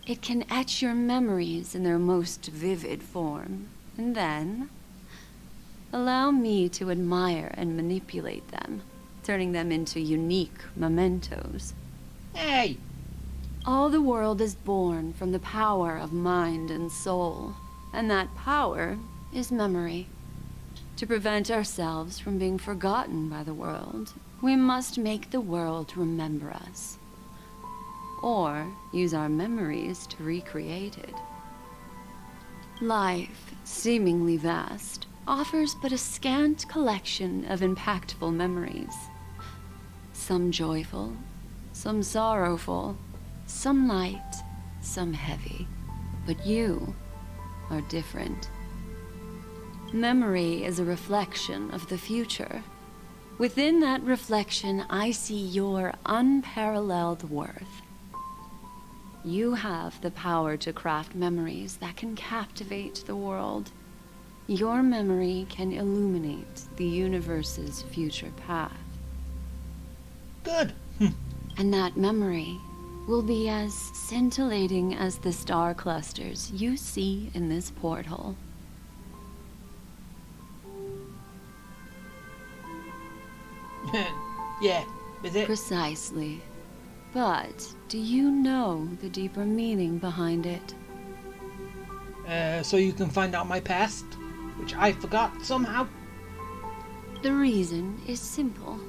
It can etch your memories in their most vivid form, and then allow me to admire and manipulate them, turning them into unique mementos. Hey! All the world is born from the power of mind and soul, and that power is memory. To prevent ourselves from being forgotten by the world, we must make the world remember us, or use our memories to recreate it. Life, seemingly vast, offers but a scant collection of impactful memories. Some joyful, some sorrowful, some light, some heavy. But you are different. Memory is a reflection of the future. Within that reflection, I see your unparalleled worth. You have the power to craft memories that can captivate the world. Your memory can illuminate the universe's future path. Good. And that memory will be as scintillating as the star clusters you see in this porthole. Yeah, is it? Precisely. But do you know the deeper meaning behind it? So you can find out my past, which I forgot somehow. The reason is simple.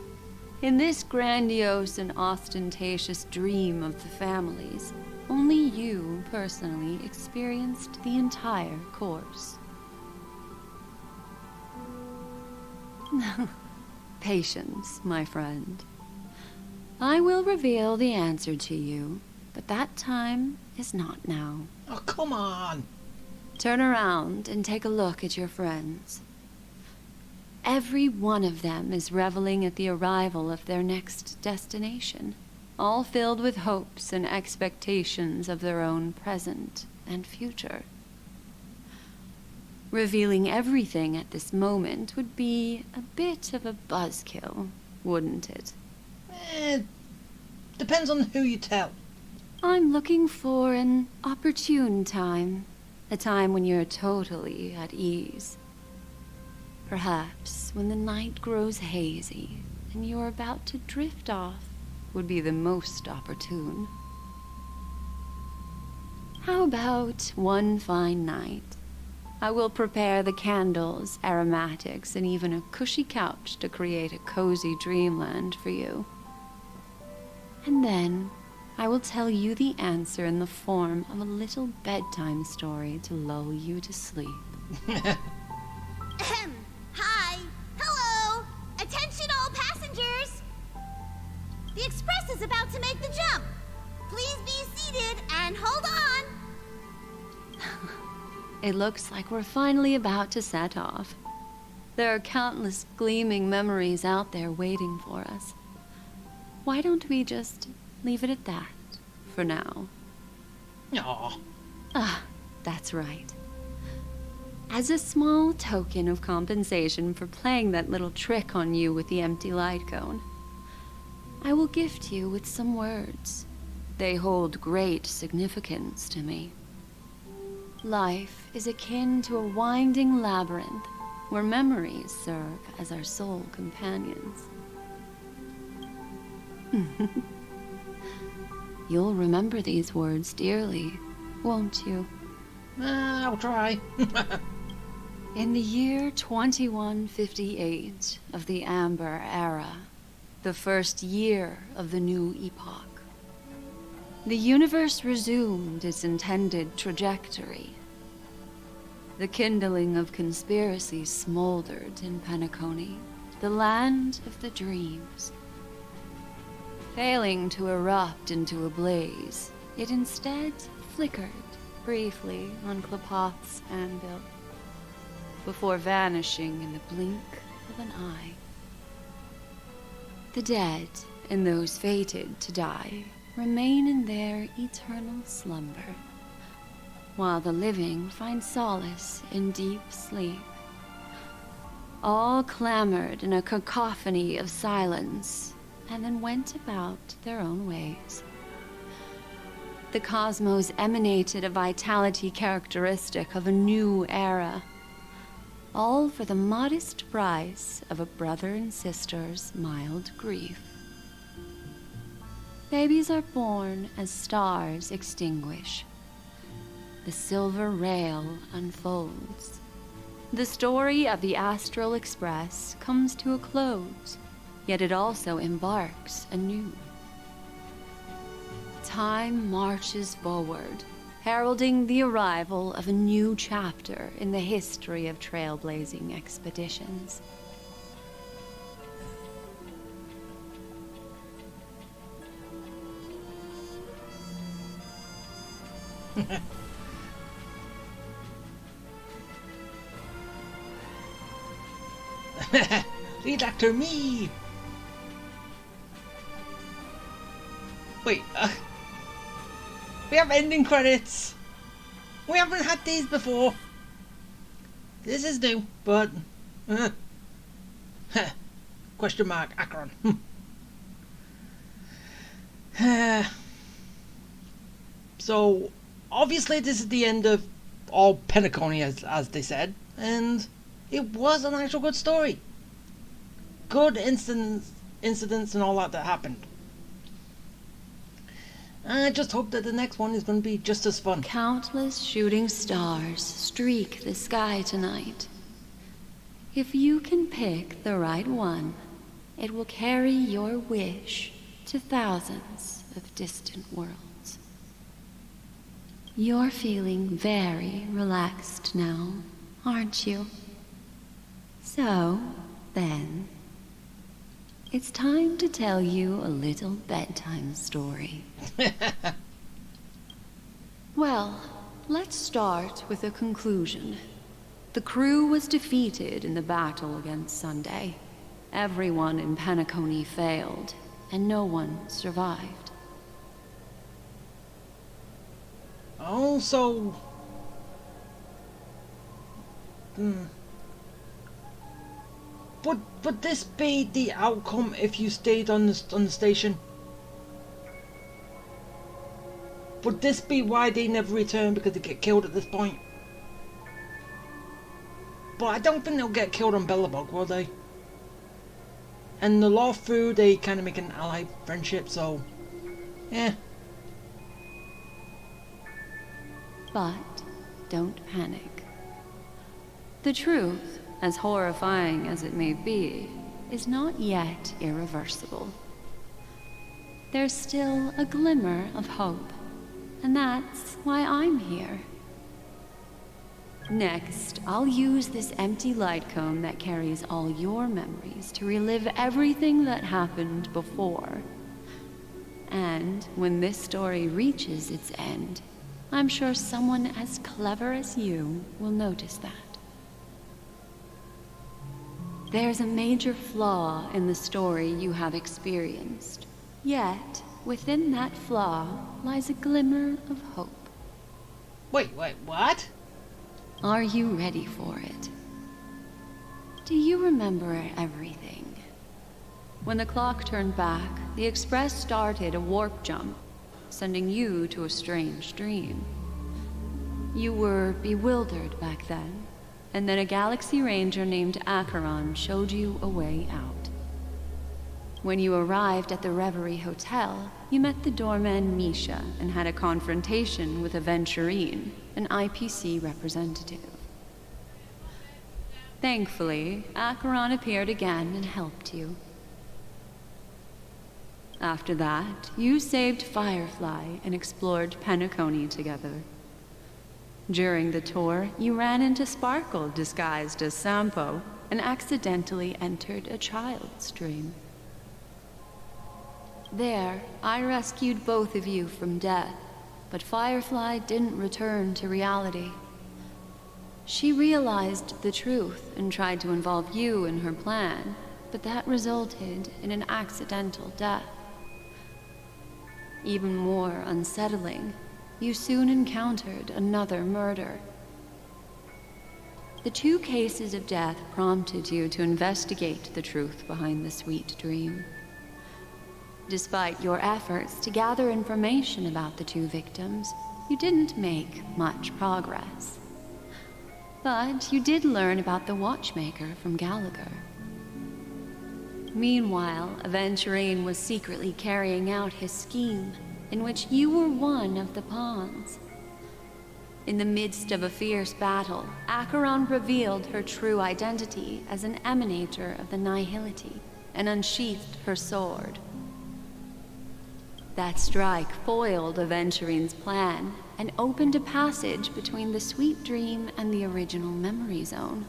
In this grandiose and ostentatious dream of the families, only you personally experienced the entire course. Patience, my friend. I will reveal the answer to you, but that time is not now. Oh, come on! Turn around and take a look at your friends. Every one of them is reveling at the arrival of their next destination, all filled with hopes and expectations of their own present and future. Revealing everything at this moment would be a bit of a buzzkill, wouldn't it? Depends on who you tell. I'm looking for an opportune time. A time when you're totally at ease. Perhaps when the night grows hazy and you're about to drift off would be the most opportune. How about one fine night? I will prepare the candles, aromatics, and even a cushy couch to create a cozy dreamland for you. And then I will tell you the answer in the form of a little bedtime story to lull you to sleep. Hi! Hello! Attention all passengers! The express is about to make the jump. Please be seated and hold on. It looks like we're finally about to set off. There are countless gleaming memories out there waiting for us. Why don't we just leave it at that for now? Aw. Ah, that's right. As a small token of compensation for playing that little trick on you with the empty light cone, I will gift you with some words. They hold great significance to me. Life is akin to a winding labyrinth where memories serve as our sole companions. You'll remember these words dearly, won't you? I'll try. In the year 2158 of the Amber Era, the first year of the new epoch, the universe resumed its intended trajectory. The kindling of conspiracy smoldered in Penacony, the land of the dreams. Failing to erupt into a blaze, it instead flickered briefly on Klapoth's anvil, before vanishing in the blink of an eye. The dead, and those fated to die, remain in their eternal slumber, while the living find solace in deep sleep. All clamored in a cacophony of silence, and then went about their own ways. The cosmos emanated a vitality characteristic of a new era, all for the modest price of a brother and sister's mild grief. Babies are born as stars extinguish. The silver rail unfolds. The story of the Astral Express comes to a close, yet it also embarks anew. Time marches forward, heralding the arrival of a new chapter in the history of trailblazing expeditions. Read that to me! Wait, we have ending credits! We haven't had these before! This is new, but... question mark, Akron. So, obviously this is the end of all Penacony, as they said, and it was an actual good story. Good incidents and all that happened. I just hope that the next one is going to be just as fun. Countless shooting stars streak the sky tonight. If you can pick the right one, it will carry your wish to thousands of distant worlds. You're feeling very relaxed now, aren't you? So, then, it's time to tell you a little bedtime story. Well, let's start with a conclusion. The crew was defeated in the battle against Sunday. Everyone in Penacony failed, and no one survived. Oh, so... Would this be the outcome if you stayed on the station? Would this be why they never return, because they get killed at this point? But I don't think they'll get killed on Bellabog, will they? And the Lawfu, they kind of make an ally friendship, so... yeah. But don't panic. The truth, as horrifying as it may be, is not yet irreversible. There's still a glimmer of hope, and that's why I'm here. Next, I'll use this empty light cone that carries all your memories to relive everything that happened before. And when this story reaches its end, I'm sure someone as clever as you will notice that. There's a major flaw in the story you have experienced. Yet, within that flaw lies a glimmer of hope. Wait, what? Are you ready for it? Do you remember everything? When the clock turned back, the Express started a warp jump, sending you to a strange dream. You were bewildered back then, and then a Galaxy Ranger named Acheron showed you a way out. When you arrived at the Reverie Hotel, you met the doorman Misha and had a confrontation with Aventurine, an IPC representative. Thankfully, Acheron appeared again and helped you. After that, you saved Firefly and explored Penacony together. During the tour, you ran into Sparkle disguised as Sampo and accidentally entered a child's dream. There, I rescued both of you from death, but Firefly didn't return to reality. She realized the truth and tried to involve you in her plan, but that resulted in an accidental death. Even more unsettling, you soon encountered another murder. The 2 cases of death prompted you to investigate the truth behind the sweet dream. Despite your efforts to gather information about the 2 victims, you didn't make much progress. But you did learn about the watchmaker from Gallagher. Meanwhile, Aventurine was secretly carrying out his scheme, in which you were one of the pawns. In the midst of a fierce battle, Acheron revealed her true identity as an emanator of the Nihility and unsheathed her sword. That strike foiled Aventurine's plan and opened a passage between the sweet dream and the original memory zone.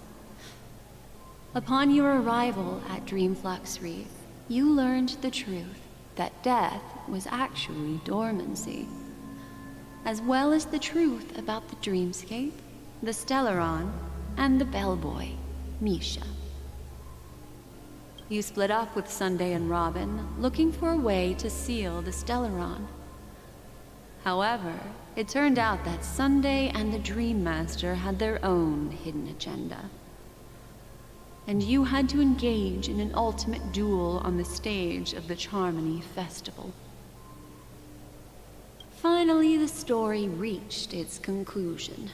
Upon your arrival at Dreamflux Reef, you learned the truth that death was actually dormancy, as well as the truth about the dreamscape, the Stellaron, and the bellboy, Misha. You split up with Sunday and Robin, looking for a way to seal the Stellaron. However, it turned out that Sunday and the Dream Master had their own hidden agenda. And you had to engage in an ultimate duel on the stage of the Charmony Festival. Finally, the story reached its conclusion.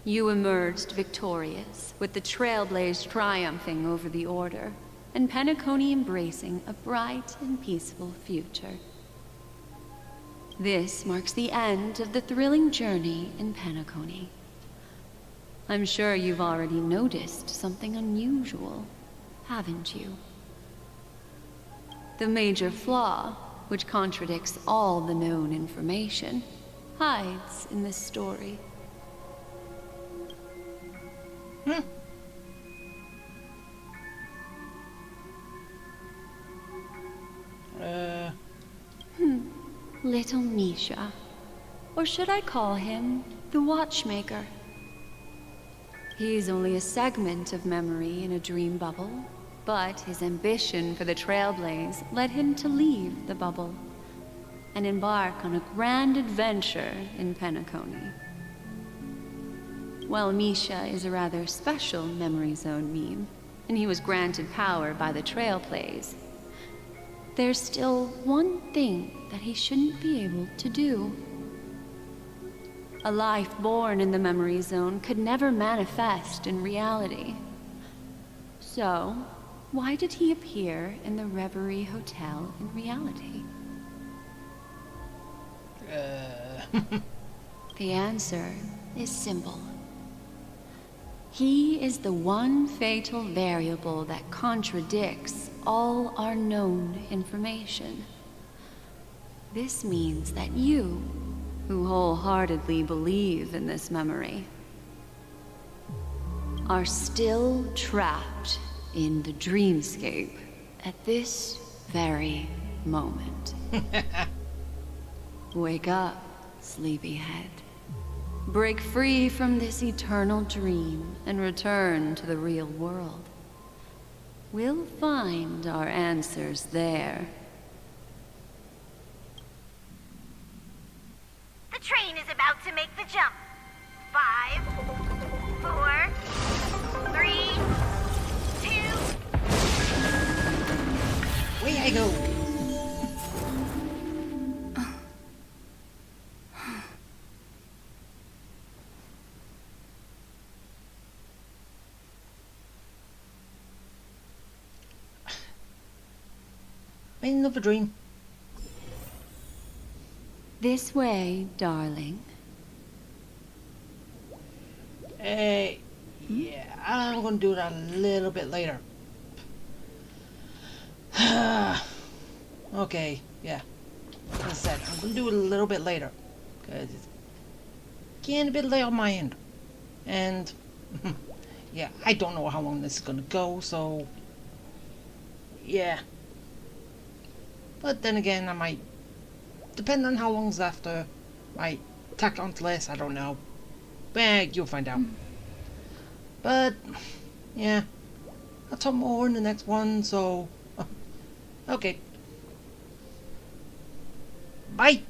You emerged victorious, with the Trailblaze triumphing over the Order, and Penacony embracing a bright and peaceful future. This marks the end of the thrilling journey in Penacony. I'm sure you've already noticed something unusual, haven't you? The major flaw, which contradicts all the known information, hides in this story. Little Misha. Or should I call him the Watchmaker? He's only a segment of memory in a dream bubble, but his ambition for the Trailblaze led him to leave the bubble and embark on a grand adventure in Penacony. While Misha is a rather special memory zone meme, and he was granted power by the Trailblaze, there's still one thing that he shouldn't be able to do. A life born in the memory zone could never manifest in reality. So, why did he appear in the Reverie Hotel in reality? The answer is simple. He is the one fatal variable that contradicts all our known information. This means that you, who wholeheartedly believe in this memory, are still trapped in the dreamscape at this very moment. Wake up, sleepyhead. Break free from this eternal dream and return to the real world. We'll find our answers there. The train is about to make the jump. 5, 4, 3, 2... Way I go! Another dream. This way, darling. Yeah, I'm gonna do that a little bit later. Okay, yeah. As I said, I'm gonna do it a little bit later. Because it's getting a bit late on my end. And, yeah, I don't know how long this is gonna go, so... Yeah. But then again, I might, depending on how long's after, might tack it onto list, I don't know. You'll find out. But, yeah. I'll talk more in the next one, so... okay. Bye!